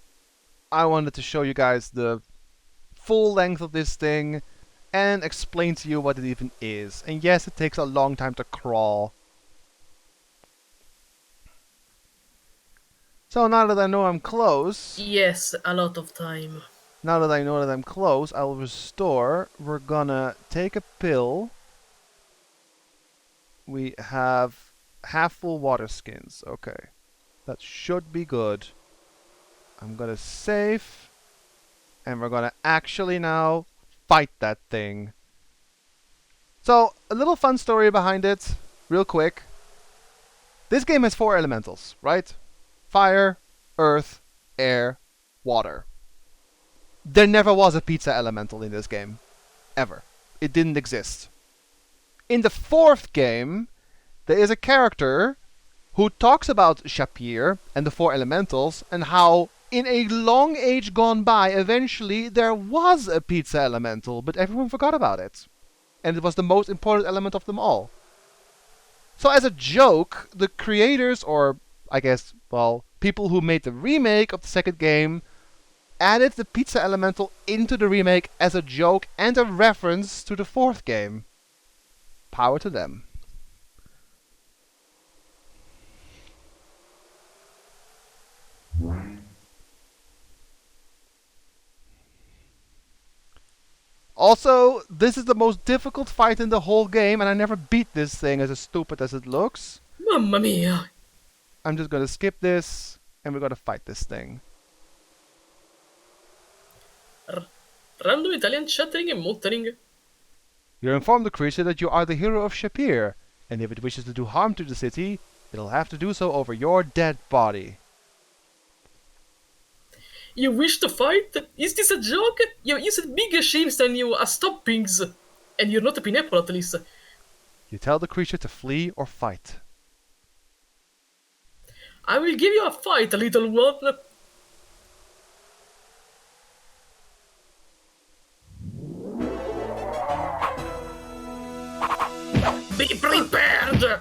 I wanted to show you guys the full length of this thing and explain to you what it even is. And yes, it takes a long time to crawl. So now that I know I'm close, Yes, a lot of time. now that I know that I'm close, I'll restore. We're gonna take a pill. We have half full water skins. Okay. That should be good. I'm gonna save. And we're gonna actually now fight that thing. So, a little fun story behind it, real quick. This game has 4 elementals, right? Fire, earth, air, water. There never was a pizza elemental in this game. Ever. It didn't exist. In the 4th game, there is a character who talks about Shapir and the 4 elementals and how in a long age gone by, eventually there was a pizza elemental, but everyone forgot about it. And it was the most important element of them all. So as a joke, the creators, or I guess, well, people who made the remake of the 2nd game, added the pizza elemental into the remake as a joke and a reference to the 4th game. Power to them. Also, this is the most difficult fight in the whole game, and I never beat this thing as stupid as it looks. Mamma mia. I'm just gonna skip this, and we're gonna fight this thing. Random Italian chattering and muttering. You inform the creature that you are the hero of Shapir, and if it wishes to do harm to the city, it'll have to do so over your dead body. You wish to fight? Is this a joke? You used bigger shames than you are stoppings. And you're not a pineapple at least. You tell the creature to flee or fight. I will give you a fight, little one. Be prepared!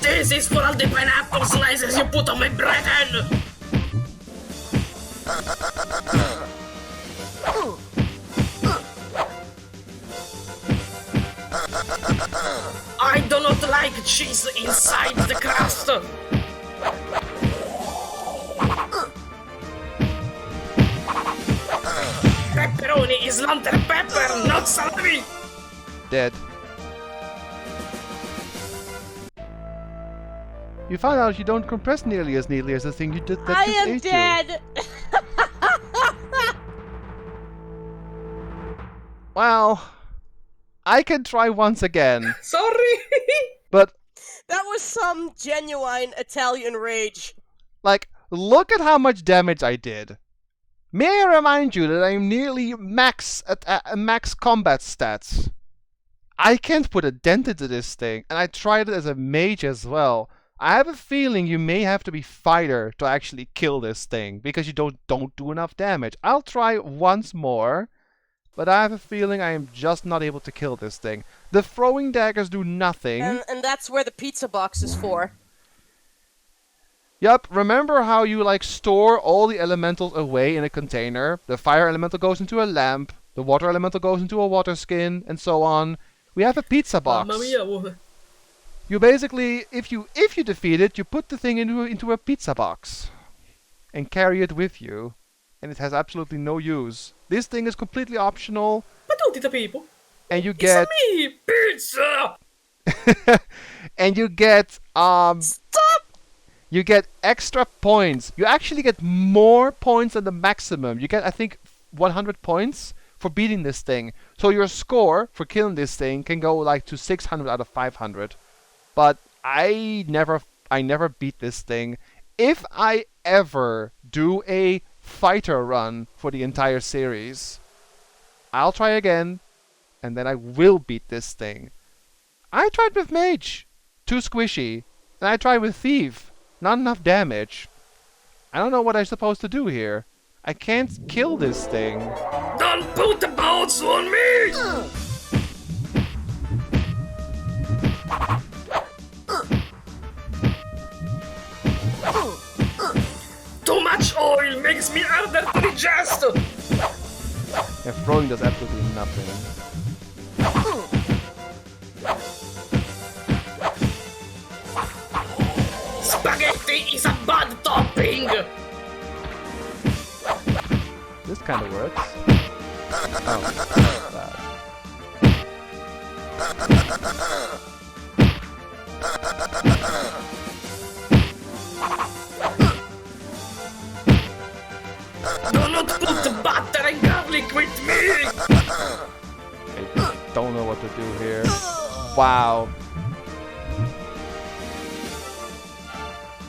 This is for all the pineapple slices you put on my bread! I do not like cheese inside the crust! Pepperoni is lantern pepper, not salami! Dead. You find out you don't compress nearly as neatly as the thing you did that I just am ate you. dead. Well, I can try once again, Sorry! but That was some genuine Italian rage. like, look at how much damage I did. May I remind you that I'm nearly max at max combat stats. I can't put a dent into this thing, and I tried it as a mage as well. I have a feeling you may have to be fighter to actually kill this thing, because you don't do enough damage. I'll try once more, but I have a feeling I am just not able to kill this thing. The throwing daggers do nothing. And that's where the pizza box is for. Yup, remember how you like store all the elementals away in a container? The fire elemental goes into a lamp, the water elemental goes into a water skin, and so on. We have a pizza box. Mamma mia! You basically, if you defeat it, you put the thing into a pizza box and carry it with you, and it has absolutely no use. This thing is completely optional, Ma tutti da people! and you It's get me! Pizza! and you get Stop! you get extra points. You actually get more points than the maximum. You get, I think, 100 points for beating this thing. So your score for killing this thing can go like to 600 out of 500. But I never I never beat this thing. If I ever do a fighter run for the entire series, I'll try again, and then I will beat this thing. I tried with Mage, too squishy, and I tried with Thief, not enough damage. I don't know what I'm supposed to do here. I can't kill this thing. Don't put the boats on me! Too much oil makes me harder to digest! Yeah, throwing does absolutely nothing. Spaghetti is a bad topping! This kind of works. Oh, bad. Do not put butter and garlic with me! I don't know what to do here. Wow.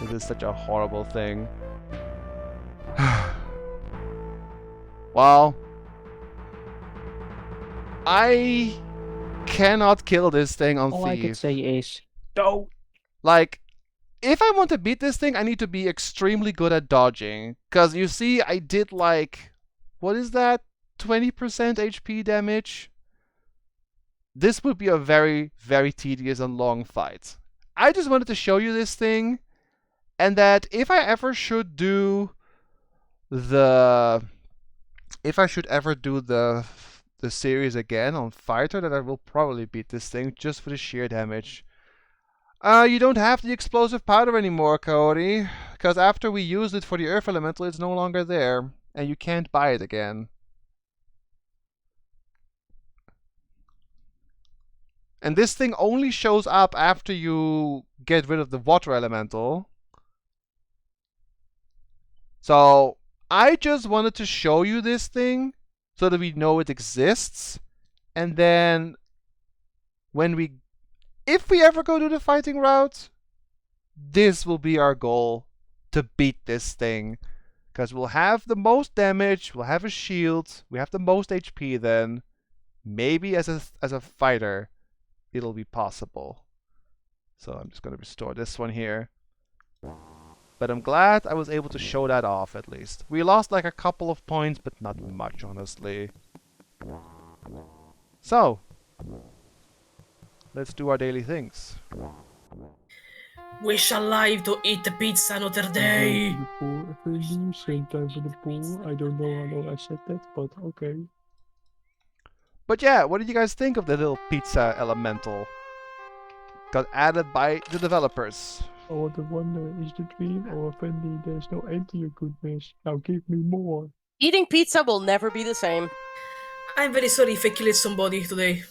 This is such a horrible thing. Well, I cannot kill this thing on All I can Thief. say is, don't. Like, if I want to beat this thing, I need to be extremely good at dodging. Because you see, I did like, what is that? 20% HP damage? This would be a very, very tedious and long fight. I just wanted to show you this thing, and that if I ever should do the the series again on fighter, that I will probably beat this thing just for the sheer damage. You don't have the explosive powder anymore, Cody, because after we used it for the earth elemental, it's no longer there, and you can't buy it again. And this thing only shows up after you get rid of the water elemental. So I just wanted to show you this thing so that we know it exists. And then if we ever go to the fighting route, this will be our goal, to beat this thing. Because we'll have the most damage, we'll have a shield, we have the most HP then. Maybe as a fighter, it'll be possible. So I'm just going to restore this one here. But I'm glad I was able to show that off at least. We lost like a couple of points, but not much, honestly. So, let's do our daily things. Wish alive to eat pizza another day! Same time for the pool. I don't know how long I said that, but okay. But yeah, what did you guys think of the little pizza elemental? Got added by the developers. Oh, the wonder is the dream, or offending, there's no end to your goodness. Now give me more. Eating pizza will never be the same. I'm very sorry if I killed somebody today.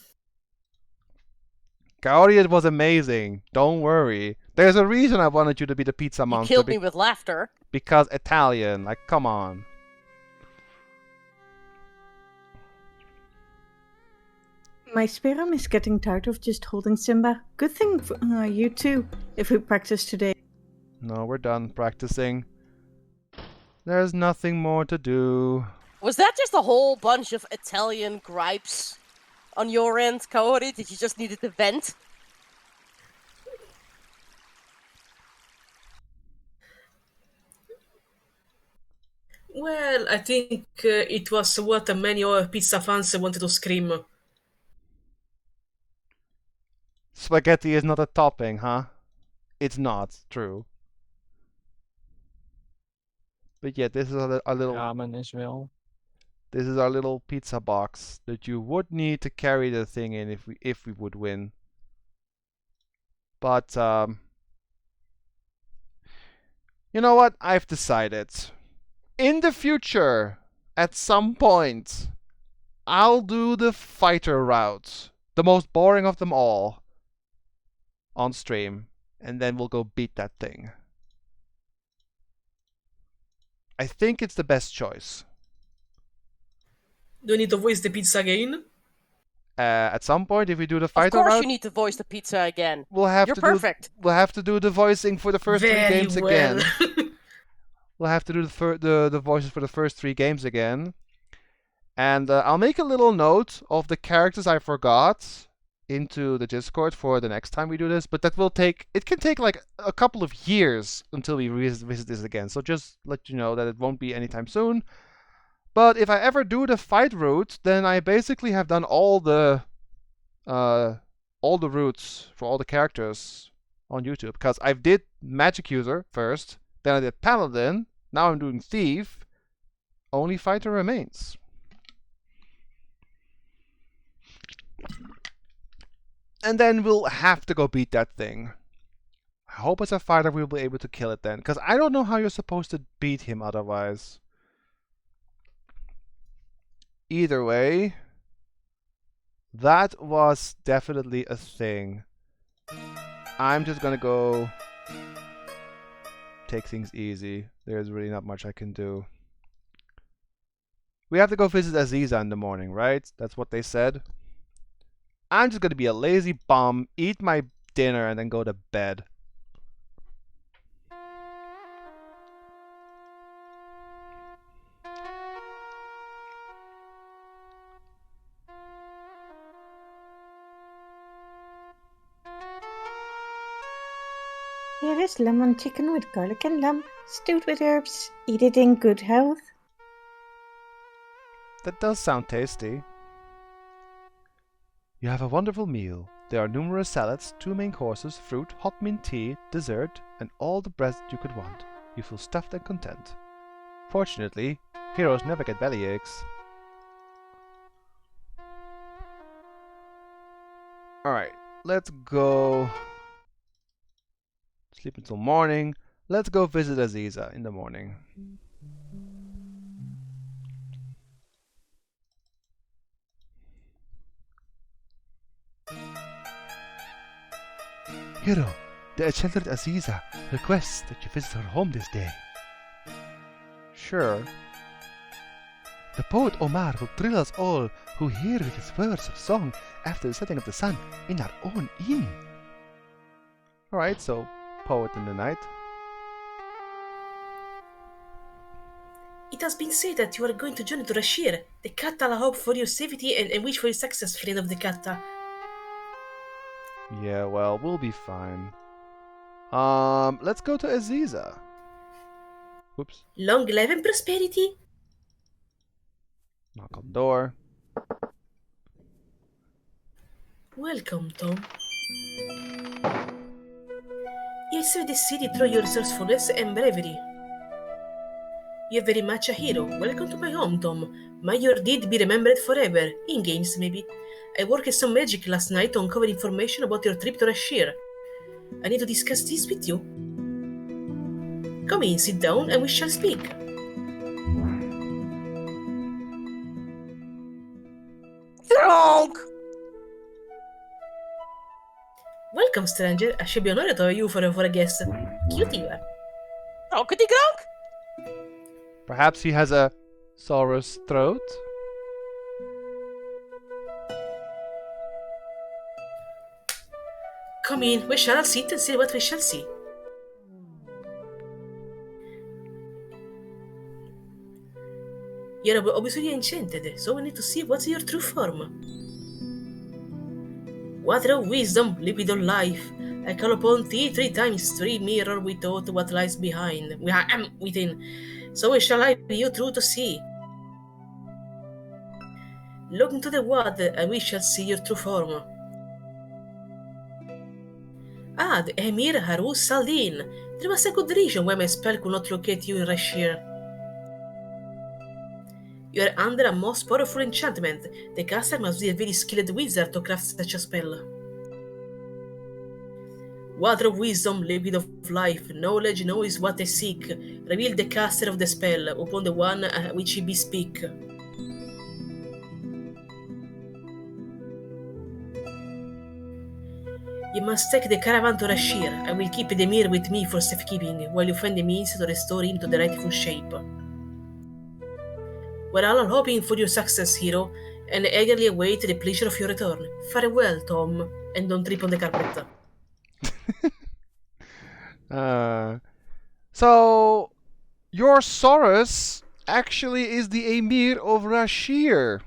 Kaori, it was amazing. Don't worry. There's a reason I wanted you to be the pizza You monster. killed me with laughter. Because Italian. Like, come on. My Spearum is getting tired of just holding Simba. Good thing for you too, if we practice today. No, we're done practicing. There's nothing more to do. Was that just a whole bunch of Italian gripes on your end, Kaori? Did you just needed to vent? Well, I think it was what many pizza fans wanted to scream. Spaghetti is not a topping, huh? It's not, true. But yeah, this is our little Ramen as well. this is our little pizza box that you would need to carry the thing in if we would win. But you know what? I've decided. In the future, at some point, I'll do the fighter route, the most boring of them all, on stream, and then we'll go beat that thing. I think it's the best choice. Do you need to voice the pizza again? At some point, if we do the Of fighter course route, you need to voice the pizza again. we'll have You're to perfect. we'll have to do the voicing for the first three Very games well. again. We'll have to do the voices for the first 3 games again. And I'll make a little note of the characters I forgot into the Discord for the next time we do this, but that will take, it can take like a couple of years until we visit this again. So just let you know that it won't be anytime soon. But if I ever do the fight route, then I basically have done all the routes for all the characters on YouTube, because I did Magic User first, then I did Paladin, now I'm doing Thief, only Fighter remains. And then we'll have to go beat that thing. I hope as a fighter we'll be able to kill it then, because I don't know how you're supposed to beat him otherwise. Either way, that was definitely a thing. I'm just gonna go take things easy. There's really not much I can do. We have to go visit Aziza in the morning, right? That's what they said. I'm just gonna be a lazy bum, eat my dinner, and then go to bed. Here is lemon chicken with garlic and lamb, stewed with herbs. Eat it in good health. That does sound tasty. You have a wonderful meal. There are numerous salads, 2 main courses, fruit, hot mint tea, dessert, and all the bread you could want. You feel stuffed and content. Fortunately, heroes never get bellyaches. Alright, let's go sleep until morning. Let's go visit Aziza in the morning. Hero, the enchanted Aziza requests that you visit her home this day. Sure. The poet Omar will thrill us all who hear with his words of song after the setting of the sun in our own inn. Alright, so poet in the night. It has been said that you are going to journey to Rashir. The Katta I hope for your safety and wish for your success, friend of the Katta. Yeah, well, we'll be fine. Let's go to Aziza. Oops. Long life and prosperity. Knock on the door. Welcome, Tom. You saved the city through your resourcefulness and bravery. You're very much a hero. Welcome to my home, Tom. May your deed be remembered forever. In games, maybe. I worked some magic last night to uncover information about your trip to Rashir. I need to discuss this with you. Come in, sit down, and we shall speak. Drunk! Welcome, stranger. I should be honored to have you for a guest. Cute you are. Gronkety gronk! Perhaps he has a sourous throat? Come in, we shall sit and see what we shall see. You're obviously enchanted, so we need to see what's your true form. Water of wisdom, liquid of life. I call upon thee 3 times 3 mirror without what lies behind. We am within. So shall I be you true to see. Look into the water, and we shall see your true form. Ah, the Emir Haru Saldin. There was a good reason why my spell could not locate you in Rashir. You are under a most powerful enchantment. The caster must be a very skilled wizard to craft such a spell. Water of wisdom, liquid of life, knowledge knows what I seek. Reveal the caster of the spell upon the one which he bespeak. You must take the caravan to Rashir. I will keep the mirror with me for safekeeping, while you find the means to restore him to the rightful shape. We're all hoping for your success, hero. and eagerly await the pleasure of your return. Farewell, Tom, and don't trip on the carpet. So your Saurus actually is the Emir of Rashir.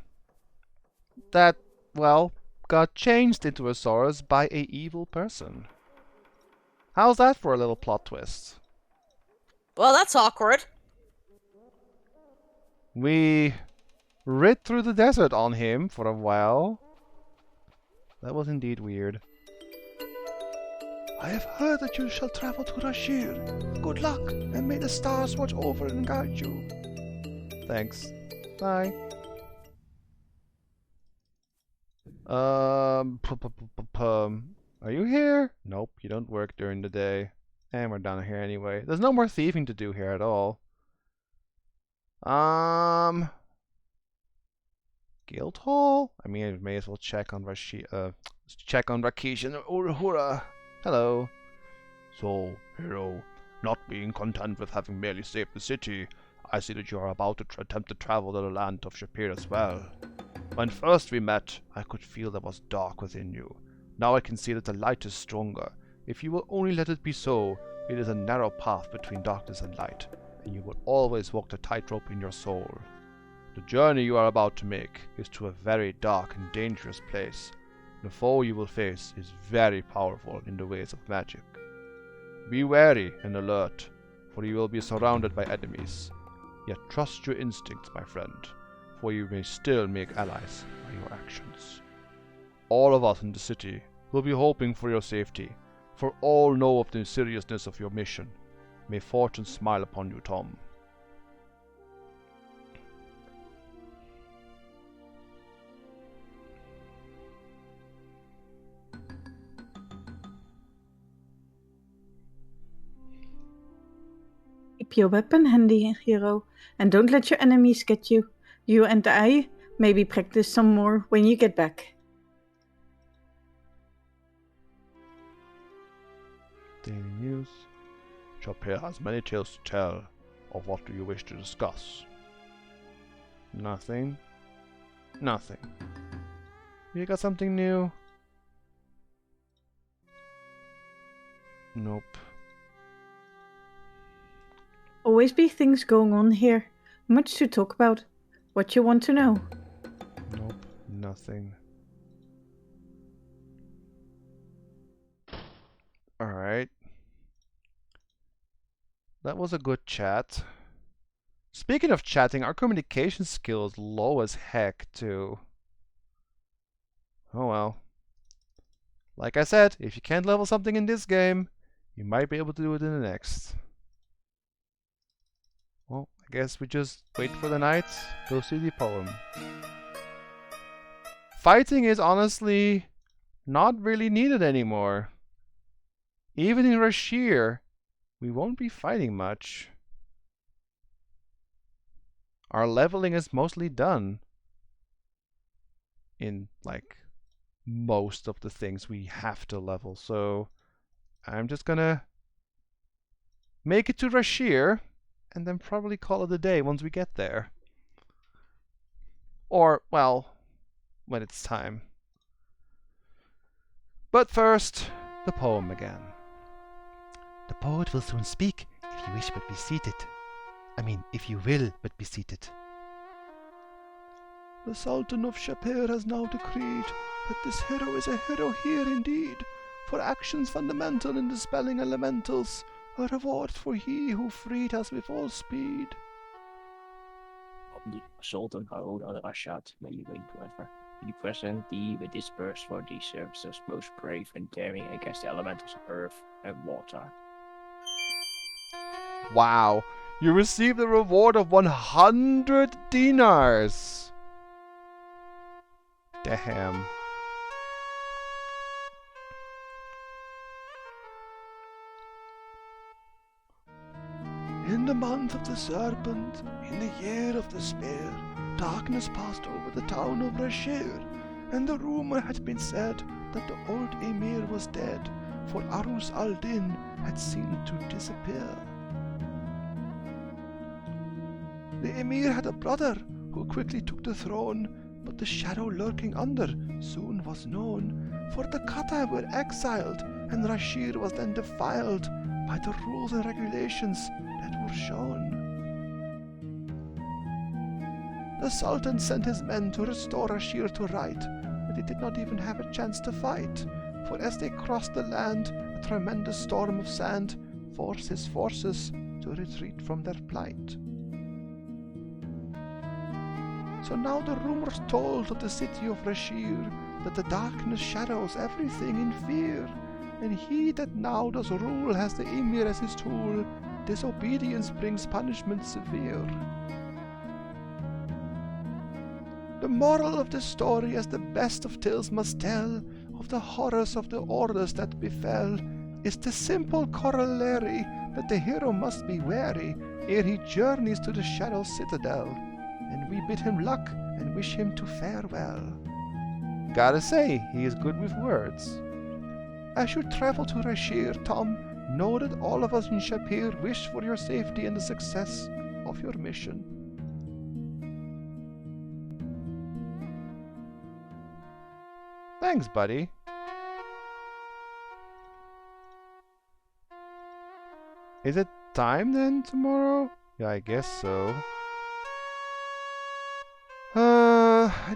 That, well, got changed into a Saurus by a evil person. How's that for a little plot twist? Well, that's awkward. We rid through the desert on him for a while. That was indeed weird. I have heard that you shall travel to Rashir. Good luck, and may the stars watch over and guide you. Thanks. Bye. Are you here? Nope, you don't work during the day. And we're down here anyway. There's no more thieving to do here at all. Guild Hall? I mean, I may as well check on Rakish and Uhura. Hello. So, hero, not being content with having merely saved the city, I see that you are about to attempt to travel to the land of Shapir as well. When first we met, I could feel there was dark within you. Now I can see that the light is stronger. If you will only let it be so, it is a narrow path between darkness and light, and you will always walk the tightrope in your soul. The journey you are about to make is to a very dark and dangerous place. The foe you will face is very powerful in the ways of magic. Be wary and alert, for you will be surrounded by enemies. Yet trust your instincts, my friend, for you may still make allies by your actions. All of us in the city will be hoping for your safety, for all know of the seriousness of your mission. May fortune smile upon you, Tom. Keep your weapon handy, hero, and don't let your enemies get you. You and I maybe practice some more when you get back. Daily news. Shapir has many tales to tell. Of what do you wish to discuss? Nothing. Nothing. You got something new? Nope. Always be things going on here. Much to talk about. What you want to know? Nope. Nothing. Alright. That was a good chat. Speaking of chatting, our communication skill is low as heck, too. Oh well. Like I said, if you can't level something in this game, you might be able to do it in the next. Well, I guess we just wait for the night, go see the poem. Fighting is honestly not really needed anymore. Even in Rashir, we won't be fighting much. Our leveling is mostly done in, like, most of the things we have to level. So I'm just gonna make it to Rashir and then probably call it a day once we get there. Or, well, when it's time. But first, the poem again. The poet will soon speak, if you wish but be seated. I mean, if you will but be seated. The Sultan of Shapir has now decreed that this hero is a hero here indeed, for actions fundamental in dispelling elementals, a reward for he who freed us with all speed. The Sultan Harun al-Rashid, may you reign forever. Be present thee with this purse for these services, most brave and daring against the elementals of earth and water. Wow, you received a reward of 100 dinars. Damn. In the month of the serpent, in the year of despair, darkness passed over the town of Rashir, and the rumor had been said that the old emir was dead, for Arus al-Din had seemed to disappear. The emir had a brother who quickly took the throne, but the shadow lurking under soon was known, for the Kata were exiled, and Rashir was then defiled by the rules and regulations that were shown. The Sultan sent his men to restore Rashir to right, but he did not even have a chance to fight, for as they crossed the land, a tremendous storm of sand forced his forces to retreat from their plight. So now the rumors told of the city of Rashir, that the darkness shadows everything in fear, and he that now does rule has the Emir as his tool. Disobedience brings punishment severe. The moral of this story, as the best of tales must tell, of the horrors of the orders that befell, is the simple corollary that the hero must be wary ere he journeys to the Shadow Citadel, and we bid him luck and wish him to fare well. Gotta say, he is good with words. As you travel to Rashir, Tom, know that all of us in Shapir wish for your safety and the success of your mission. Thanks, buddy. Is it time then tomorrow? Yeah, I guess so.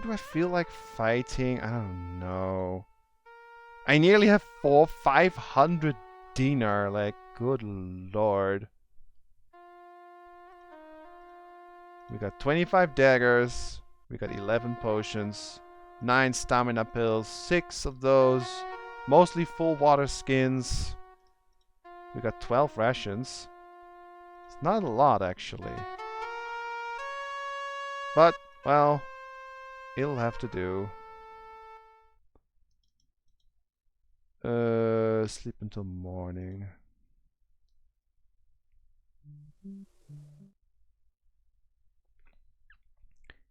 Do I feel like fighting? I don't know. I nearly have 500 dinar, like, good lord. We got 25 daggers, we got 11 potions, 9 stamina pills, 6 of those, mostly full water skins. We got 12 rations. It's not a lot, actually. But, well, it'll have to do. Sleep until morning.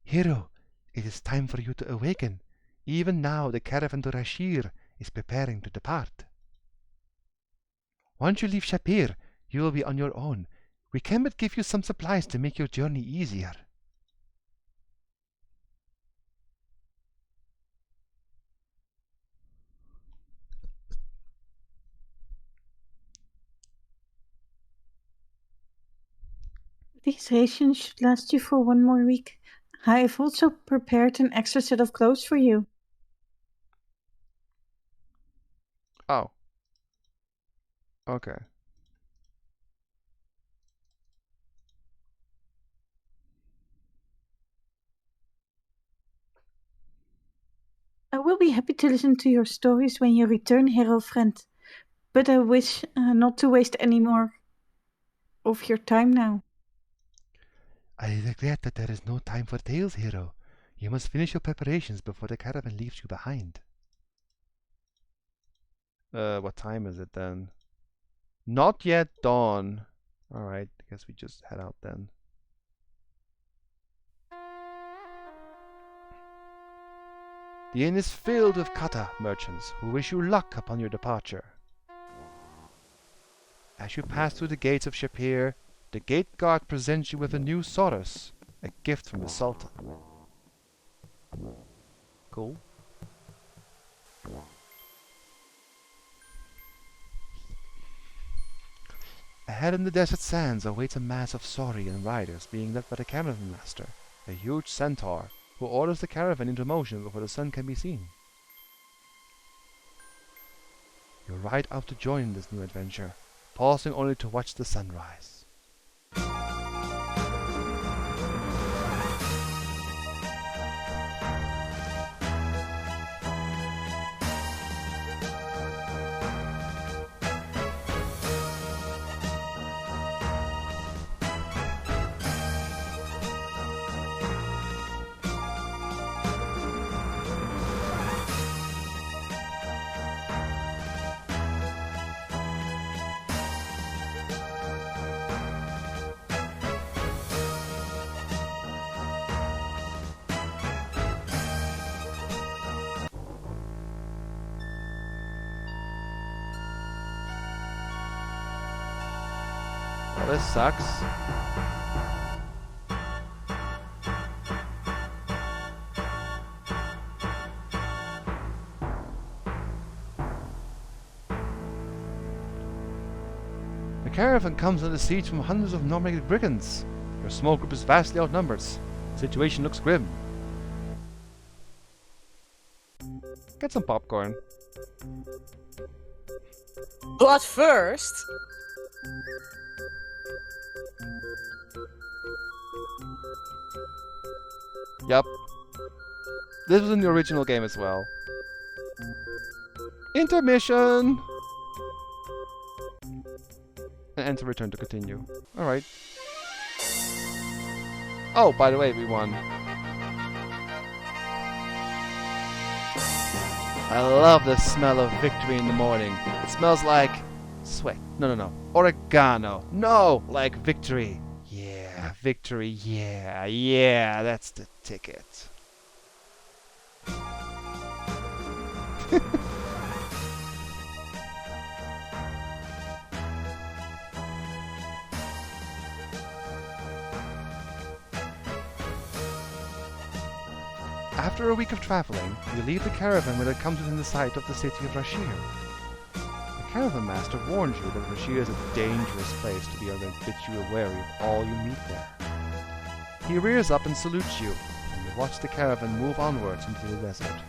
Hero, it is time for you to awaken. Even now the caravan to Rashir is preparing to depart. Once you leave Shapir, you will be on your own. We can but give you some supplies to make your journey easier. These rations should last you for 1 more week. I have also prepared an extra set of clothes for you. Oh. Okay. I will be happy to listen to your stories when you return, hero friend. But I wish not to waste any more of your time now. I regret that there is no time for tales, hero. You must finish your preparations before the caravan leaves you behind. What time is it then? Not yet dawn. Alright, I guess we just head out then. The inn is filled with kata merchants who wish you luck upon your departure. As you pass through the gates of Shapir, the gate guard presents you with a new Saurus, a gift from the Sultan. Cool. Ahead in the desert sands awaits a mass of Saurian riders being led by the caravan master, a huge centaur, who orders the caravan into motion before the sun can be seen. You ride out to join this new adventure, pausing only to watch the sunrise. Well, this sucks. caravan comes under siege from hundreds of nominated brigands. Your small group is vastly outnumbered. The situation looks grim. Get some popcorn. But first, Yup. This was in the original game as well. Intermission! And enter return to continue. Alright. Oh, by the way, we won. I love the smell of victory in the morning. It smells like sweat. No. Oregano. No, like victory. Yeah, victory. Yeah, that's the ticket. After a week of traveling, you leave the caravan when it comes within the sight of the city of Rashir. The caravan master warns you that Rashir is a dangerous place to be and bids you wary of all you meet there. He rears up and salutes you, and you watch the caravan move onwards into the desert.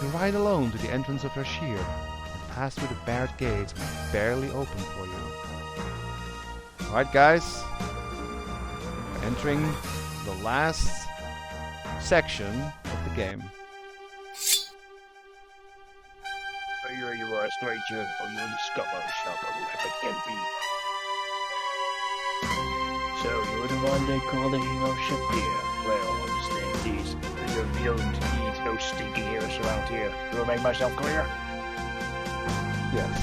You ride alone to the entrance of Rashir, and pass through the barred gates which barely open for you. Alright guys, we're entering the last section of the game. Here you are, a stranger, or you'll discover shall go wherever can be. So you're the one they call the hero ship here. Well, understand this. You're willing to eat no stinking heroes around here. Do I make myself clear? Yes.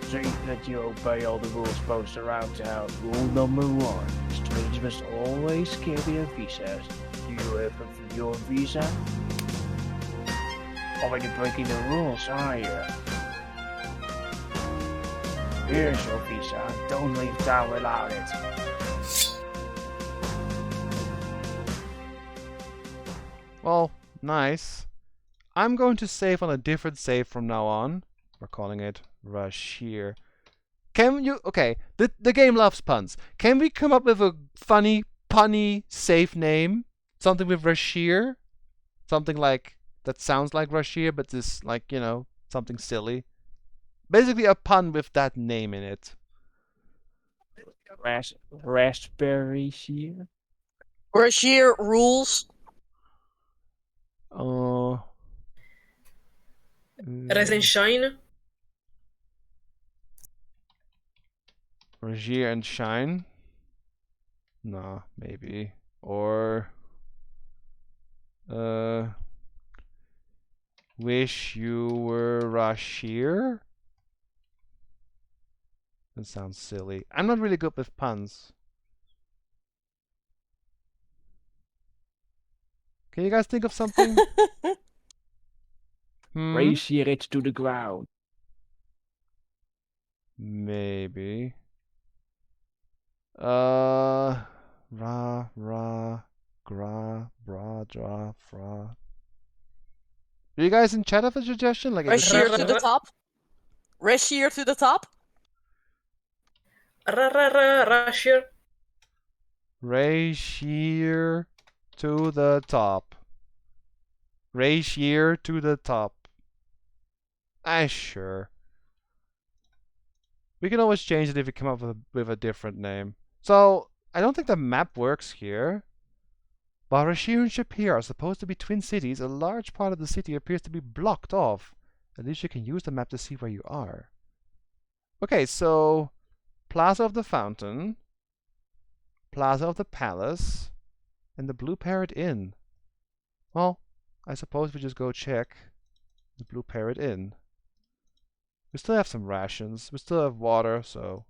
See that you obey all the rules posted around town. Rule number 1. Strangers must always carry a visa. Do you have your visa? Already breaking the rules, are you? Here's your visa. Don't leave town without it. Well, nice. I'm going to save on a different save from now on. We're calling it Rashir. Can you... Okay, the game loves puns. Can we come up with a funny, punny, safe name? Something with Rashir? Something like... that sounds like Rashir, but this, like, you know, something silly. Basically a pun with that name in it. Raspberry shear? Rashir rules. Rise and shine. Rashir and Shine? Nah, maybe. Or... Wish you were Rashir? That sounds silly. I'm not really good with puns. Can you guys think of something? Race it to the ground. Maybe. Ra, gra, bra, dra, fra. Do you guys in chat have a suggestion? Like Rashir to the top. Rashir to the top. Rashir. Rashir to the top. Rashir to the top. Sure. We can always change it if we come up with a different name. So, I don't think the map works here. While Rashir and Shapir are supposed to be twin cities, a large part of the city appears to be blocked off. At least you can use the map to see where you are. Okay, so Plaza of the Fountain, Plaza of the Palace, and the Blue Parrot Inn. Well, I suppose we just go check the Blue Parrot Inn. We still have some rations, we still have water, so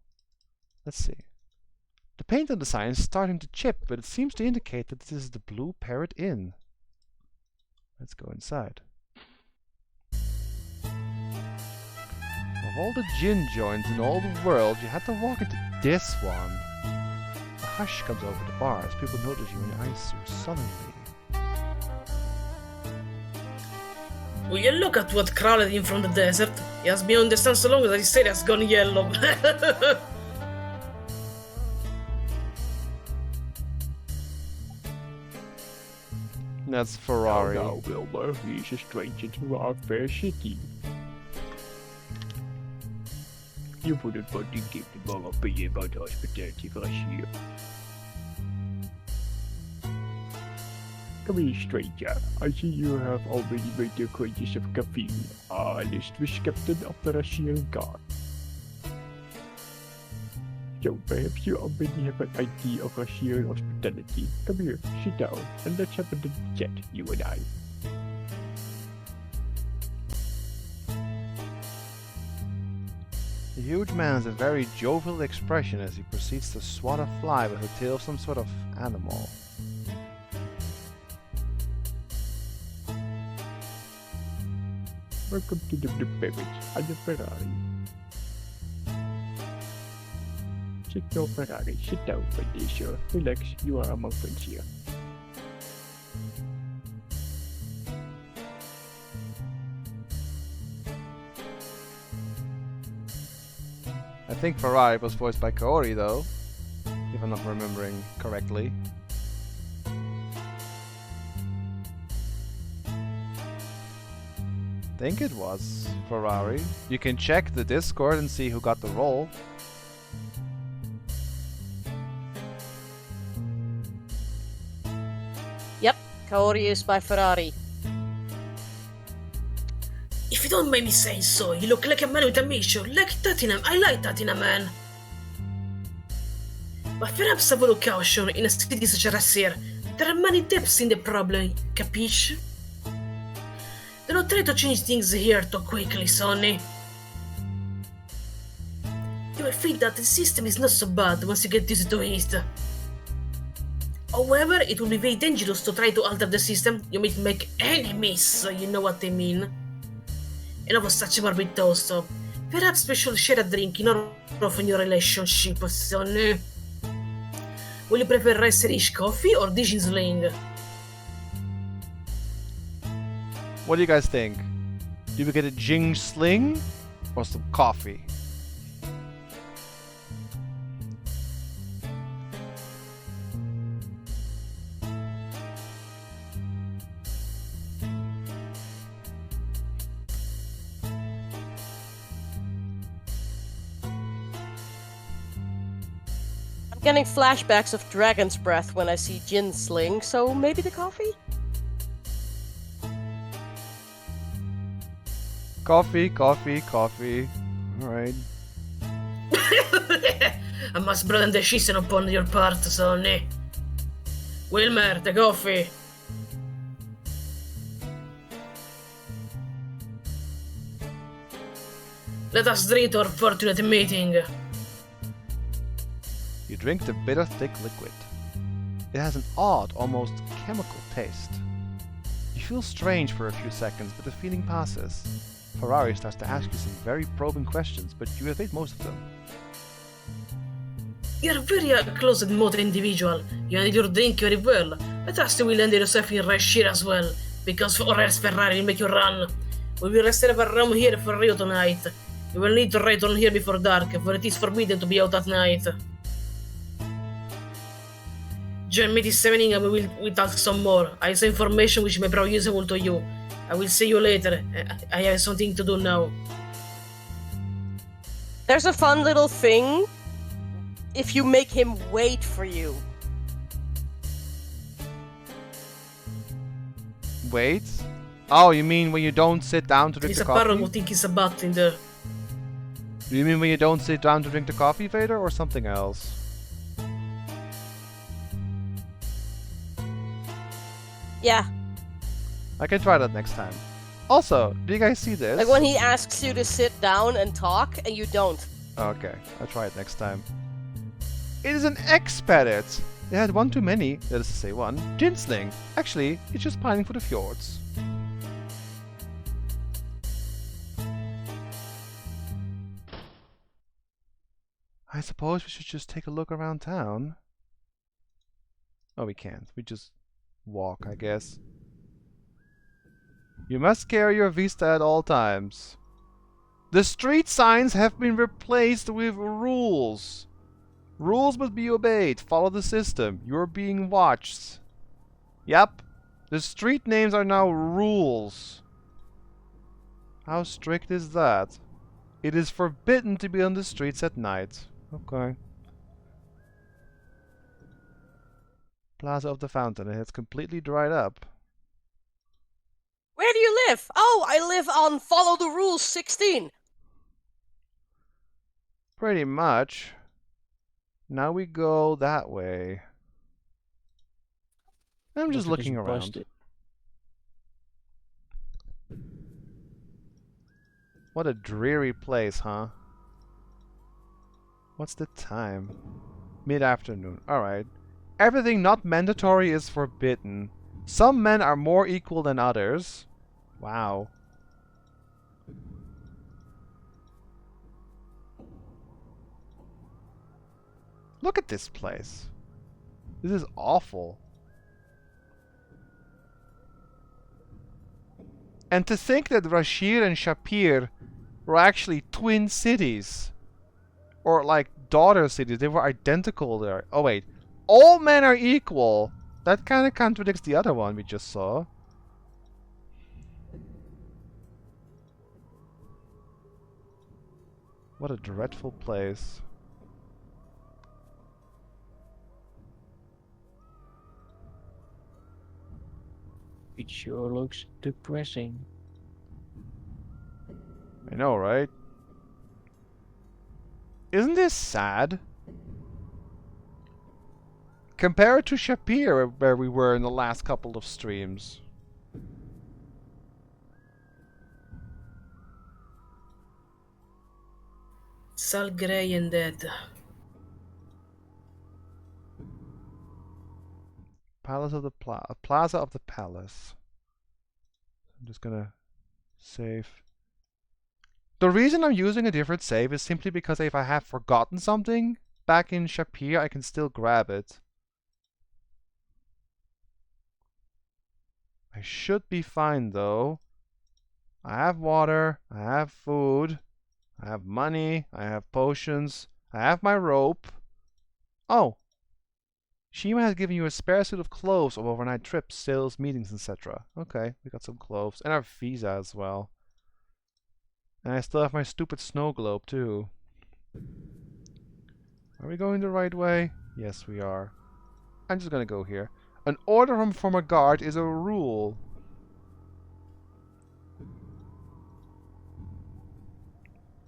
let's see. The paint on the sign is starting to chip, but it seems to indicate that this is the Blue Parrot Inn. Let's go inside. Of all the gin joints in all the world, you had to walk into this one. A hush comes over the bar as people notice you in your eyes so sullenly. Will you look at what crawled in from the desert? He has been on the stand so long that his tail has gone yellow. That's Oh, Ferrari. now, Wilbur, he's a stranger to our fair city. You wouldn't want to give the wrong opinion about the hospitality for us here. Come here, stranger. I see you have already made the acquaintance of caffeine, our illustrious captain of the Russian Guard. So perhaps you already have an idea of Russian hospitality. Come here, sit down, and let's have a little chat, you and I. The huge man has a very jovial expression as he proceeds to swat a fly with the tail of some sort of animal. Welcome to the Blue Parrot and the Ferrari. Signor Ferrari, sit down, my dear sir. Relax, you are among friends here. I think Ferrari was voiced by Kaori though, if I'm not remembering correctly. I think it was Ferrari. You can check the Discord and see who got the role. Yep, Kaori is by Ferrari. If you don't mind me saying so, you look like a man with a mission. Like that in a, I like that in a man. But perhaps a little caution in a city such as here. There are many depths in the problem, capiche? Do not try to change things here too quickly, Sonny. You will feel that the system is not so bad once you get used to it. However, it will be very dangerous to try to alter the system. You might make enemies, so you know what I mean. Enough of such barbito, so perhaps we should share a drink in honor of your relationship, Sonny. Will you prefer rice-rich coffee or dish sling? What do you guys think? Do we get a Jing Sling or some coffee? I'm getting flashbacks of Dragon's Breath when I see Jin Sling, so maybe the coffee? Coffee, coffee, coffee. Alright. I must broaden the season upon your part, Sonny. Wilmer, the coffee. Let us drink our fortunate meeting. You drink the bitter, thick liquid. It has an odd, almost chemical taste. You feel strange for a few seconds, but the feeling passes. Ferrari starts to ask you some very probing questions, but you evade most of them. You're a very close and modern individual. You handle your drink very well. I trust you will handle yourself in right here as well, because or else Ferrari will make you run. We will reserve a room here for you tonight. You will need to return here before dark, for it is forbidden to be out at night. Join me this evening and we'll talk some more. I have some information which may prove useful to you. I will see you later. I have something to do now. There's a fun little thing if you make him wait for you. Wait? Oh, you mean when you don't sit down to drink It's the a parrot coffee? who thinks it's a bat in there. Do you mean when you don't sit down to drink the coffee, Vader, or something else? Yeah, I can try that next time. Also, do you guys see this? like when he asks you to sit down and talk and you don't. Okay, I'll try it next time. It is an X-Parrot! They had one too many, that is to say one, Ginsling. Actually, it's just pining for the fjords. I suppose we should just take a look around town. Oh, we can't. We just walk, I guess. You must carry your vista at all times. The street signs have been replaced with rules. Rules must be obeyed. Follow the system. You're being watched. Yep. The street names are now rules. How strict is that? It is forbidden to be on the streets at night. Okay. Plaza of the Fountain. It has completely dried up. Where do you live? Oh, I live on Follow the Rules 16. Pretty much. Now we go that way. I'm just looking around. Busted. What a dreary place, huh? What's the time? Mid-afternoon. Alright. Everything not mandatory is forbidden. Some men are more equal than others. Wow. Look at this place. This is awful. And to think that Rashir and Shapir were actually twin cities. Or like daughter cities. They were identical there. Oh wait. All men are equal. That kind of contradicts the other one we just saw. What a dreadful place. It sure looks depressing. I know, right? Isn't this sad? Compare it to Shapir, where we were in the last couple of streams. It's all grey and dead. Palace of the Plaza of the Palace. I'm just gonna save. The reason I'm using a different save is simply because if I have forgotten something back in Shapir, I can still grab it. I should be fine though. I have water, I have food, I have money, I have potions, I have my rope. Oh! Shima has given you a spare suit of clothes of overnight trips, sales, meetings, etc. Okay, we got some clothes. And our visa as well. And I still have my stupid snow globe too. Are we going the right way? Yes, we are. I'm just gonna go here. An order from a guard is a rule.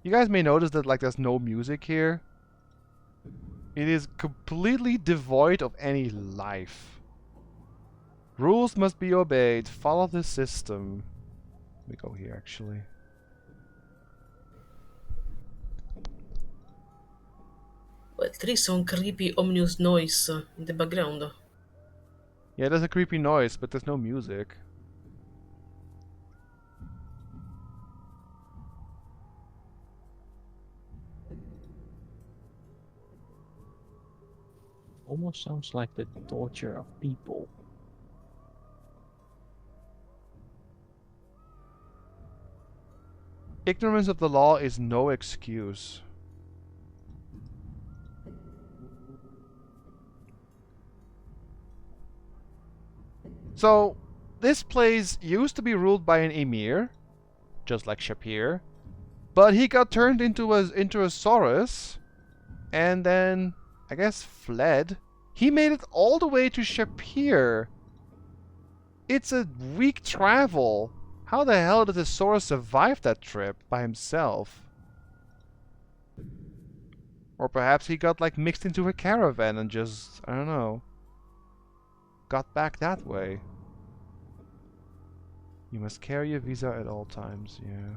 You guys may notice that like there's no music here. It is completely devoid of any life. Rules must be obeyed. Follow the system. Let me go here actually. Well, there is some creepy ominous noise in the background. Yeah, there's a creepy noise, but there's no music. Almost sounds like the torture of people. Ignorance of the law is no excuse. So, this place used to be ruled by an emir, just like Shapir, but he got turned into a Saurus, and then, I guess, fled. He made it all the way to Shapir. It's a week travel. How the hell did the Saurus survive that trip by himself? Or perhaps he got like mixed into a caravan and just, I don't know, got back that way. You must carry a visa at all times, yeah.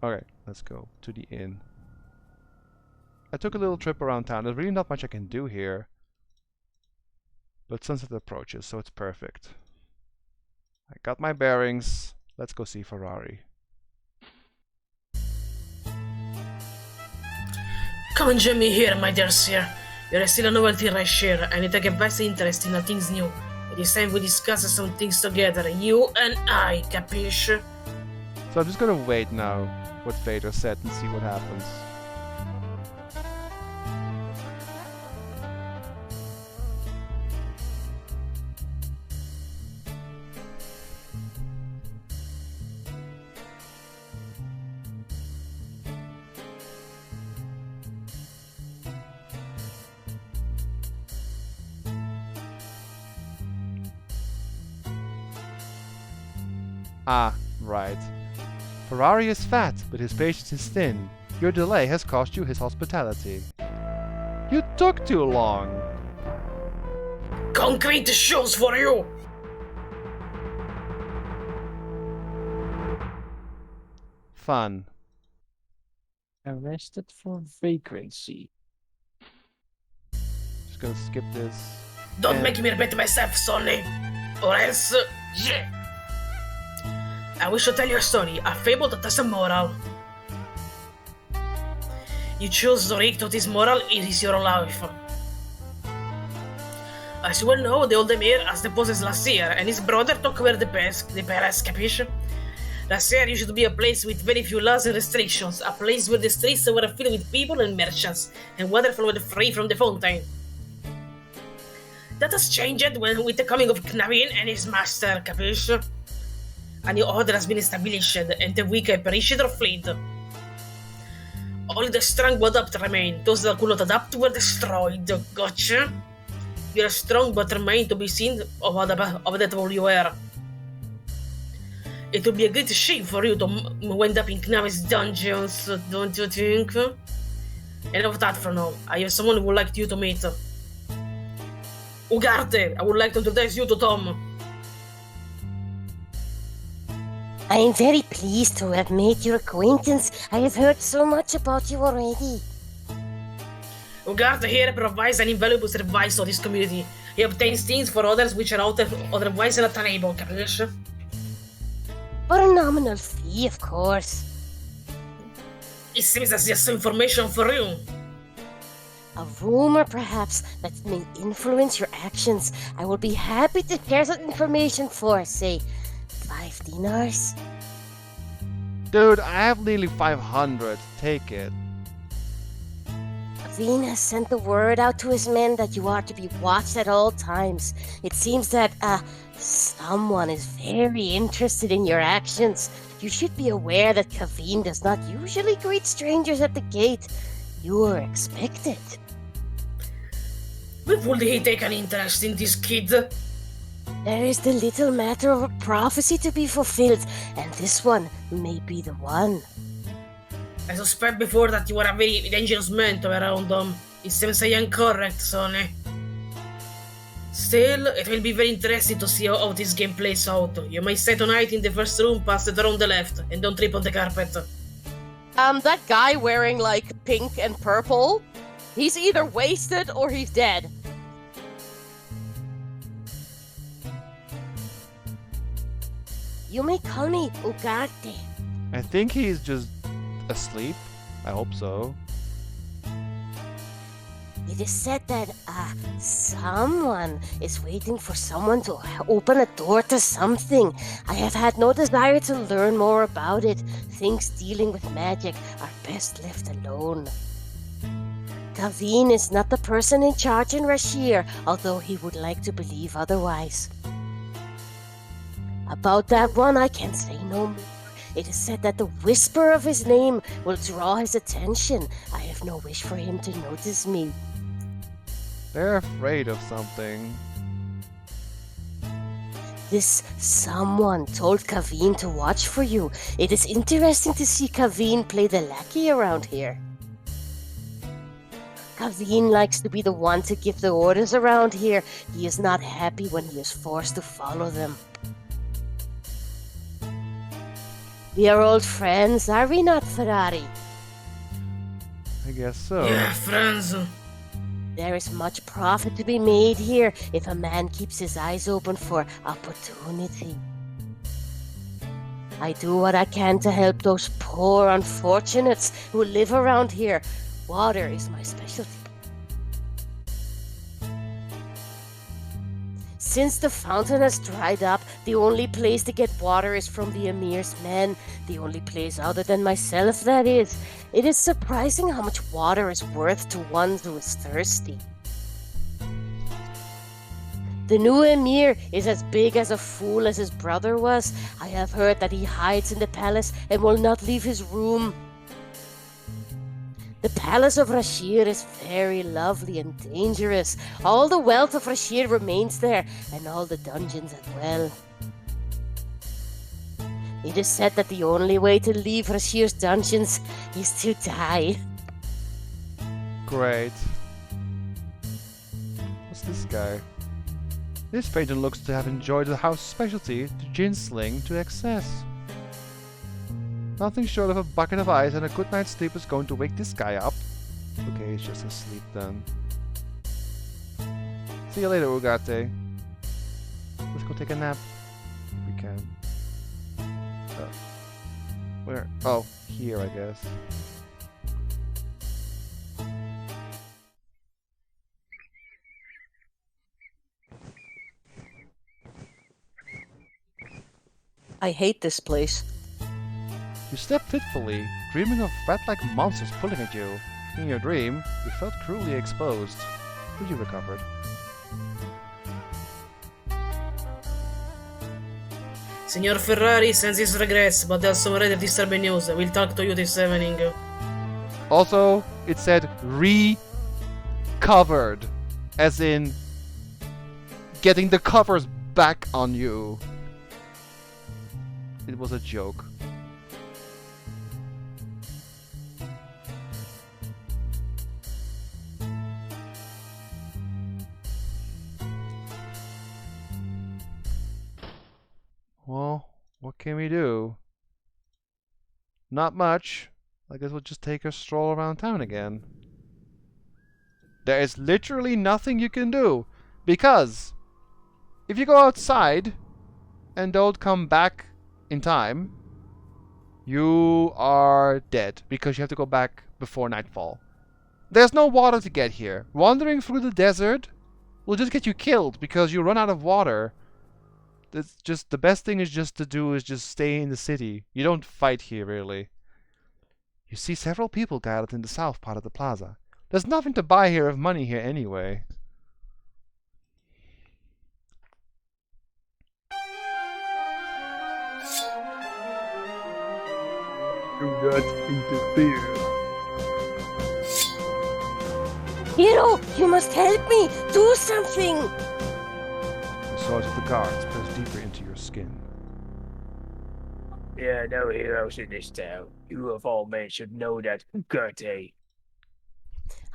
Okay, let's go to the inn. I took a little trip around town. There's really not much I can do here. But sunset approaches, so it's perfect. I got my bearings. Let's go see Ferrari. Come and join me here, my dear sir. You're still a novelty right here, and you take a vast interest in things new. It is time we discuss some things together, you and I, capiche? So I'm just gonna wait now. what Vader said and see what happens. Ah, right. Ferrari is fat, but his patience is thin. Your delay has cost you his hospitality. You took too long. Concrete shoes for you! Fun. Arrested for vagrancy. Just gonna skip this. Don't And- make me repeat myself, Sonny, or else, yeah. I wish to tell you a story, a fable that has a moral. You choose to react to this moral, it is your life. As you well know, the old emir has deposed last year, and his brother took over the palace, capiche? Last year used to be a place with very few laws and restrictions, a place where the streets were filled with people and merchants, and water flowed free from the fountain. That has changed with the coming of Knavin and his master, capiche? A new order has been established, and the weak perished or fled. Only the strong would adapt remain. Those that could not adapt were destroyed. Gotcha? You're strong but remain to be seen of that all you were. It would be a great shame for you to wind up in Knavi's dungeons, don't you think? Enough of that for now. I have someone who would like you to meet. Ugarte, I would like to introduce you to Tom. I am very pleased to have made your acquaintance. I have heard so much about you already. Ugarte here provides an invaluable service to this community. He obtains things for others which are otherwise unattainable, capisce? For a nominal fee, of course. It seems as he has some information for you. A rumor, perhaps, that may influence your actions. I will be happy to share that information for, say, 5 dinars. Dude, I have nearly 500. Take it. Aveen has sent the word out to his men that you are to be watched at all times. It seems that, someone is very interested in your actions. You should be aware that Kaveen does not usually greet strangers at the gate. You are expected. When would he take an interest in this kid? There is the little matter of a prophecy to be fulfilled, and this one may be the one. I suspect before that you are a very dangerous man to around him. It seems I am correct, Sonny. Still, it will be very interesting to see how this game plays out. You may stay tonight in the first room past the door on the left, and don't trip on the carpet. That guy wearing like pink and purple, he's either wasted or he's dead. You may call me Ugarte. I think he's just asleep. I hope so. It is said that, someone is waiting for someone to open a door to something. I have had no desire to learn more about it. Things dealing with magic are best left alone. Kaveen is not the person in charge in Rashir, although he would like to believe otherwise. About that one, I can say no more. It is said that the whisper of his name will draw his attention. I have no wish for him to notice me. They're afraid of something. This someone told Kaveen to watch for you. It is interesting to see Kaveen play the lackey around here. Kaveen likes to be the one to give the orders around here. He is not happy when he is forced to follow them. We are old friends, are we not, Ferrari? I guess so. Yeah, friends. There is much profit to be made here if a man keeps his eyes open for opportunity. I do what I can to help those poor unfortunates who live around here. Water is my specialty. Since the fountain has dried up, the only place to get water is from the Emir's men. The only place other than myself, that is. It is surprising how much water is worth to one who is thirsty. The new Emir is as big as a fool as his brother was. I have heard that he hides in the palace and will not leave his room. The palace of Rashir is very lovely and dangerous. All the wealth of Rashir remains there, and all the dungeons as well. It is said that the only way to leave Rashir's dungeons is to die. Great. What's this guy? This patron looks to have enjoyed the house specialty, the gin sling, to excess. Nothing short of a bucket of ice and a good night's sleep is going to wake this guy up. Okay, he's just asleep then. See you later, Ugarte. Let's go take a nap. If we can. Where? Oh, here, I guess. I hate this place. You slept fitfully, dreaming of rat-like monsters pulling at you. In your dream, you felt cruelly exposed, but you recovered. Signor Ferrari sends his regrets, but there's some rather disturbing news. We'll talk to you this evening. Also, it said recovered, as in getting the covers back on you. It was a joke. Well, what can we do? Not much. I guess we'll just take a stroll around town again. There is literally nothing you can do. Because if you go outside and don't come back in time, you are dead. Because you have to go back before nightfall. There's no water to get here. Wandering through the desert will just get you killed because you run out of water. It's just the best thing is just to do is just stay in the city. You don't fight here really. You see several people gathered in the south part of the plaza. There's nothing to buy here of money here anyway. Do not interfere. Hero, you must help me! Do something! The swords of the guards press deeper into your skin. There are no heroes in this town. You of all men should know that, Gertie.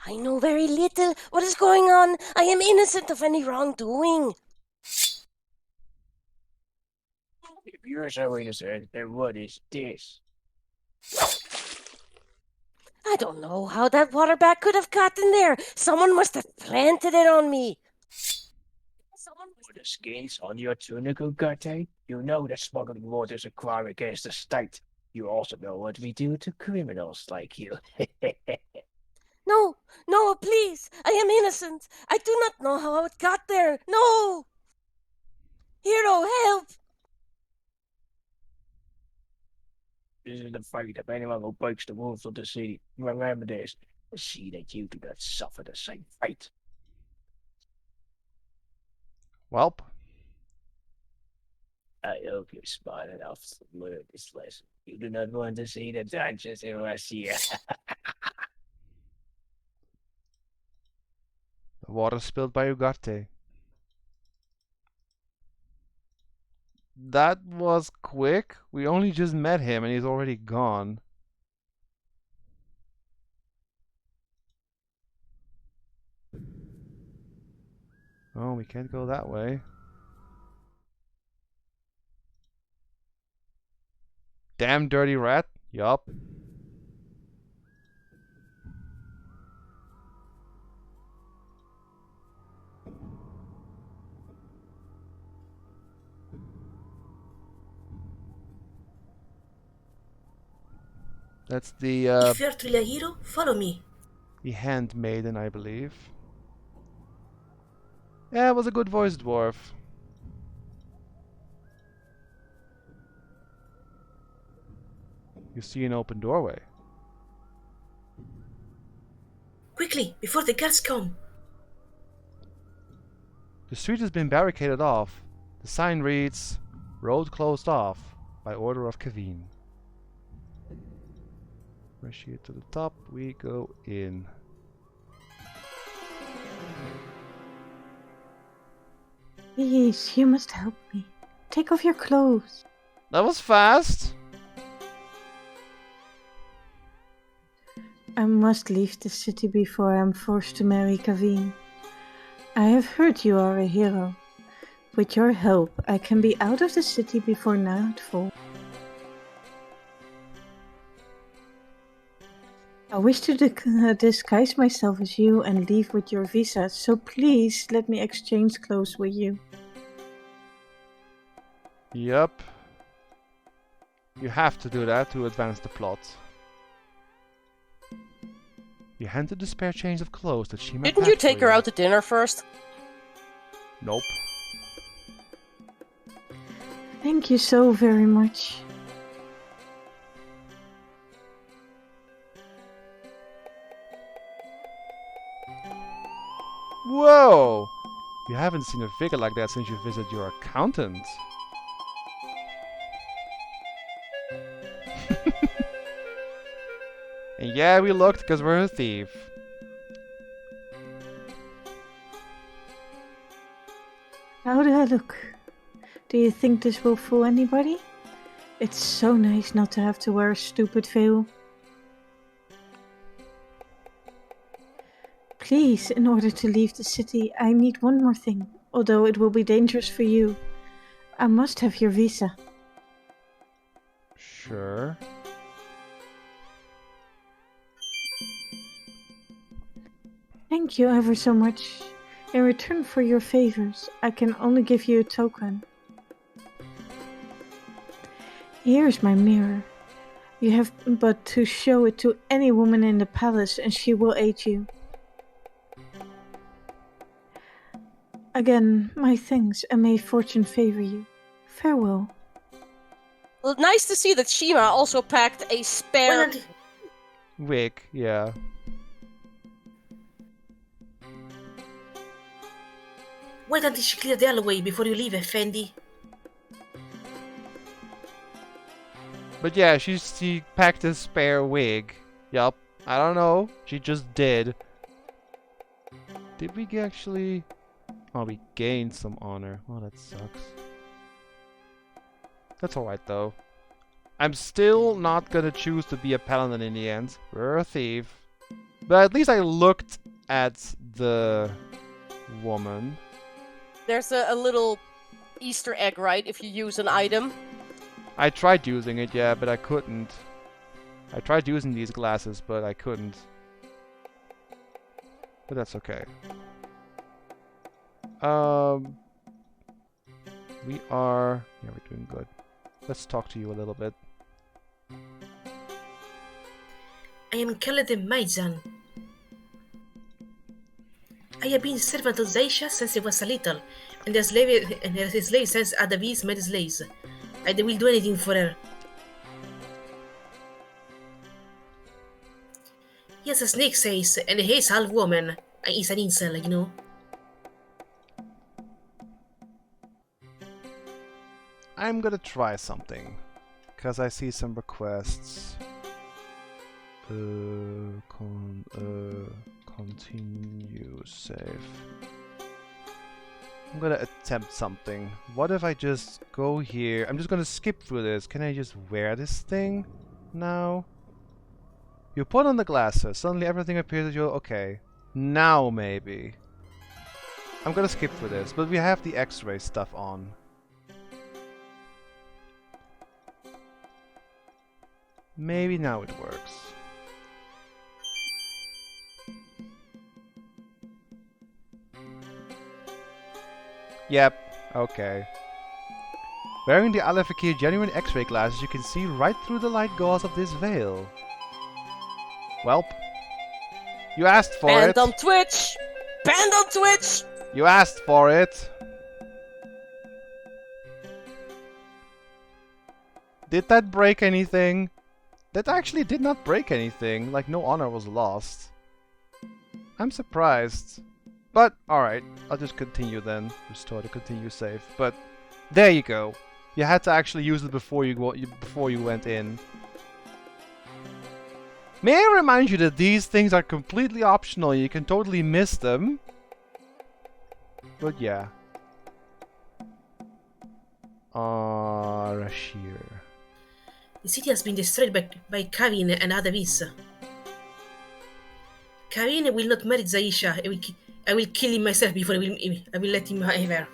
I know very little. What is going on? I am innocent of any wrongdoing. If you're so innocent, then what is this? I don't know how that water bag could have gotten there. Someone must have planted it on me. For the skins on your tunic, Gertie, you know that smuggling water is a crime against the state. You also know what we do to criminals like you. No, no, please. I am innocent. I do not know how it got there. No! Hero, help! This is the fate of anyone who breaks the rules of the city. Remember this. See that you do not suffer the same fate. Welp. I hope you're smart enough to learn this lesson. You do not want to see the dungeons in Russia. The water spilled by Ugarte. That was quick. We only just met him and he's already gone. Oh, we can't go that way. Damn dirty rat. Yup. That's If you are truly a hero, follow me. the handmaiden, I believe. Yeah, it was a good voice, dwarf. You see an open doorway. Quickly, before the guards come. The street has been barricaded off. The sign reads, "Road closed off by order of Kaveen." Rush here to the top, we go in. Please, you must help me. Take off your clothes. That was fast! I must leave the city before I am forced to marry Kaveen. I have heard you are a hero. With your help, I can be out of the city before nightfall. I wish to disguise myself as you and leave with your visa, so please let me exchange clothes with you. Yup. You have to do that to advance the plot. You handed the spare change of clothes that she Didn't you take her out to dinner first? Nope. Thank you so very much. Whoa! You haven't seen a figure like that since you visited your accountant. And yeah, we looked because we're a thief. How do I look? Do you think this will fool anybody? It's so nice not to have to wear a stupid veil. Please, in order to leave the city, I need one more thing, although it will be dangerous for you. I must have your visa. Sure. Thank you ever so much. In return for your favors, I can only give you a token. Here's my mirror. You have but to show it to any woman in the palace and she will aid you. Again, my thanks, and may fortune favor you. Farewell. Well, nice to see that Shima also packed a spare... Why don't, Wig, yeah. why don't she clear the alleyway before you leave, Effendi? But yeah, she packed a spare wig. Yup. I don't know. She just did. Did we actually... Oh, we gained some honor. Oh, that sucks. That's alright, though. I'm still not gonna choose to be a paladin in the end. We're a thief. But at least I looked at the woman. There's a little Easter egg, right? If you use an item. I tried using it, yeah, but I couldn't. I tried using these glasses, but I couldn't. But that's okay. We are... Yeah, we're doing good. Let's talk to you a little bit. I am Kaladin Maizan. I have been servant of Zaisha since I was a little, and her slave since Adavis made slaves. I will do anything for her. Yes, a snake says, and he is half woman. And he's an incel, you know. I'm gonna try something. Because I see some requests. Continue save. I'm gonna attempt something. What if I just go here? I'm just gonna skip through this. Can I just wear this thing now? You put on the glasses. Suddenly everything appears as you... Okay. Now maybe. I'm gonna skip through this. But we have the X-ray stuff on. Maybe now it works. Yep, okay. Wearing the Alefakir genuine X-ray glasses, you can see right through the light gauze of this veil. Welp. You asked for Banned it. on Twitch! Banned on Twitch! You asked for it. Did that break anything? That actually did not break anything. Like, no honor was lost. I'm surprised. But, alright. I'll just continue then. Restore to continue save. But, there you go. You had to actually use it before you went in. May I remind you that these things are completely optional. You can totally miss them. But yeah. Rashir. The city has been destroyed by Kavin and Adavis. Kavin will not marry Zaisha. I will kill him myself before I will let him have her.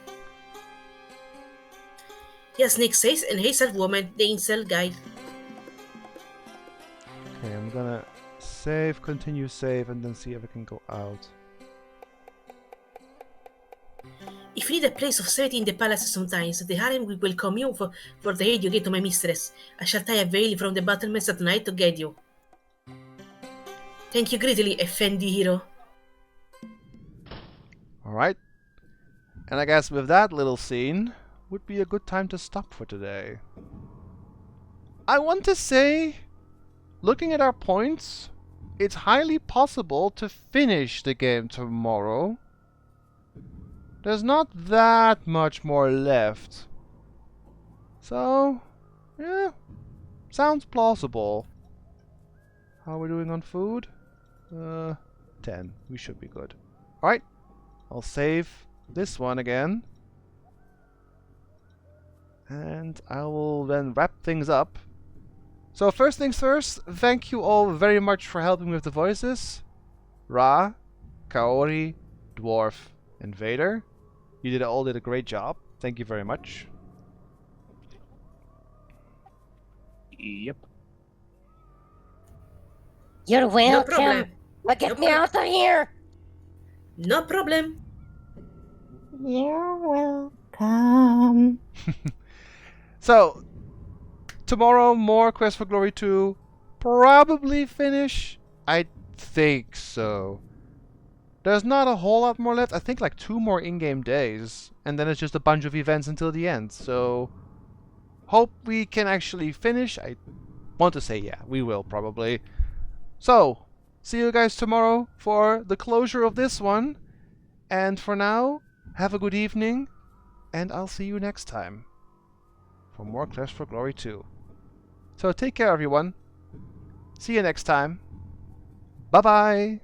He has Nick says and Hazel woman, the incel guy. Okay, I'm gonna save, continue save, and then see if I can go out. If you need a place of safety in the palace sometimes, the harem will welcome you for the aid you get to my mistress. I shall tie a veil from the battlements at night to guide you. Thank you greatly, Effendi hero. Alright. And I guess with that little scene, would be a good time to stop for today. I want to say, looking at our points, it's highly possible to finish the game tomorrow. There's not that much more left. So, yeah, sounds plausible. How are we doing on food? 10. We should be good. Alright, I'll save this one again. And I will then wrap things up. So first things first, thank you all very much for helping with the voices. Ra, Kaori, Dwarf, and Vader. You all did a great job. Thank you very much. Yep. You're No welcome. problem. Now get No me out of here. No problem. You're welcome. So, tomorrow more Quest for Glory 2. Probably finish. I think so. There's not a whole lot more left. I think like 2 more in-game days. And then it's just a bunch of events until the end. So, hope we can actually finish. I want to say yeah, we will probably. So, see you guys tomorrow for the closure of this one. And for now, have a good evening. And I'll see you next time for more Quest for Glory 2. So take care, everyone. See you next time. Bye-bye.